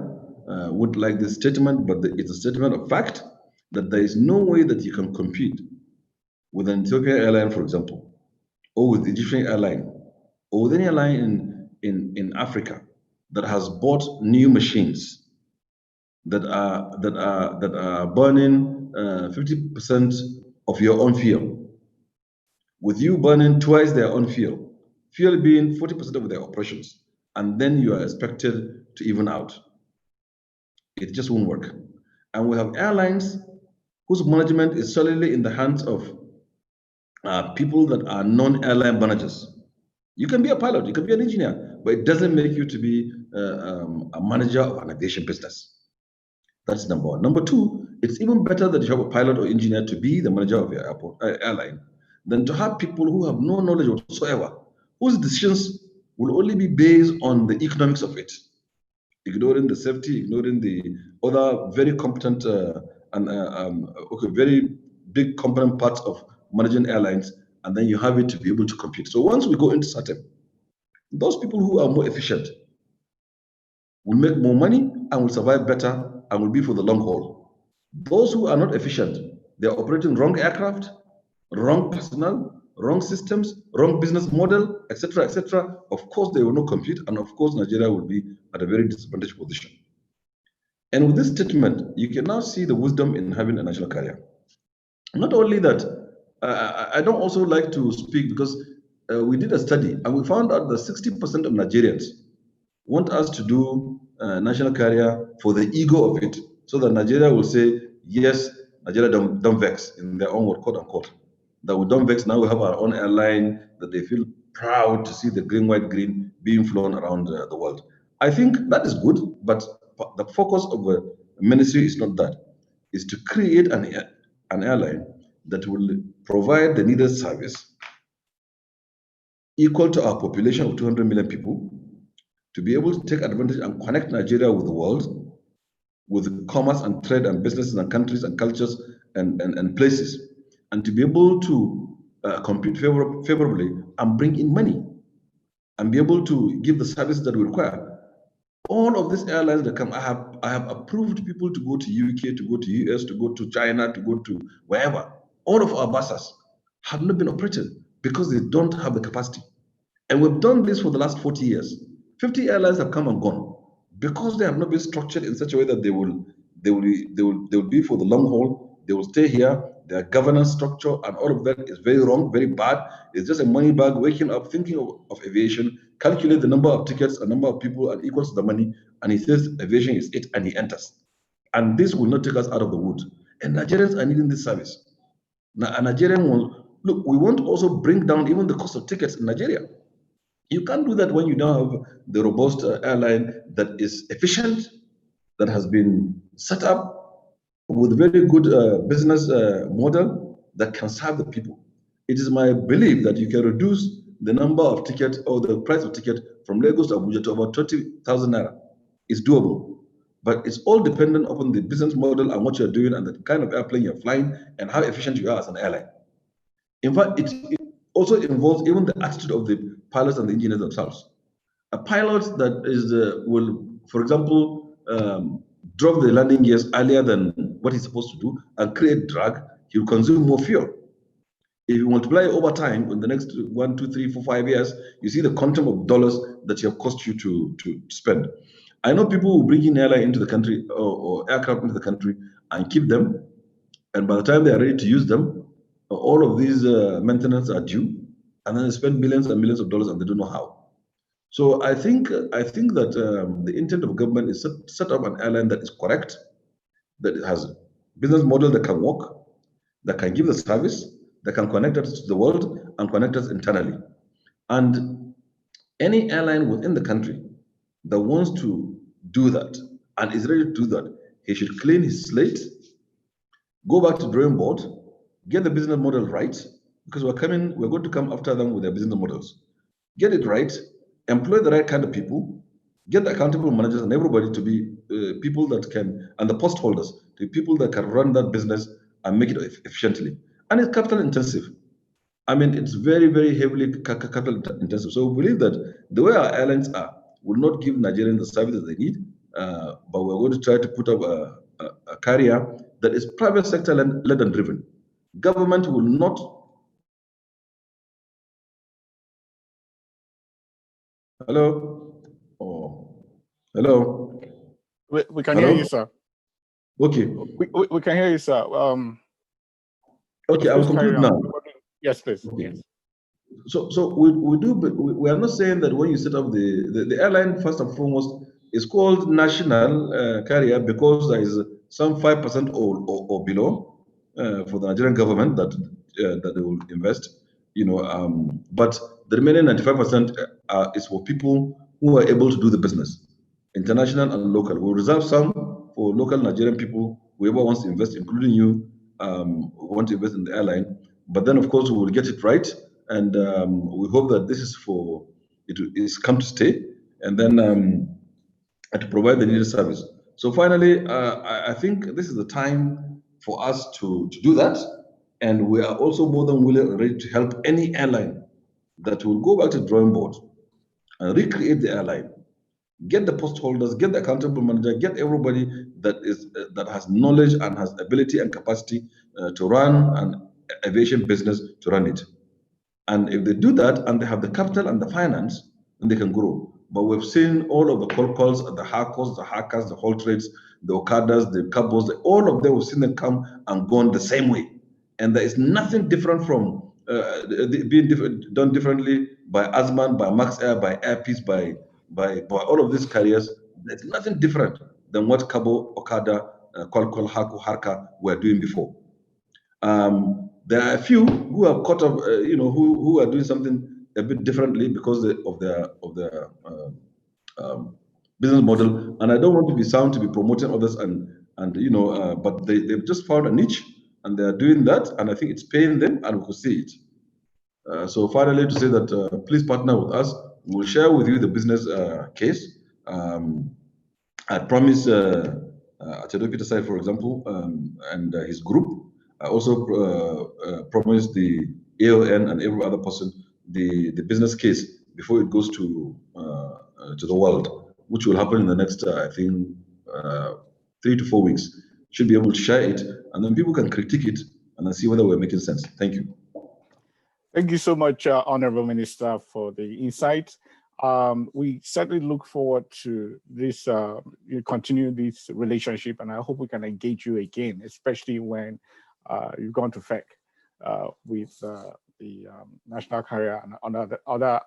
would like this statement, but it's a statement of fact that there is no way that you can compete with an Ethiopian airline, for example, or with the Egyptian airline, or with any airline in Africa that has bought new machines that are burning 50% of your own fuel, with you burning twice their own fuel being 40% of their operations, and then you are expected to even out. It just won't work. And we have airlines whose management is solely in the hands of people that are non-airline managers. You can be a pilot, you can be an engineer, but it doesn't make you to be a manager of an aviation business. That's number one. Number two, it's even better that you have a pilot or engineer to be the manager of your airline than to have people who have no knowledge whatsoever, whose decisions will only be based on the economics of it, ignoring the safety, ignoring the other very competent very big component parts of managing airlines, and then you have it to be able to compete. So once we go into SATEM, those people who are more efficient will make more money and will survive better and will be for the long haul. Those who are not efficient, they're operating wrong aircraft, wrong personnel, wrong systems, wrong business model, etc., etc. Of course, they will not compete, and of course, Nigeria will be at a very disadvantaged position. And with this statement, you can now see the wisdom in having a national carrier. Not only that, I don't also like to speak because we did a study and we found out that 60% of Nigerians want us to do national carrier for the ego of it, so that Nigeria will say, yes, Nigeria don't vex, in their own word, quote unquote. That we don't vex, now we have our own airline, that they feel proud to see the green, white, green being flown around the world. I think that is good, but the focus of the ministry is not that. It's to create an airline that will provide the needed service equal to our population of 200 million people, to be able to take advantage and connect Nigeria with the world, with commerce and trade and businesses and countries and cultures and places, and to be able to compete favorably and bring in money and be able to give the service that we require. All of these airlines that come, I have approved people to go to UK, to go to US, to go to China, to go to wherever. All of our buses have not been operated because they don't have the capacity. And we've done this for the last 40 years. 50 airlines have come and gone because they have not been structured in such a way that they will be for the long haul. They will stay here. Their governance structure and all of that is very wrong, very bad. It's just a money bag, waking up, thinking of aviation, calculate the number of tickets, a number of people, and equals the money, and he says aviation is it, and he enters. And this will not take us out of the wood. And Nigerians are needing this service. Now, a Nigerian will, look, we want to also bring down even the cost of tickets in Nigeria. You can't do that when you don't have the robust airline that is efficient, that has been set up with a very good business model that can serve the people. It is my belief that you can reduce the number of tickets or the price of ticket from Lagos to Abuja to about 20,000 naira. It's doable, but it's all dependent upon the business model and what you're doing and the kind of airplane you're flying and how efficient you are as an airline. In fact, it also involves even the attitude of the pilots and the engineers themselves. A pilot that is will, for example, drop the landing gears earlier than what he's supposed to do and create drag, he'll consume more fuel. If you multiply over time in the next 1, 2, 3, 4, 5 years, you see the quantum of dollars that have cost you to spend. I know people who bring in airline into the country or aircraft into the country and keep them, and by the time they are ready to use them, all of these maintenance are due, and then they spend millions and millions of dollars and they don't know how. So I think that the intent of government is set up an airline that is correct, that it has a business model that can work, that can give the service, that can connect us to the world and connect us internally. And any airline within the country that wants to do that and is ready to do that, he should clean his slate, go back to drawing board, get the business model right, because we're going to come after them with their business models. Get it right, employ the right kind of people, get the accountable managers and everybody to be people that can, and the post holders, to be people that can run that business and make it efficiently. And it's capital intensive. I mean, it's very, very heavily capital intensive. So we believe that the way our airlines are, will not give Nigerians the service that they need, but we're going to try to put up a carrier that is private sector led and driven. Government will not. Hello? Oh, hello? We can hear you, sir. Okay. We can hear you, sir. Okay, I'll conclude now. Yes, please. Okay. Yes. So we are not saying that when you set up the airline, first and foremost, is called national carrier because there is some 5% or below for the Nigerian government that they will invest, but the remaining 95% is for people who are able to do the business, international and local. We'll reserve some for local Nigerian people, whoever wants to invest, including you, want to invest in the airline. But then, of course, we will get it right. And we hope that this is is come to stay, and then to provide the needed service. So finally, I think this is the time for us to do that. And we are also more than willing and ready to help any airline that will go back to the drawing board and recreate the airline. Get the post holders, get the accountable manager, get everybody that has knowledge and has ability and capacity to run an aviation business, to run it. And if they do that and they have the capital and the finance, then they can grow. But we've seen all of the calls, the hackers, the whole trades, the Okadas, the cabos, all of them, we've seen them come and gone the same way. And there is nothing different from done differently by Azman, by Max Air, by Airpeace, by all of these carriers. There's nothing different than what Cabo, Okada, Kolkol, Haku, Harka were doing before. There are a few who have caught up, who are doing something a bit differently because of their business model. And I don't want to be sound to be promoting others, but they've just found a niche and they are doing that, and I think it's paying them, and we could see it. So finally, to say that please partner with us. We'll share with you the business case. I promise Achedo Peter Side, for example, and his group. I also promised the AON and every other person the business case before it goes to the world, which will happen in the next, I think, 3 to 4 weeks. Should be able to share it, and then people can critique it and then see whether we're making sense. Thank you. Thank you so much, Honorable Minister, for the insight. We certainly look forward to this, continue this relationship, and I hope we can engage you again, especially when you've gone to FEC with the national carrier and other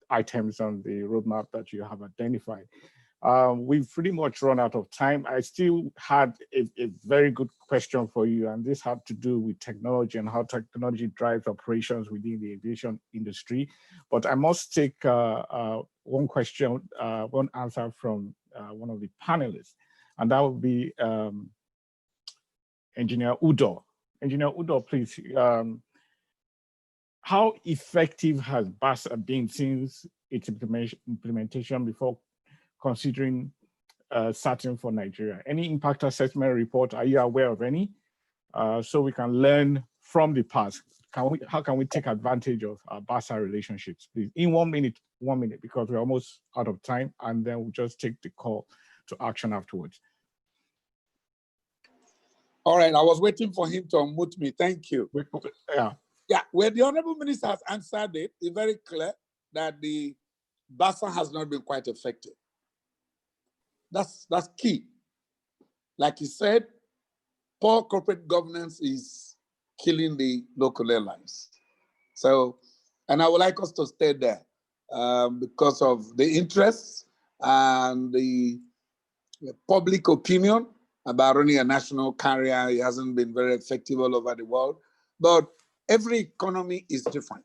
items on the roadmap that you have identified. We've pretty much run out of time. I still had a very good question for you, and this had to do with technology and how technology drives operations within the aviation industry. But I must take one question, one answer from one of the panelists, and that would be Engineer Udo. Engineer Udo, please. How effective has BASA been since its implementation before considering starting for Nigeria? Any impact assessment report, are you aware of any? So we can learn from the past. How can we take advantage of our BASA relationships? Please, in 1 minute, because we're almost out of time, and then we'll just take the call to action afterwards. All right, I was waiting for him to unmute me. Thank you. Yeah, where the Honorable Minister has answered it, it's very clear that the BASA has not been quite effective. That's key. Like he said, poor corporate governance is killing the local airlines. So, and I would like us to stay there because of the interests and the public opinion about running a national carrier. It hasn't been very effective all over the world, but every economy is different.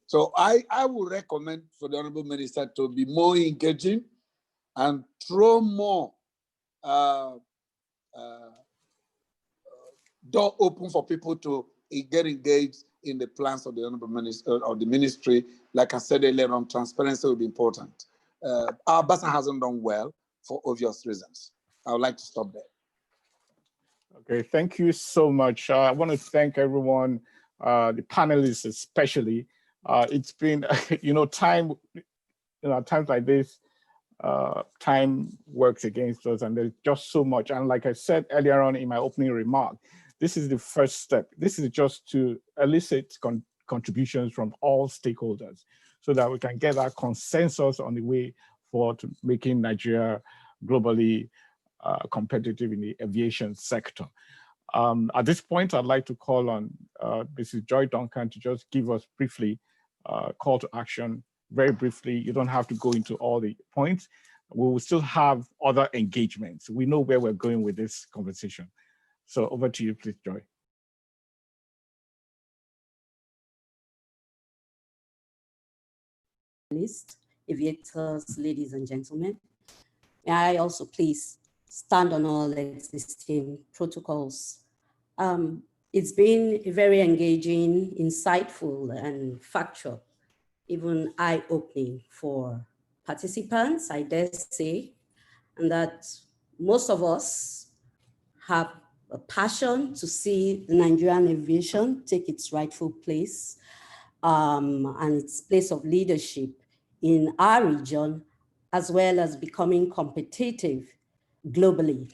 So I would recommend for the Honorable Minister to be more engaging and throw more door open for people to get engaged in the plans of the Honorable Minister or the ministry. Like I said earlier on, transparency will be important. Our BASA hasn't done well for obvious reasons. I would like to stop there. Okay, thank you so much. I want to thank everyone, the panelists especially. It's been, times like this, time works against us, and there's just so much. And like I said earlier on in my opening remark, this is the first step. This is just to elicit contributions from all stakeholders so that we can get that consensus on the way forward to making Nigeria globally competitive in the aviation sector. At this point, I'd like to call on Mrs. Joy Duncan to just give us briefly call to action, very briefly. You don't have to go into all the points. We will still have other engagements. We know where we're going with this conversation. So over to you, please, Joy. Aviators, ladies and gentlemen, may I also please stand on all existing protocols. It's been very engaging, insightful, and factual, even eye-opening for participants, I dare say, and that most of us have a passion to see the Nigerian aviation take its rightful place and its place of leadership in our region, as well as becoming competitive globally.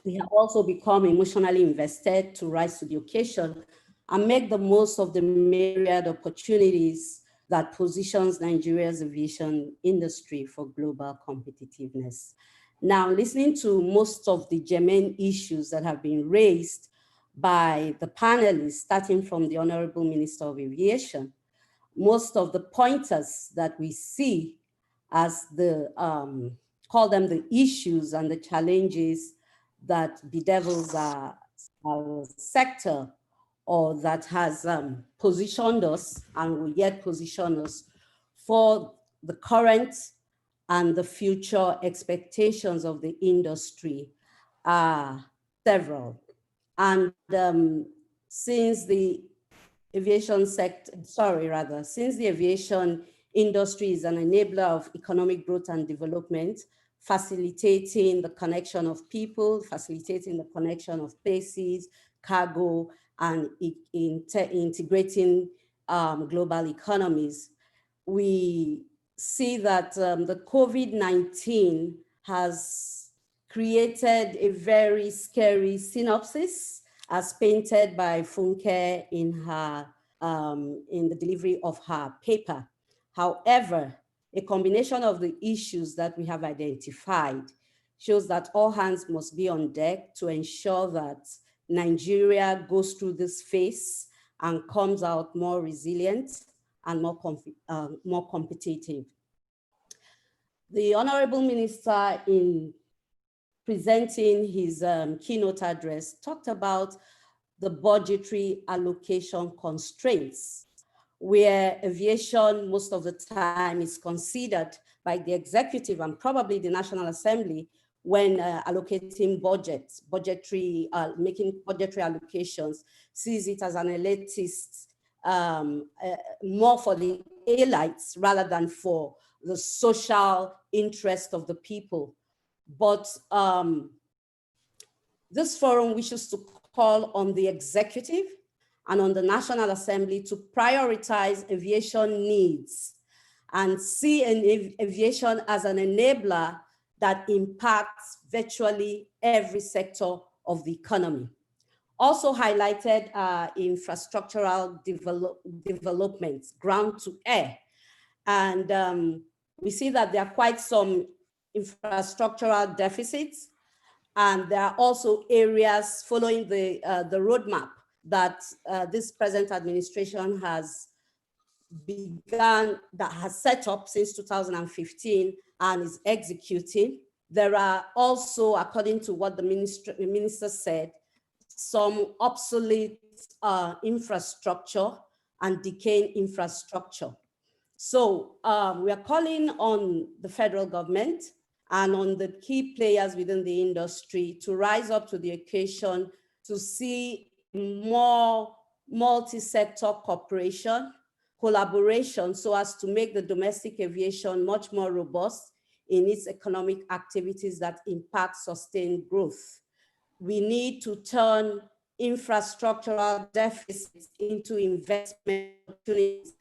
We have also become emotionally invested to rise to the occasion and make the most of the myriad opportunities that positions Nigeria's aviation industry for global competitiveness. Now, listening to most of the germane issues that have been raised by the panelists, starting from the Honorable Minister of Aviation, most of the pointers that we see as the, call them the issues and the challenges that bedevils our sector, or that has positioned us and will yet position us for the current and the future expectations of the industry are several. And since the aviation sector, since the aviation industry is an enabler of economic growth and development, facilitating the connection of people, facilitating the connection of places, cargo, and integrating global economies, we see that the COVID-19 has created a very scary synopsis, as painted by Funke in her in the delivery of her paper. However, a combination of the issues that we have identified shows that all hands must be on deck to ensure that Nigeria goes through this phase and comes out more resilient and more competitive. The Honorable Minister, in presenting his keynote address, talked about the budgetary allocation constraints, where aviation most of the time is considered by the executive and probably the National Assembly when allocating budgets, making budgetary allocations, sees it as an elitist, more for the elites rather than for the social interest of the people. But this forum wishes to call on the executive and on the National Assembly to prioritize aviation needs and see aviation as an enabler that impacts virtually every sector of the economy. Also highlighted infrastructural developments, ground to air. And we see that there are quite some infrastructural deficits, and there are also areas following the roadmap that this present administration has begun, that has set up since 2015 and is executing. There are also, according to what the minister said, some obsolete infrastructure and decaying infrastructure. So we are calling on the federal government and on the key players within the industry to rise up to the occasion to see more multi-sector cooperation, collaboration, so as to make the domestic aviation much more robust in its economic activities that impact sustained growth. We need to turn infrastructural deficits into investment opportunities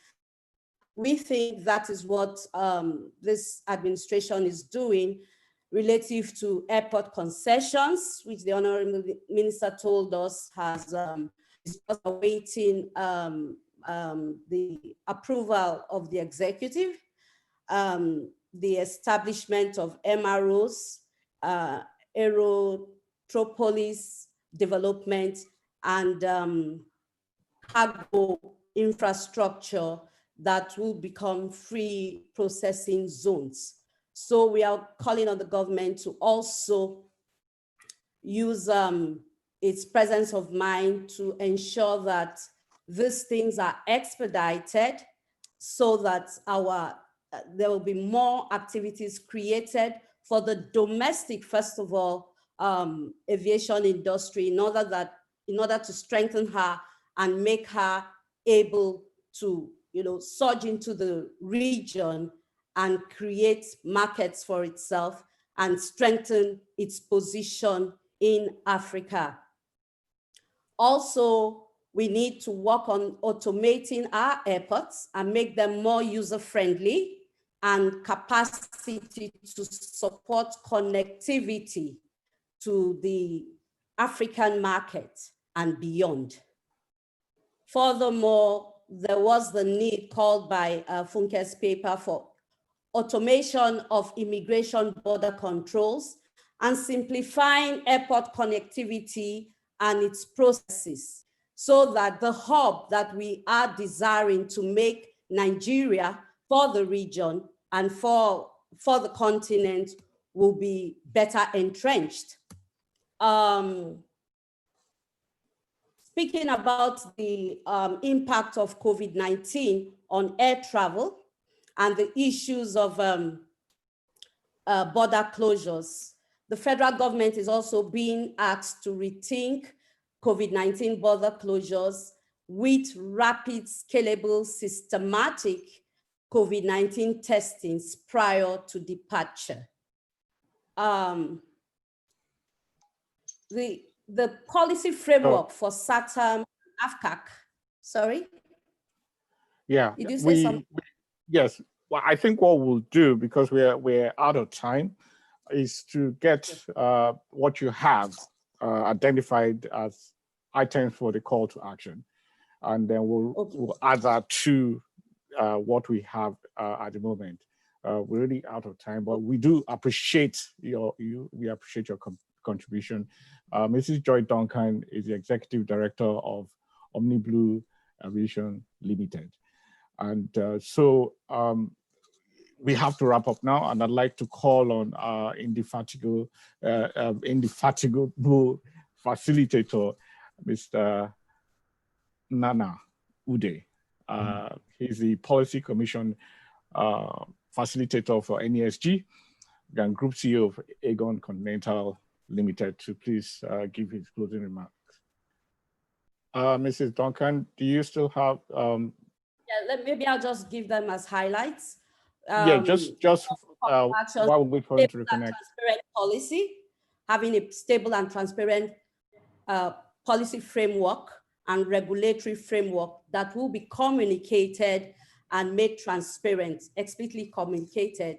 we think that is what this administration is doing relative to airport concessions, which the Honorable Minister told us is just awaiting the approval of the executive, the establishment of MROs, aerotropolis development, and cargo infrastructure that will become free processing zones. So we are calling on the government to also use its presence of mind to ensure that these things are expedited so that there will be more activities created for the domestic, first of all, aviation industry in order to strengthen her and make her able to, surge into the region and create markets for itself and strengthen its position in Africa. Also, we need to work on automating our airports and make them more user-friendly and capacity to support connectivity to the African market and beyond. Furthermore, there was the need called by Funke's paper for automation of immigration border controls and simplifying airport connectivity and its processes so that the hub that we are desiring to make Nigeria for the region and for the continent will be better entrenched. Speaking about the impact of COVID-19 on air travel and the issues of border closures, the federal government is also being asked to rethink COVID-19 border closures with rapid, scalable, systematic COVID-19 testings prior to departure. The policy framework for SATAM, AFCAC, sorry? Yeah, did you say something? Yes, well, I think what we'll do, because we're out of time, is to get what you have identified as items for the call to action. And then we'll add that to what we have at the moment. We're really out of time, but we do appreciate we appreciate your contribution. Mrs. Joy Duncan is the Executive Director of OmniBlue Aviation Limited. And so we have to wrap up now, and I'd like to call on our indefatigable facilitator, Mr. Nana Ude. He's the Policy Commission facilitator for NESG and Group CEO of Aegon Continental Limited, to please give his closing remarks. Mrs. Duncan, do you still have? Yeah, maybe I'll just give them as highlights. Yeah, just while we wait for him to reconnect. Transparent policy, having a stable and transparent policy framework and regulatory framework that will be communicated and made transparent, explicitly communicated,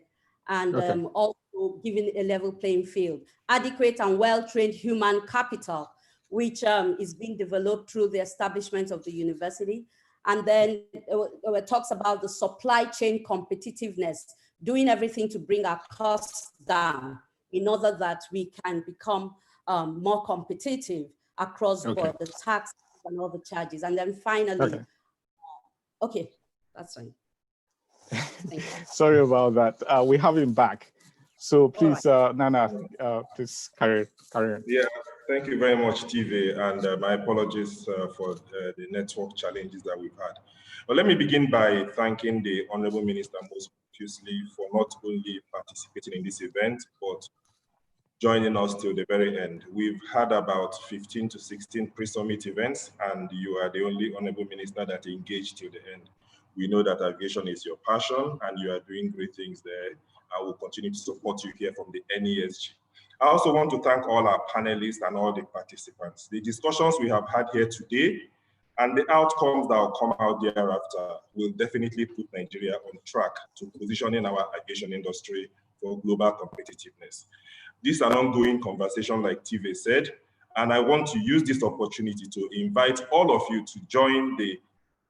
and also giving a level playing field. Adequate and well-trained human capital, which is being developed through the establishment of the university. And then it talks about the supply chain competitiveness, doing everything to bring our costs down in order that we can become more competitive across board, the taxes and all the charges. And then finally, okay, that's fine. Thank you. Sorry about that. We have him back. So please, Nana, please carry on. Yeah, thank you very much, TV, and my apologies for the network challenges that we've had. But let me begin by thanking the Honorable Minister most profusely for not only participating in this event, but joining us till the very end. We've had about 15 to 16 pre-summit events, and you are the only Honorable Minister that engaged till the end. We know that aviation is your passion, and you are doing great things there. I will continue to support you here from the NESG. I also want to thank all our panelists and all the participants. The discussions we have had here today And the outcomes that will come out thereafter will definitely put Nigeria on track to positioning our aviation industry for global competitiveness. This is an ongoing conversation, like Tive said, and I want to use this opportunity to invite all of you to join the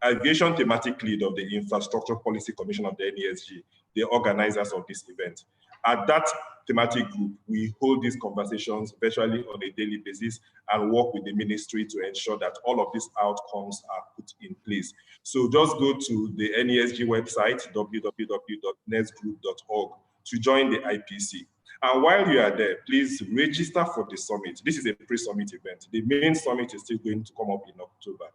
Aviation Thematic Lead of the Infrastructure Policy Commission of the NESG, the organizers of this event. At that thematic group, we hold these conversations virtually on a daily basis and work with the ministry to ensure that all of these outcomes are put in place. So just go to the NESG website, www.nesgroup.org, to join the IPC. And while you are there, please register for the summit. This is a pre-summit event. The main summit is still going to come up in October.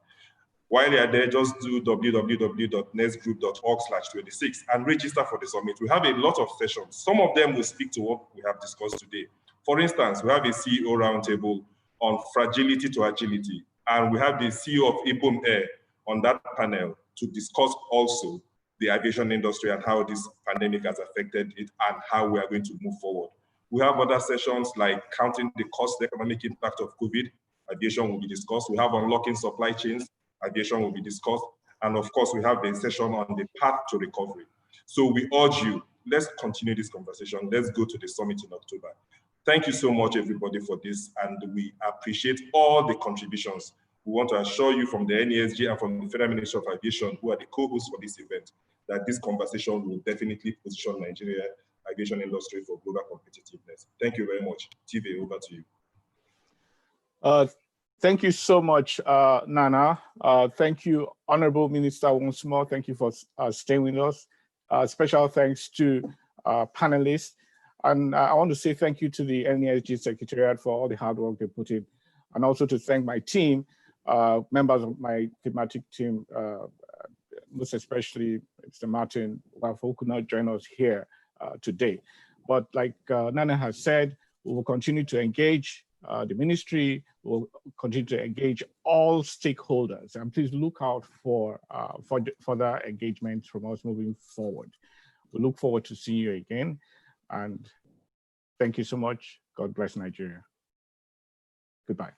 While you're there, just do www.nesgroup.org/26 and register for the summit. We have a lot of sessions. Some of them will speak to what we have discussed today. For instance, we have a CEO roundtable on fragility to agility, and we have the CEO of IBOM Air on that panel to discuss also the aviation industry and how this pandemic has affected it and how we are going to move forward. We have other sessions like counting the cost, the economic impact of COVID. Aviation will be discussed. We have unlocking supply chains. Aviation will be discussed. And of course, we have a session on the path to recovery. So we urge you, let's continue this conversation. Let's go to the summit in October. Thank you so much, everybody, for this. And we appreciate all the contributions. We want to assure you from the NESG and from the Federal Ministry of Aviation, who are the co-hosts for this event, that this conversation will definitely position Nigeria aviation industry for global competitiveness. Thank you very much. TV, over to you. Thank you so much, Nana. Thank you, Honorable Minister, once more. Thank you for staying with us. Special thanks to panelists. And I want to say thank you to the NESG Secretariat for all the hard work they put in, and also to thank my team, members of my thematic team, most especially Mr. Martin, who could not join us here today. But like Nana has said, we will continue to engage the ministry, will continue to engage all stakeholders, and please look out for further engagements from us moving forward. We look forward to seeing you again, and thank you so much. God bless Nigeria. Goodbye.